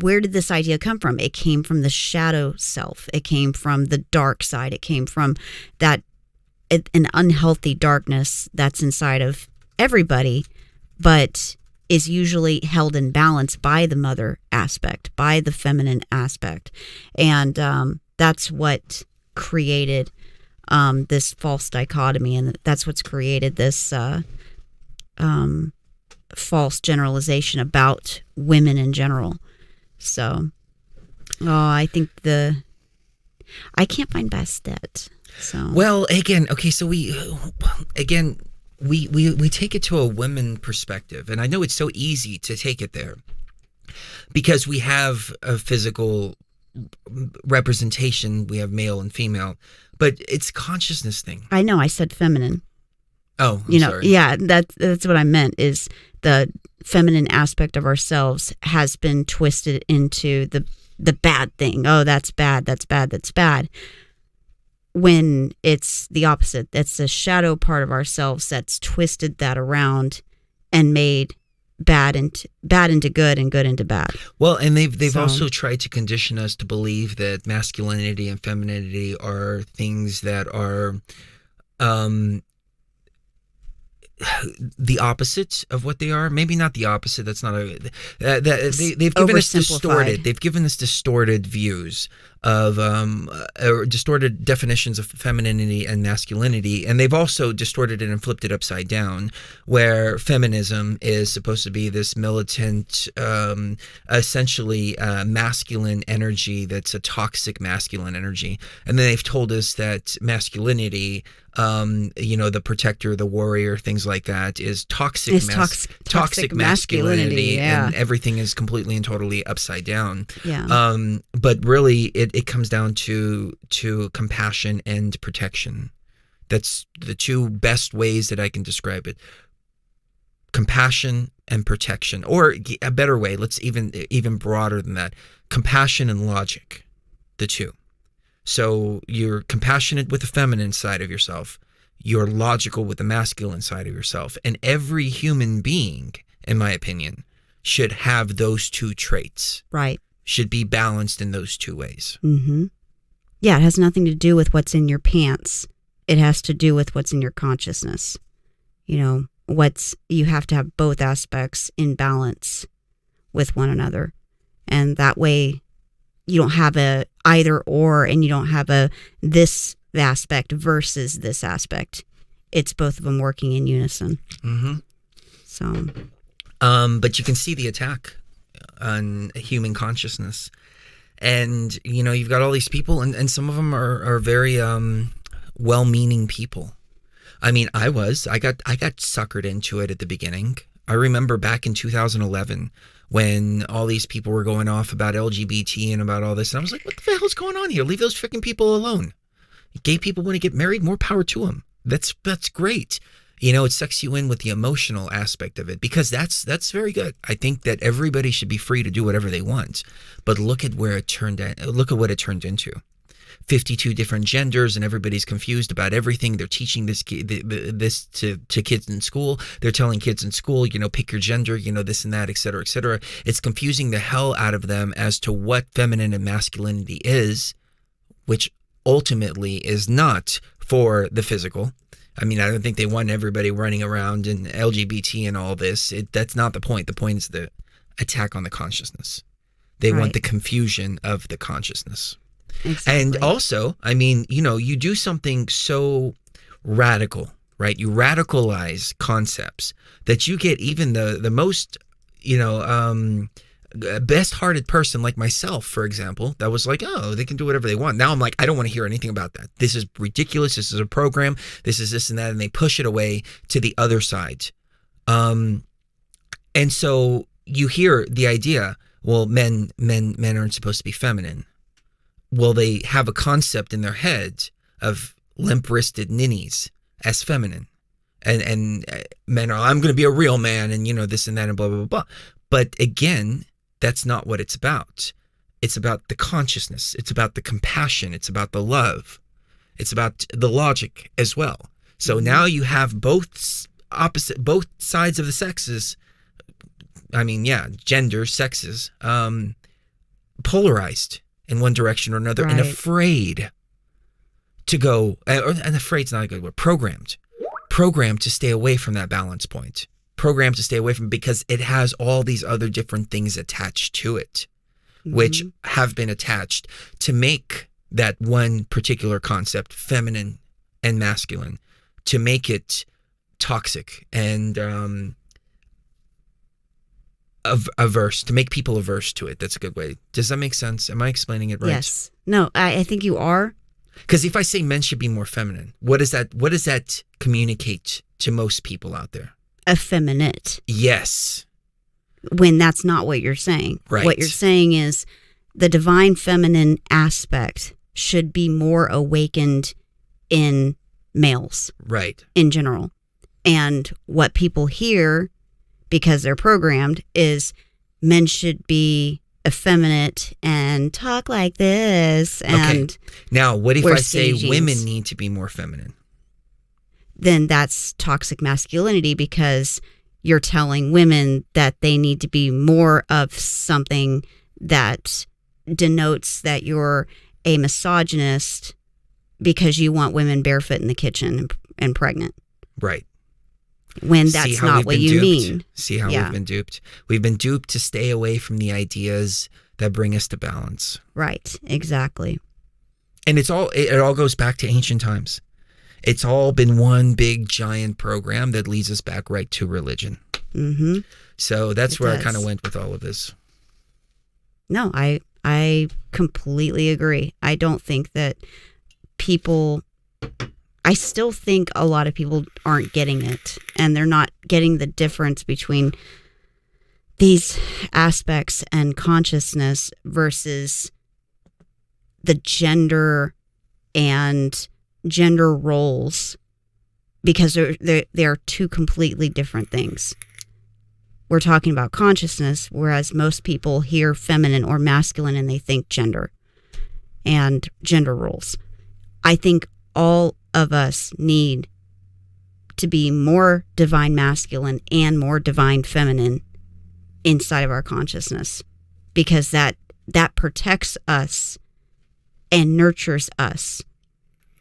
did this idea come from? It came from the shadow self. It came from the dark side. It came from an unhealthy darkness that's inside of everybody, but is usually held in balance by the mother aspect, by the feminine aspect. And that's what created this false dichotomy, and that's what's created this false generalization about women in general. So, I think I can't find Bastet. So, well, again, okay, so we take it to a women perspective, and I know it's so easy to take it there because we have a physical representation. We have male and female, but it's a consciousness thing. I know. I said feminine. Oh, sorry. Yeah, that's what I meant. Is the feminine aspect of ourselves has been twisted into the bad thing. Oh, that's bad. That's bad. That's bad. When it's the opposite. That's the shadow part of ourselves that's twisted that around and made bad into good and good into bad. Well, and they've also tried to condition us to believe that masculinity and femininity are things that are the opposite of what they are. Maybe not the opposite. That's not a. They've given us distorted. They've given us distorted views of or distorted definitions of femininity and masculinity, and they've also distorted it and flipped it upside down, where feminism is supposed to be this militant, essentially masculine energy that's a toxic masculine energy, and then they've told us that masculinity, the protector, the warrior, things like that, is toxic masculinity, and everything is completely and totally upside down. Yeah. But really, it comes down to compassion and protection. That's the two best ways that I can describe it. Compassion and protection, or a better way, let's even broader than that. Compassion and logic, the two. So you're compassionate with the feminine side of yourself. You're logical with the masculine side of yourself. And every human being, in my opinion, should have those two traits. Right. Should be balanced in those two ways. Mm-hmm. Yeah, it has nothing to do with what's in your pants. It has to do with what's in your consciousness. You have to have both aspects in balance with one another. And that way you don't have a either or, and you don't have a this aspect versus this aspect. It's both of them working in unison. Mm-hmm. So, but you can see the attack on human consciousness, and you've got all these people, and some of them are very well-meaning people. I mean, I got suckered into it at the beginning. I remember back in 2011 when all these people were going off about LGBT and about all this, and I was like, what the hell's going on here? Leave those freaking people alone. Gay people want to get married, more power to them. That's great. It sucks you in with the emotional aspect of it, because that's very good. I think that everybody should be free to do whatever they want, but look at what it turned into. 52 different genders, and everybody's confused about everything. They're teaching this to kids in school. They're telling kids in school, pick your gender, this and that, et cetera, et cetera. It's confusing the hell out of them as to what feminine and masculinity is, which ultimately is not for the physical. I mean, I don't think they want everybody running around in LGBT and all this. That's not the point. The point is the attack on the consciousness. They want the confusion of the consciousness. Exactly. And also, I mean, you do something so radical, right? You radicalize concepts that you get even the most, best-hearted person like myself, for example, that was like, oh, they can do whatever they want. Now I'm like, I don't want to hear anything about that. This is ridiculous. This is a program. This is this and that. And they push it away to the other side. And so you hear the idea, well, men aren't supposed to be feminine. Well, they have a concept in their head of limp-wristed ninnies as feminine. And men are, I'm going to be a real man, and, this and that, and blah, blah, blah, blah. But again, that's not what it's about. It's about the consciousness. It's about the compassion. It's about the love. It's about the logic as well. So now you have both sides of the sexes. I mean, gender, sexes, polarized in one direction or another, and afraid to go, and afraid's not a good word, programmed to stay away from that balance point, programmed to stay away from, because it has all these other different things attached to it, which have been attached to make that one particular concept, feminine and masculine, to make it toxic and averse, to make people averse to it. That's a good way. Does that make sense? Am I explaining it right? Yes. No, I think you are. Because if I say men should be more feminine, what does that communicate to most people out there? Effeminate. Yes. When that's not what you're saying. Right. What you're saying is the divine feminine aspect should be more awakened in males. Right. In general. And what people hear, because they're programmed, is men should be effeminate and talk like this. And okay. Now, what if I say jeans? Women need to be more feminine? Then that's toxic masculinity, because you're telling women that they need to be more of something that denotes that you're a misogynist because you want women barefoot in the kitchen and pregnant. Right. When that's not what you mean. See how we've been duped? We've been duped to stay away from the ideas that bring us to balance. Right, exactly. And it all goes back to ancient times. It's all been one big giant program that leads us back right to religion. Mm-hmm. So that's where I kind of went with all of this. No, I completely agree. I don't think that I still think a lot of people aren't getting it, and they're not getting the difference between these aspects and consciousness versus the gender and gender roles, because they are two completely different things. We're talking about consciousness, whereas most people hear feminine or masculine and they think gender and gender roles. I think all of us need to be more divine masculine and more divine feminine inside of our consciousness, because that protects us and nurtures us.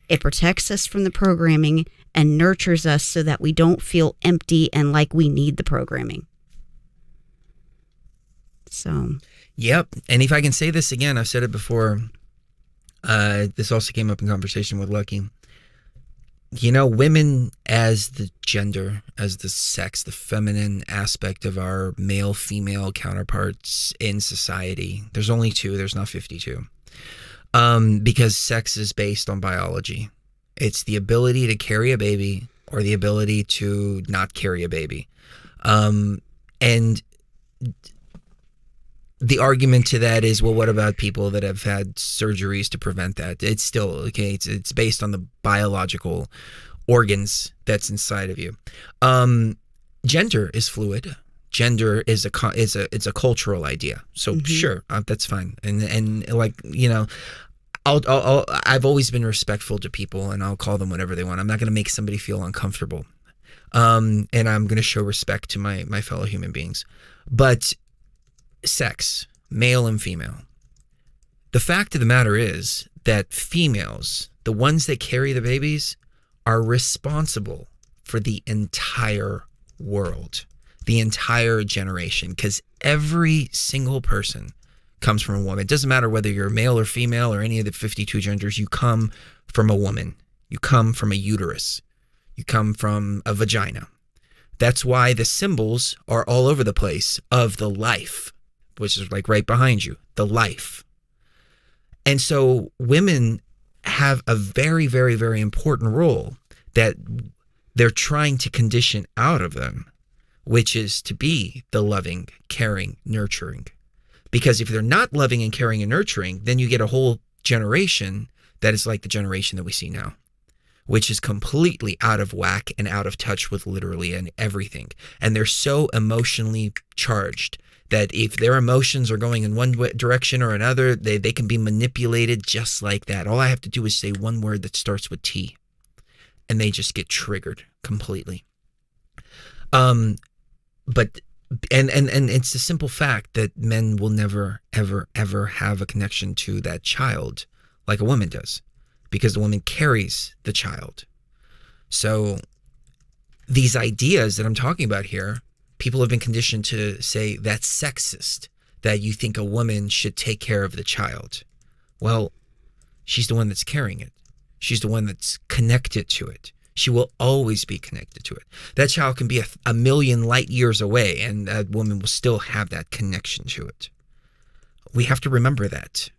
It protects us from the programming and nurtures us so that we don't feel empty and like we need the programming. So. Yep. And if I can say this again, I've said it before. This also came up in conversation with Lucky. You know, women as the gender, as the sex, the feminine aspect of our male-female counterparts in society. There's only two. There's not 52. Because sex is based on biology. It's the ability to carry a baby or the ability to not carry a baby. And the argument to that is, well, what about people that have had surgeries to prevent that? It's still, okay, it's based on the biological organs that's inside of you. Gender is fluid. Gender is it's a cultural idea. So sure, that's fine. And like, you know, I've always been respectful to people, and I'll call them whatever they want. I'm not going to make somebody feel uncomfortable. And I'm going to show respect to my fellow human beings. But sex, male and female. The fact of the matter is that females, the ones that carry the babies, are responsible for the entire world, the entire generation, because every single person comes from a woman. It doesn't matter whether you're male or female or any of the 52 genders, you come from a woman. You come from a uterus. You come from a vagina. That's why the symbols are all over the place of the life, which is like right behind you, the life. And so women have a very, very, very important role that they're trying to condition out of them, which is to be the loving, caring, nurturing. Because if they're not loving and caring and nurturing, then you get a whole generation that is like the generation that we see now, which is completely out of whack and out of touch with literally and everything. And they're so emotionally charged that if their emotions are going in one direction or another, they can be manipulated just like that. All I have to do is say one word that starts with T, and they just get triggered completely. But it's the simple fact that men will never, ever, ever have a connection to that child like a woman does, because the woman carries the child. So these ideas that I'm talking about here, people have been conditioned to say that's sexist, that you think a woman should take care of the child. Well, she's the one that's carrying it. She's the one that's connected to it. She will always be connected to it. That child can be a million light years away, and that woman will still have that connection to it. We have to remember that.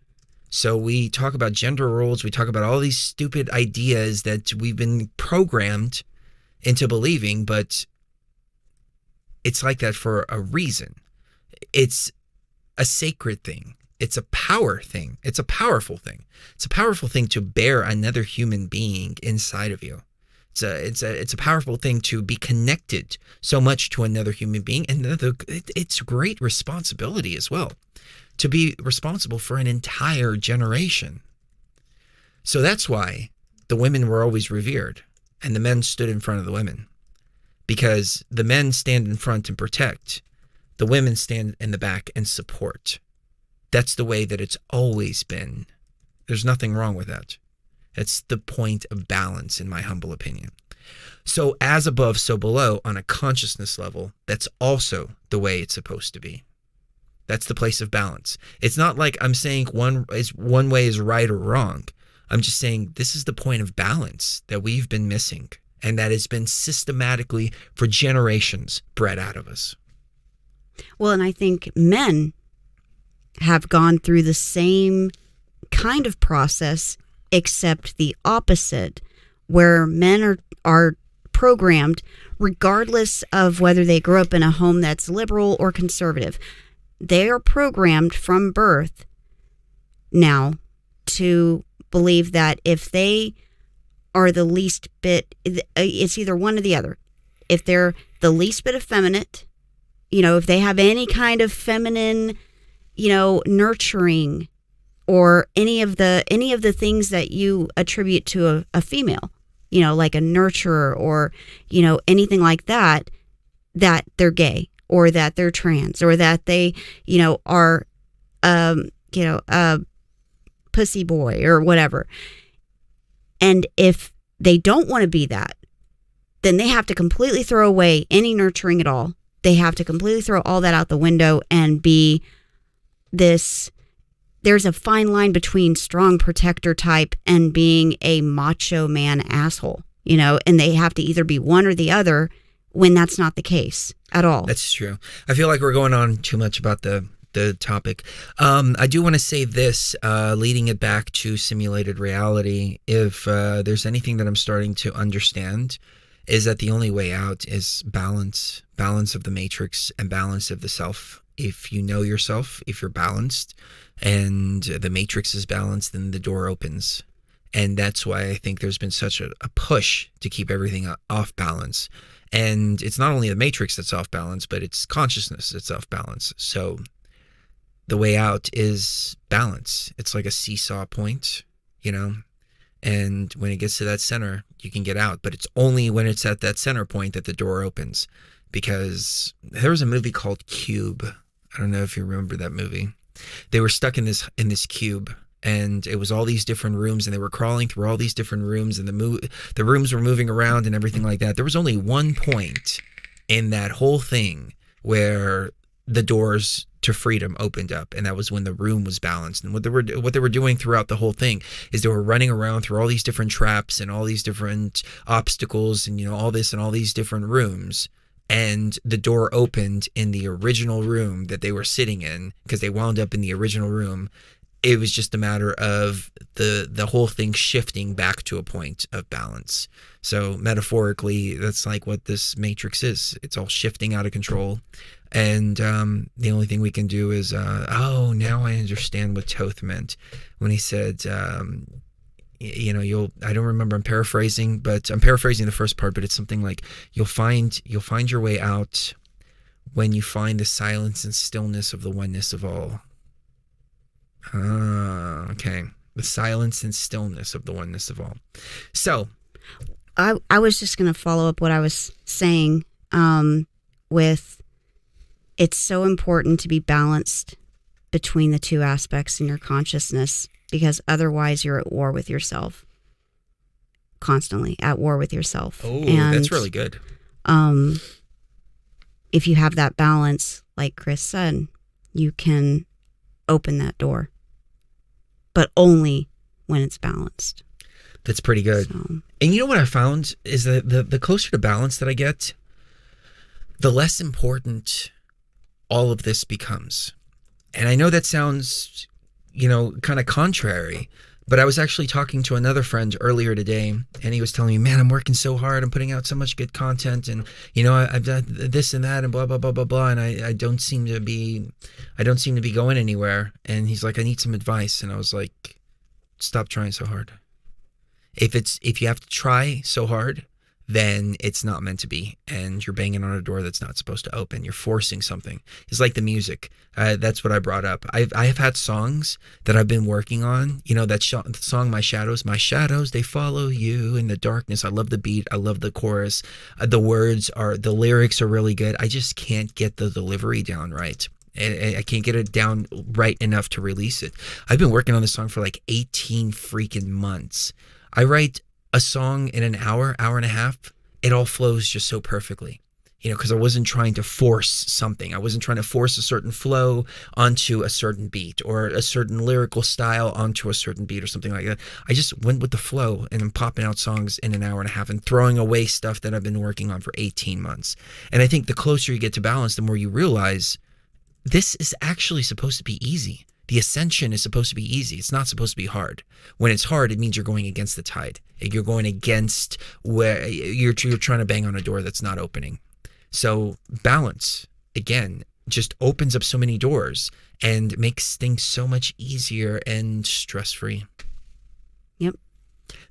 So we talk about gender roles. We talk about all these stupid ideas that we've been programmed into believing, but it's like that for a reason. It's a sacred thing. it's a power thing. It's a powerful thing. It's a powerful thing to bear another human being inside of you. It's a powerful thing to be connected so much to another human being, and it's great responsibility as well, to be responsible for an entire generation. So that's why the women were always revered, and the men stood in front of the women, because the men stand in front and protect, the women stand in the back and support. That's the way that it's always been. There's nothing wrong with that. It's the point of balance, in my humble opinion. So as above, so below, on a consciousness level, that's also the way it's supposed to be. That's the place of balance. It's not like I'm saying one way is right or wrong. I'm just saying this is the point of balance that we've been missing, and that has been systematically for generations bred out of us. Well, and I think men have gone through the same kind of process, except the opposite, where men are programmed, regardless of whether they grew up in a home that's liberal or conservative. They are programmed from birth now to believe that if they are the least bit, it's either one or the other. If they're the least bit effeminate, if they have any kind of feminine, nurturing, or any of the things that you attribute to a female, like a nurturer or, anything like that, that they're gay or that they're trans or that they, are, a pussy boy or whatever. And if they don't want to be that, then they have to completely throw away any nurturing at all. They have to completely throw all that out the window and be this. There's a fine line between strong protector type and being a macho man asshole, and they have to either be one or the other, when that's not the case at all. That's true. I feel like we're going on too much about the topic. I do want to say this, leading it back to simulated reality. If there's anything that I'm starting to understand, is that the only way out is balance of the matrix and balance of the self. If you know yourself, if you're balanced and the matrix is balanced, then the door opens. And that's why I think there's been such a push to keep everything off balance. And it's not only the matrix that's off balance, but it's consciousness that's off balance. So the way out is balance. It's like a seesaw point, and when it gets to that center, you can get out. But it's only when it's at that center point that the door opens. Because there was a movie called Cube. I don't know if you remember that movie. They were stuck in this cube, and it was all these different rooms, and they were crawling through all these different rooms, and the rooms were moving around and everything like that. There was only one point in that whole thing where the doors to freedom opened up, and that was when the room was balanced. And what they were doing throughout the whole thing is they were running around through all these different traps and all these different obstacles and all this and all these different rooms. And the door opened in the original room that they were sitting in, because they wound up in the original room. It was just a matter of the whole thing shifting back to a point of balance. So metaphorically, that's like what this matrix is. It's all shifting out of control. And the only thing we can do is, now I understand what Toth meant when he said, I don't remember, I'm paraphrasing the first part, but it's something like you'll find your way out when you find the silence and stillness of the oneness of all. Okay. The silence and stillness of the oneness of all. So I was just going to follow up what I was saying, with it's so important to be balanced between the two aspects in your consciousness, because otherwise you're at war with yourself, constantly at war with yourself. Oh, that's really good. If you have that balance, like Chris said, you can open that door, but only when it's balanced. That's pretty good. So. And you know what I found is that the closer to balance that I get, the less important all of this becomes. And I know that sounds, kind of contrary, But I was actually talking to another friend earlier today, and he was telling me, man, I'm working so hard. I'm putting out so much good content, and I've done this and that and blah, blah, blah, blah, blah. And I don't seem to be going anywhere. And he's like, I need some advice. And I was like, stop trying so hard. If you have to try so hard, then it's not meant to be, and you're banging on a door that's not supposed to open. You're forcing something. It's like the music. That's what I brought up. I have had songs that I've been working on. That song, My Shadows, they follow you in the darkness. I love the beat. I love the chorus. The lyrics are really good. I just can't get the delivery down right. I can't get it down right enough to release it. I've been working on this song for like 18 freaking months. I write a song in an hour and a half. It all flows just so perfectly, because I wasn't trying to force something. I wasn't trying to force a certain flow onto a certain beat or a certain lyrical style onto a certain beat or something like that. I just went with the flow, and I'm popping out songs in an hour and a half and throwing away stuff that I've been working on for 18 months. And I think the closer you get to balance, the more you realize this is actually supposed to be easy. The ascension is supposed to be easy. It's not supposed to be hard. When it's hard, it means you're going against the tide. You're going against where you're trying to bang on a door that's not opening. So balance, again, just opens up so many doors and makes things so much easier and stress-free. Yep.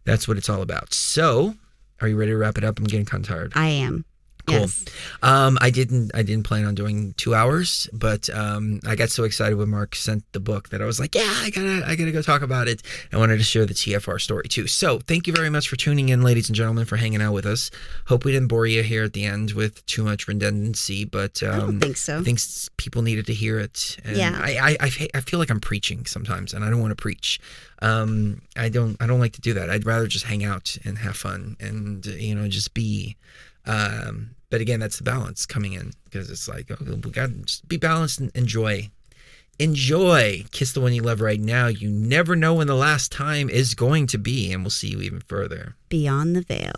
That's what it's all about. So, are you ready to wrap it up? I'm getting kind of tired. I am. Cool. Yes. I didn't plan on doing 2 hours, but I got so excited when Mark sent the book that I was like, yeah, I gotta go talk about it. I wanted to share the TFR story too. So thank you very much for tuning in, ladies and gentlemen, for hanging out with us. Hope we didn't bore you here at the end with too much redundancy, but I don't think so. I think people needed to hear it. And yeah. I feel like I'm preaching sometimes, and I don't want to preach. I don't like to do that. I'd rather just hang out and have fun and just be. But again, that's the balance coming in, because it's like, we got to just be balanced and enjoy. Enjoy. Kiss the one you love right now. You never know when the last time is going to be, and we'll see you even further. Beyond the veil.